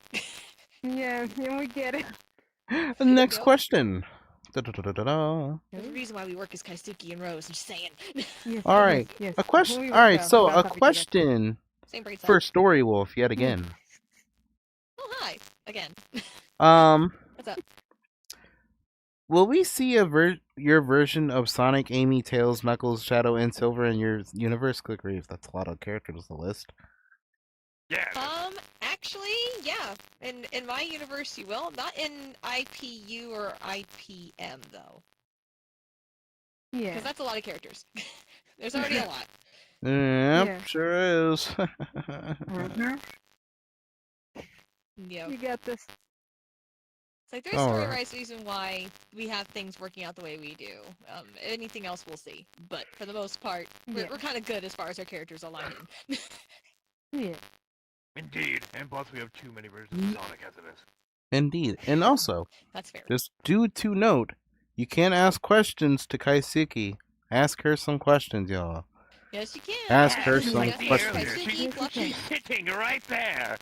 Yeah, we get it. the next Yep. question. There's a reason why we work as Kaisuke and Rose. I'm just saying. All right, yes. a question. We All right, work so well. a Bounce off each other. question Same brain for cell. Story Wolf yet again. Oh, hi. Again. What's up? Will we see your version of Sonic, Amy, Tails, Knuckles, Shadow, and Silver in your universe? Click Reeves. That's a lot of characters to list. Yeah. Actually, yeah. In my universe, you will. Not in IPU or IPM, though. Yeah. Because that's a lot of characters. There's already a lot. Yep, Yeah. sure is. Yep. You got this. It's like there's story-wise reason why we have things working out the way we do. Anything else we'll see. But for the most part, we're kind of good as far as our characters aligning. Yeah. Indeed, and plus we have too many versions of Sonic as it is. Indeed, and also, That's fair. just do to note, you can't ask questions to Kaisuke. Ask her some questions, y'all. Yes, you can. Ask her Yes, some yes, questions. Kaisuke, Fluffy. She's sitting right there.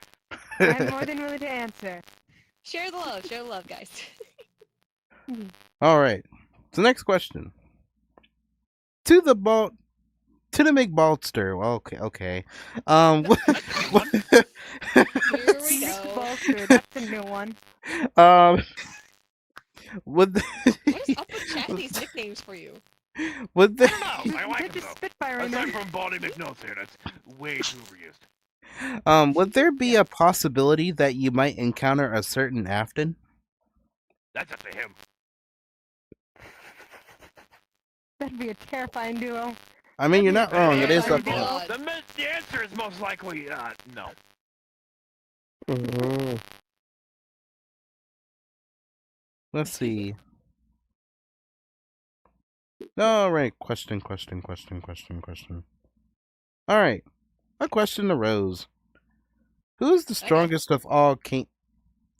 I'm more than willing to answer. Share the love, guys. All right. So next question. To the big baldster. Well, okay. Here we go. Bolster, that's a new one. Would What is up with Chastie's nicknames for you? would the I like him though. Spitfire in Aside there. from Baldy McNuts here, that's way too overused. would there be a possibility that you might encounter a certain Afton? That's up to him. That'd be a terrifying duo. I mean, you're not wrong. It is The, up there. the answer is most likely no. Let's see. All right. Question. All right. A question arose. Who's the strongest of all King?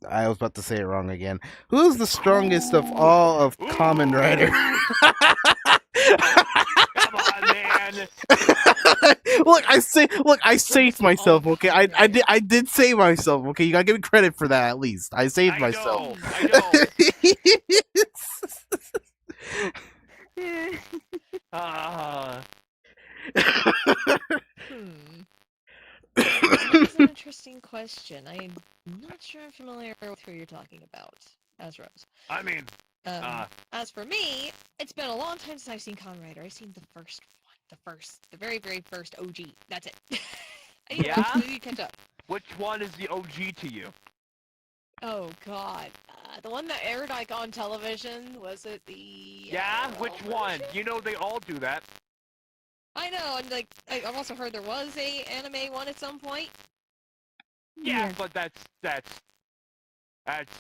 I was about to say it wrong again. Who's the strongest of all of Kamen Rider? Come on, man. Look, I saved myself. Okay, I did save myself. Okay, you gotta give me credit for that at least. I saved myself. I know. That's an interesting question. I'm not sure I'm familiar with who you're talking about as Rose. I mean, As for me, it's been a long time since I've seen Kamen Rider. I've seen the first one, the very, very first OG. That's it. I need Yeah? to need to catch up. Which one is the OG to you? Oh God, the one that aired like on television, was it the? Yeah, which one? You know they all do that. I know, and like I've also heard there was a anime one at some point. Yeah, but that's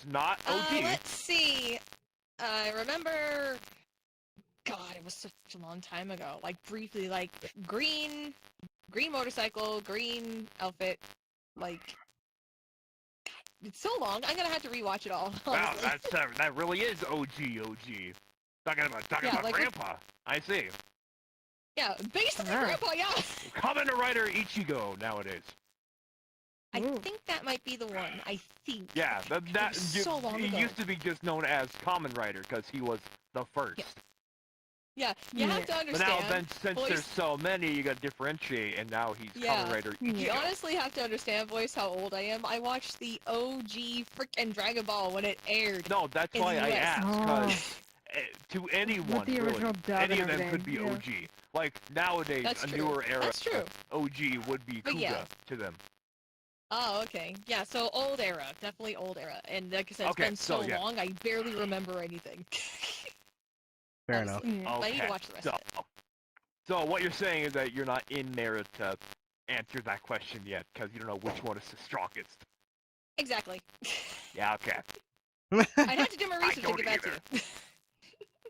not OG. Let's see. I remember. God, it was such a long time ago. Like briefly, like green motorcycle, green outfit. Like it's so long. I'm gonna have to rewatch it all. Wow, Honestly. that really is OG. Talking about like Grandpa. I see. Yeah, based on my grandpa. Yeah. Kamen Rider Ichigo nowadays. I think that might be the one. I think. Yeah, that so long he ago. used to be just known as Kamen Rider because he was the first. Yeah, you have to But understand. now, then, since voice, there's so many, you got to differentiate, and now he's Kamen Rider Ichigo. You honestly have to understand, voice, how old I am. I watched the OG frickin' Dragon Ball when it aired. No, that's in why the I US. asked, because to anyone, With the really, original dub any and of them could be everything, OG. Like, nowadays, That's a true. newer era That's true. OG would be But Kuga yeah. to them. Oh, okay. Yeah, so old era. Definitely old era. And like I said, it's Okay, been so so, yeah. long, I barely remember anything. Fair enough. Honestly. But I need to watch the rest so, of it. So what you're saying is that you're not in there to answer that question yet, because you don't know which one is the strongest. Exactly. Yeah, okay. I'd have to do my research to don't get back to you.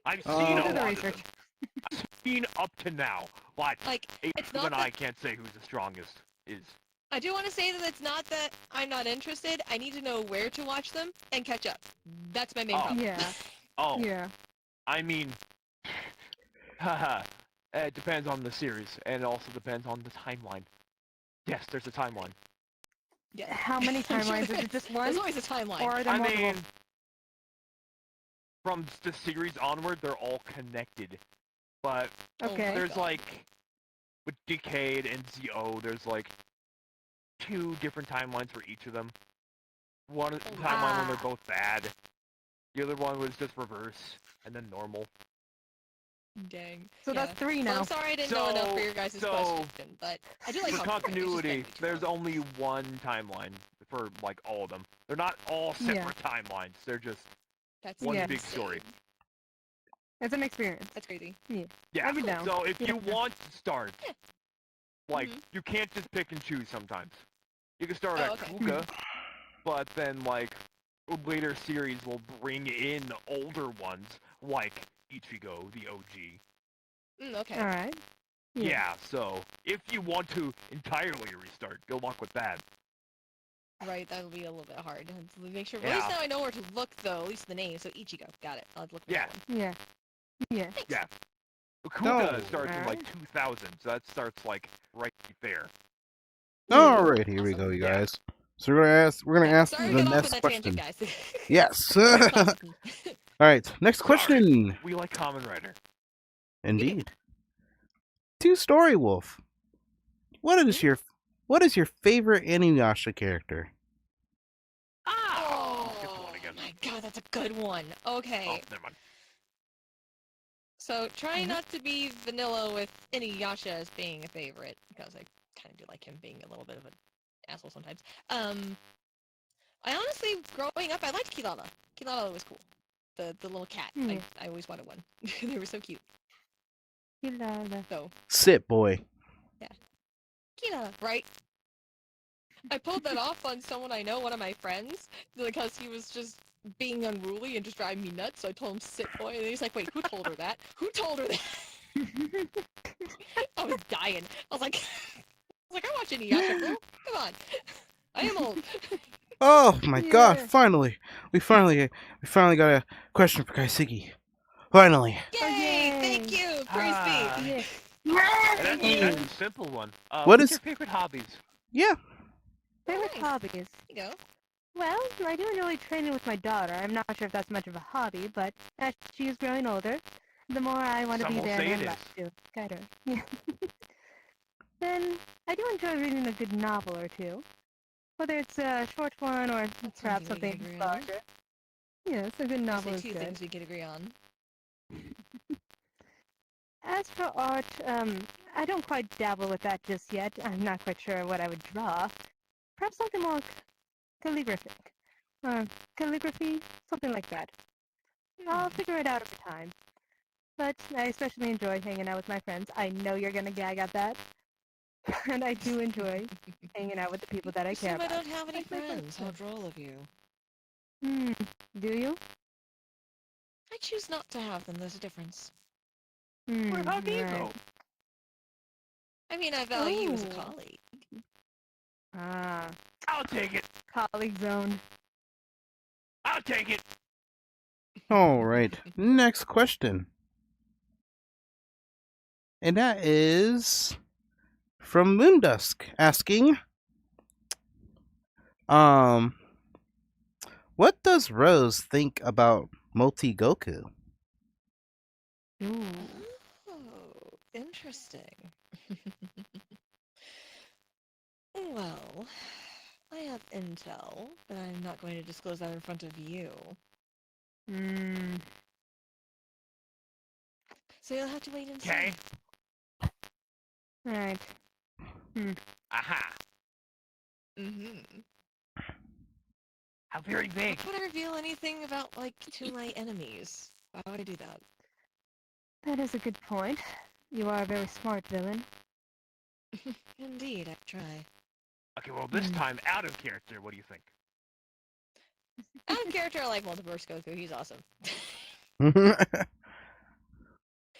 I've Oh. seen Do a the lot of research. them. I've seen up to now, but Like, it's not even I that- can't say who's the strongest. Is I do want to say that it's not that I'm not interested. I need to know where to watch them and catch up. That's my main problem. Yeah. oh, Yeah. I mean, haha. It depends on the series, and it also depends on the timeline. Yes, there's a timeline. Yeah. How many timelines? Is it just one? There's always a timeline. Or are there I multiple? mean, from the series onward, they're all connected. But Okay. there's like, with Decade and ZO, there's like 2 different timelines for each of them. One timeline when they're both bad. The other one was just reverse, and then normal. Dang. So that's 3 now. Well, I'm sorry I didn't know enough for your guys' So- question, but I do like For Kamen Rider, it's just continuity, been way too there's long. only one timeline for like all of them. They're not all separate timelines. They're just That's one Yeah. big story. It's an experience. That's crazy. Yeah. Yeah. I'd be down. So if you Yeah. want to start, like Mhm. you can't just pick and choose sometimes. You can start Oh, at okay. Kuga, but then like later series will bring in older ones like Ichigo, the OG. Okay. All right. Yeah. So if you want to entirely restart, good luck with that. Right, that'll be a little bit hard. To make sure. At Yeah. least now I know where to look, though. At least the name. So Ichigo. Got it. I'll look for Yeah. that one. Yeah. Yeah. Yeah. Kuga No. starts in like Alright. 2000, so that starts like right there. All right, here we go, you Yeah. guys. So we're gonna ask Sorry to the get off on next that question. tangent, guys. Yes. All right, next question. We like Kamen Rider. Indeed. To Story Wolf. What is your favorite Inuyasha character? Oh my god, that's a good one. Okay. Oh, never mind. So try not to be vanilla with Inuyasha as being a favorite, because I kind of do like him being a little bit of an asshole sometimes. I honestly, growing up, I liked Kilala. Kilala was cool. The little cat. Hmm. I always wanted one. They were so cute. Kilala. So, Sit, boy. Kilala, right? I pulled that off on someone I know, one of my friends, because he was just being unruly and just driving me nuts. So I told him sit boy, and he's like, "Wait, who told her that? Who told her that?" I was dying. I was like, "I'm watching Inuyasha, bro. Come on, I am old." Oh my God! Yeah. Finally, we finally got a question for Kaiseki. Finally. Yay! Thank you. Praise be. That's a simple one. What What's is- your favorite hobbies? Yeah. Favorite hobbies? There you go. Well, I do enjoy training with my daughter. I'm not sure if that's much of a hobby, but as she is growing older, the more I want to Some be will there say in her it life to guide her. Yeah. Then I do enjoy reading a good novel or two, whether it's a short one or perhaps something we something can agree on. larger. Yes, a good novel is two good. things we can agree on. As for art, I don't quite dabble with that just yet. I'm not quite sure what I would draw. Perhaps something more calligraphic. Calligraphy, something like that. I'll figure it out over time. But I especially enjoy hanging out with my friends. I know you're gonna gag at that. And I do enjoy hanging out with the people that I care Assume I about. don't have any friends. How droll of you. Do you? I choose not to have them. There's a difference. Where about you right. go? I mean, I value you as a Ooh. colleague. Ah, I'll take it. colleague zone. I'll take it. All right. Next question. And that is from Moondusk asking, what does Rose think about Multi Goku? Ooh. Oh, interesting. Well, I have intel, but I'm not going to disclose that in front of you. So you'll have to wait and see. Okay. Right. Aha. How very big. Why would I reveal anything about, like, to my enemies? Why would I do that? That is a good point. You are a very smart villain. Indeed, I try. Okay, well, this time out of character. What do you think? Out of character, I like Multiverse Goku. He's awesome.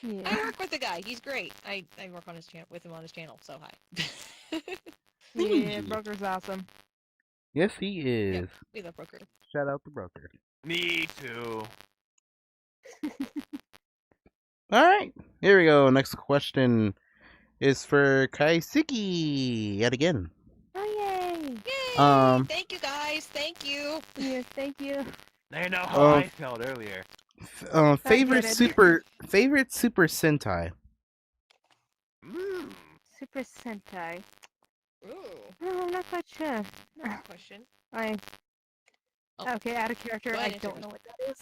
Yeah. I work with the guy. He's great. I work on his with him on his channel. So hi. Yeah, Broker's awesome. Yes, he is. We love Broker. Shout out to Broker. Me too. All right, here we go. Next question is for Kaiseki yet again. Oh yay! Yay! Thank you guys. Thank you. Yes, thank you. Now you know how I felt earlier. Favorite it. Super Sentai. Super Sentai. Ooh. No, I'm not quite sure. Question. Okay, out of character, Go I ahead, don't answer know what that is.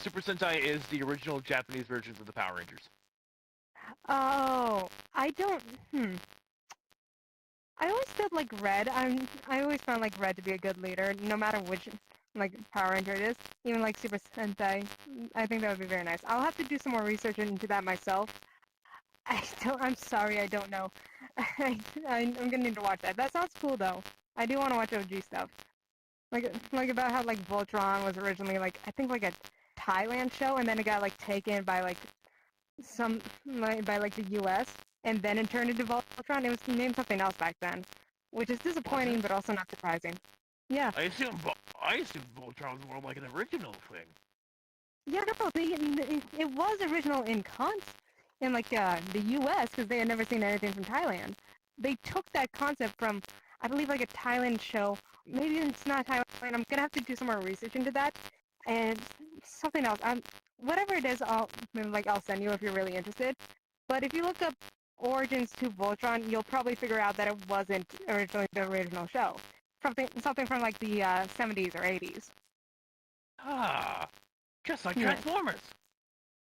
Super Sentai is the original Japanese versions of the Power Rangers. Oh, I don't. I always felt like Red. I always found like Red to be a good leader, no matter which like Power Ranger it is. Even like Super Sentai, I think that would be very nice. I'll have to do some more research into that myself. I'm sorry, I don't know. I'm gonna need to watch that. That sounds cool though. I do want to watch OG stuff. Like about how like Voltron was originally like I think like a Thailand show, and then it got like taken by like by like the U.S. and then it turned into Voltron. It was named something else back then, which is disappointing but also not surprising. Yeah. I assume Voltron was more like an original thing. Yeah, no, it was original in like the U.S. because they had never seen anything from Thailand. They took that concept from I believe like a Thailand show. Maybe it's not Thailand. I'm gonna have to do some more research into that and something else. Whatever it is, I'll send you if you're really interested. But if you look up origins to Voltron, you'll probably figure out that it wasn't originally the original show. Something from like the 70s or 80s. Ah, just like Yeah. Transformers.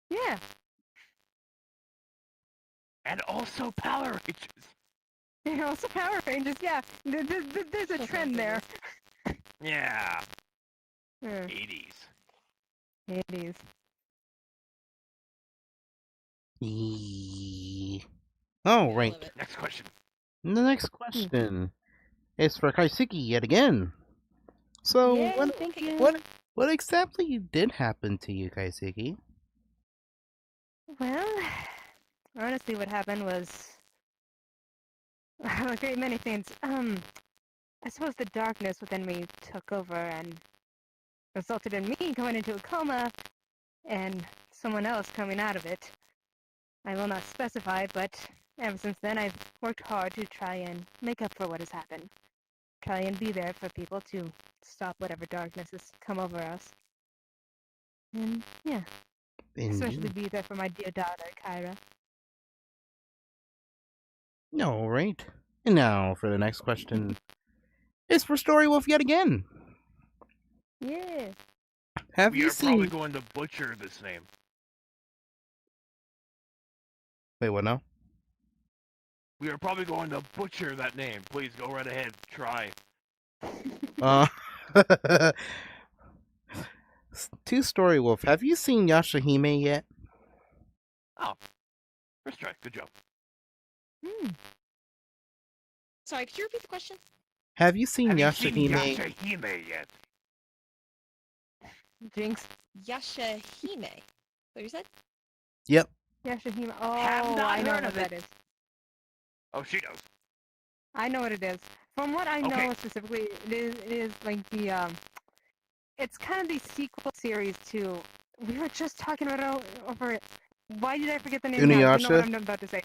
Yeah. And also Power Rangers. Yeah, also Power Rangers. Yeah, there's a trend there. Yeah. Yeah. 80s. 80s. All right. Next question. The next question is for Kaiseki yet again. So, Yay, thank you. what exactly did happen to you, Kaiseki? Well, honestly, what happened was a great many things. I suppose the darkness within me took over and resulted in me going into a coma and someone else coming out of it. I will not specify, but ever since then I've worked hard to try and make up for what has happened. Try and be there for people to stop whatever darkness has come over us. And yeah, especially Indeed. be there for my dear daughter, Kyra. All right. And now for the next question. It's for Story Wolf yet again. Yeah. Have We you are probably seen? going to butcher this name. Wait, what now? We are probably going to butcher that name. Please go right ahead. Try. To Story Wolf, have you seen Yashahime yet? Oh. First try. Good job. Sorry, could you repeat the question? Have you seen Have you seen Yashahime? Yashahime yet? Jinx. Yashahime. What you said? Yep. Yashahime. Have Oh, not I know heard what of that it. is. Oh, she knows. I know what it is. From what I Okay. know specifically, it is like the it's kind of the sequel series to. We were just talking about it over it. Why did I forget the name now? You know what Inuyasha? I'm about to say.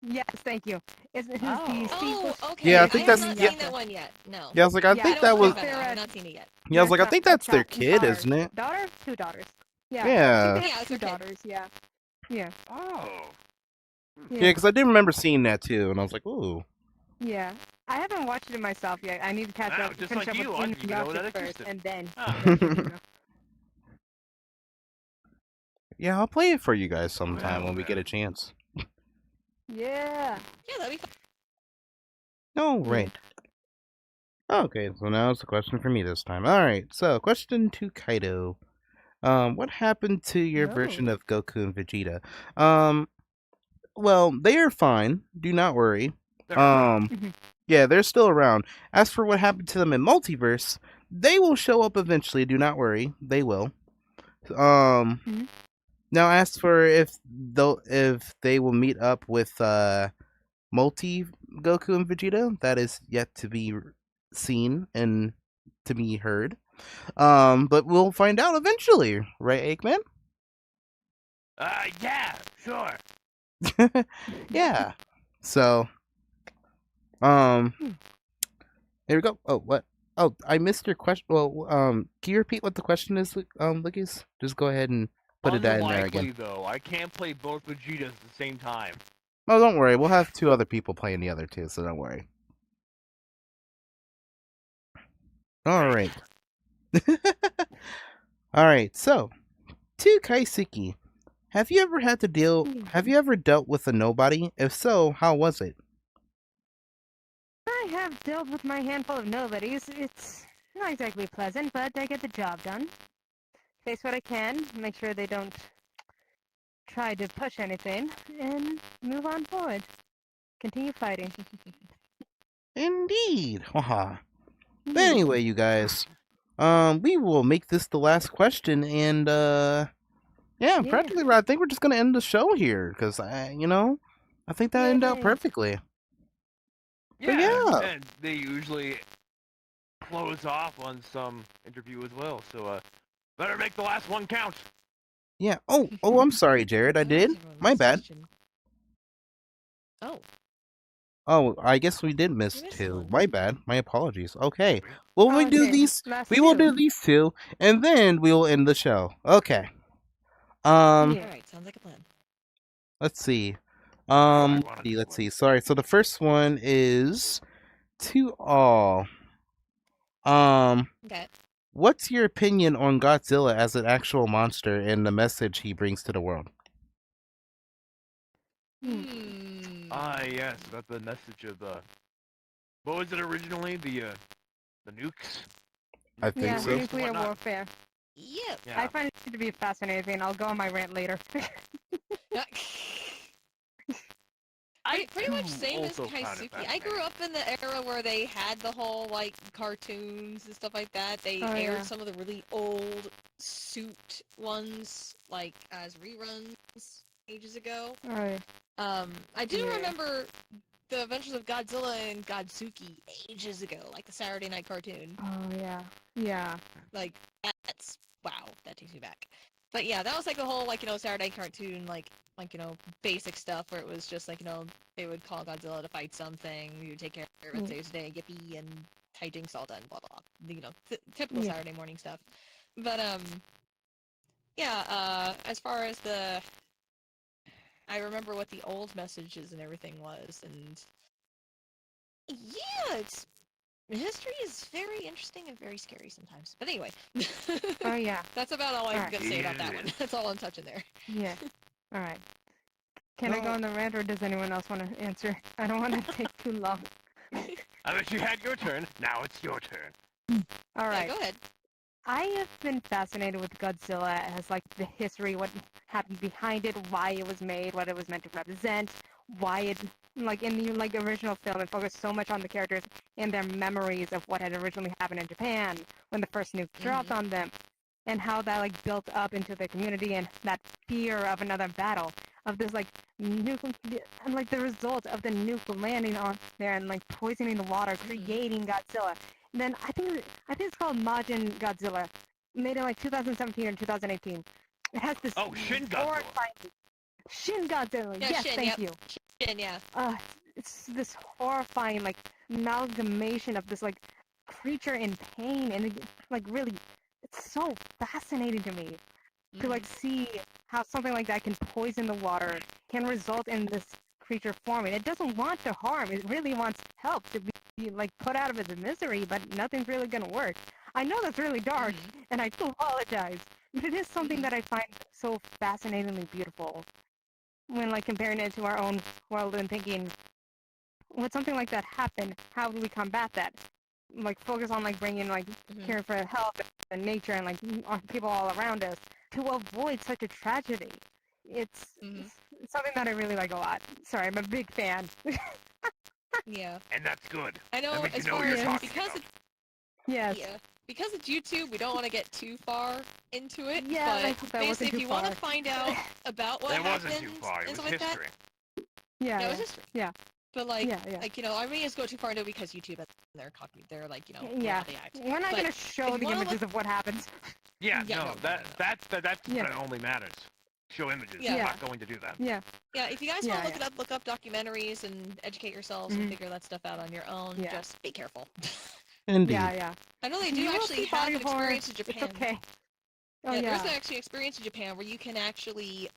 Yes, thank you. It is the Oh, sequel. okay. Yeah, I I think have that's- not yeah. seen that one yet. No. Yeah, I was like, I Yeah, think I that don't was. know about it. I have not seen it yet. Yeah, I was like, I Yes, think that's their kid, daughter. isn't it? Daughter? Two daughters. Yeah. Yeah. I think they Yeah, have it's two her kid. daughters. Yeah. Yeah. Oh. Yeah, because I did remember seeing that too, and I was like, ooh. Yeah. I haven't watched it myself yet. I need to catch Wow, up, just finish like up you, with I didn't even know Inuyasha that first, existed. and then. Ah. then you know. Yeah, I'll play it for you guys sometime Well, when we get a chance. Yeah. Yeah, that'd be fun. Oh, right. Okay, so now it's a question for me this time. Alright, so question to Kaido. What happened to your version of Goku and Vegeta? Well, they are fine. Do not worry. Yeah, they're still around. As for what happened to them in Multiverse, they will show up eventually. Do not worry. They will. Now as for if they will meet up with Multi Goku and Vegeta, that is yet to be seen and to be heard. But we'll find out eventually, right, Eggman? Yeah, sure. Yeah. So, here we go. Oh, what? Oh, I missed your question. Well, can you repeat what the question is, Lucas? Just go ahead and put it in there Unlikely, again. though. I can't play both Vegetas at the same time. Oh, don't worry. We'll have two other people playing the other two, so don't worry. All right. All right. So, to Kaiseki, have you ever had to deal? Have you ever dealt with a nobody? If so, how was it? I have dealt with my handful of nobodies. It's not exactly pleasant, but I get the job done. Face what I can, make sure they don't try to push anything, and move on forward. Continue fighting. Indeed. Haha. But anyway, you guys, we will make this the last question, and yeah, practically, I think we're just gonna end the show here because I think that ended out Yay. perfectly. But Yeah, yeah. and they usually close off on some interview as well, so better make the last one count. Yeah. Oh, I'm sorry, Jared. I did. My bad. Oh. Oh, I guess we did miss two. My bad. My apologies. Okay. Well, we do Okay, these. last We will two. do these two, and then we will end the show. Okay. Alright, sounds like a plan. Let's see. Let's see. Sorry. So the first one is to all. Okay. What's your opinion on Godzilla as an actual monster and the message he brings to the world? Yes, about the message of the. What was it originally? The nukes. I think Yeah, so. nuclear warfare. Yeah. I find it to be fascinating. I'll go on my rant later. pretty much same as also found it Kaisuki. I grew up in the era where they had the whole like cartoons and stuff like that. They aired some of the really old suit ones like as reruns ages ago. Right. I do remember the Adventures of Godzilla and Godzuki ages ago, like the Saturday night cartoon. Oh yeah. Yeah. Like that's wow, that takes me back. But yeah, that was like the whole like Saturday night cartoon like basic stuff where it was just like they would call Godzilla to fight something, you would take care of it, saves the day, yippee, and hijinks all done, blah blah. Typical Saturday morning stuff. But yeah, as far as I remember what the old messages and everything was, and yeah, history is very interesting and very scary sometimes. But anyway. Oh yeah. That's about all I'm Alright. gonna say about that one. That's all I'm touching there. Yeah. All right. Can I go on the rant, or does anyone else want to answer? I don't want to take too long. I bet you had your turn. Now it's your turn. All right. Yeah, go ahead. I have been fascinated with Godzilla as like the history, what happened behind it, why it was made, what it was meant to represent, why it like in the original film it focused so much on the characters and their memories of what had originally happened in Japan when the first nuke dropped on them, and how that like built up into the community and that fear of another battle, of this like nuke and like the result of the nuke landing on there and like poisoning the water, creating Godzilla. And then I think it's called Majin Godzilla, made in like 2017 or 2018. It has this Shin Godzilla. Shin Godzilla. Yeah, yes, Shin, thank yep. you. Shin, yeah. It's this horrifying like amalgamation of this like creature in pain, and like really, it's so fascinating to me to like see how something like that can poison the water, can result in this creature forming. It doesn't want to harm. It really wants help to be like put out of its misery, but nothing's really gonna work. I know that's really dark, and I do apologize, but it is something that I find so fascinatingly beautiful when like comparing it to our own world and thinking, would something like that happen? How do we combat that? Like focus on like bringing like care for health and nature and like on people all around us to avoid such a tragedy. It's something that I really like a lot. Sorry, I'm a big fan. Yeah. And that's good. I know, That means as you know far what you're as talking because about. Yes. Yeah. Because it's YouTube, we don't want to get too far into it. Yeah, I but hope that basically, wasn't if too you want to far. find out about what That happened wasn't too far. It and was stuff like history. that, Yeah. it was history. Yeah. But like, Yeah. I mean, just go too far into it because YouTube, they're like, Yeah. how they act. We're not But gonna show if you the wanna images look- of what happens. Yeah, Yeah, no, no, that's Yeah. what only matters. Show images. Yeah. I'm not going to do that. Yeah. Yeah, if you guys Yeah, want to yeah. look up documentaries and educate yourselves and figure that stuff out on your own, Yeah. just be careful. Indeed. Yeah, yeah. I know they You do will actually see have body an horror. experience in Japan. It's okay. Oh yeah, yeah. there's actually an experience in Japan where you can actually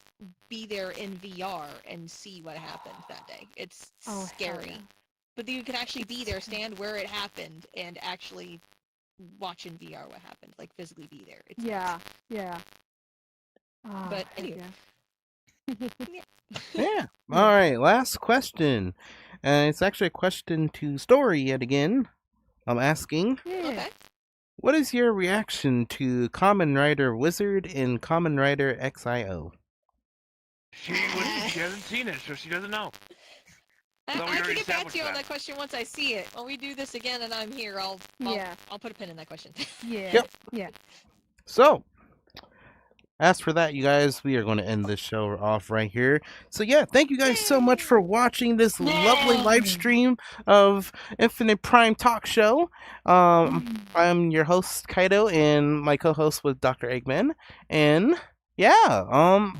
be there in VR and see what happened that day. It's Oh, hell scary. yeah. But you can actually be there, stand where it happened, and actually watch in VR what happened, like physically be there. It's Yeah. Yeah. Oh, But heck anyway. Yeah. All right. Last question. It's actually a question to Story yet again. I'm asking, Okay. what is your reaction to Kamen Rider Wizard and Kamen Rider XIO? She hasn't seen it, so she doesn't know. I Thought we have to already get back to established you on that. that question once I see it. When we do this again and I'm here, I'll put a pin in that question. Yeah. Yep. Yeah. So, as for that, you guys, we are going to end this show off right here. So, yeah, thank you guys so much for watching this lovely live stream of Infinite Prime Talk Show. I'm your host, Kaido, and my co-host was Dr. Eggman. And, yeah,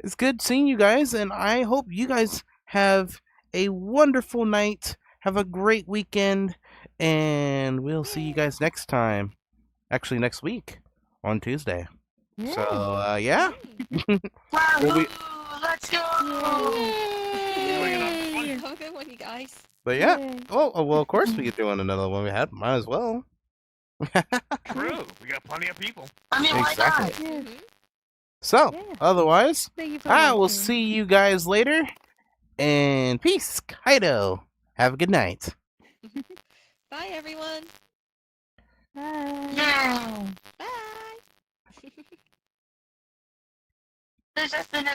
it's good seeing you guys, and I hope you guys have a wonderful night. Have a great weekend, and we'll see you guys next time. Actually, next week on Tuesday. So, yeah. We'll be- Let's go! Have a good one, you guys. but yeah. Oh, well, of course we could do another one. We had, might as well. True. We got plenty of people. I mean, why Exactly. not? So, otherwise, Thank you for I will watching. see you guys later. And peace, Kaido. Have a good night. Bye, everyone. Bye. Yeah. Bye. This has been an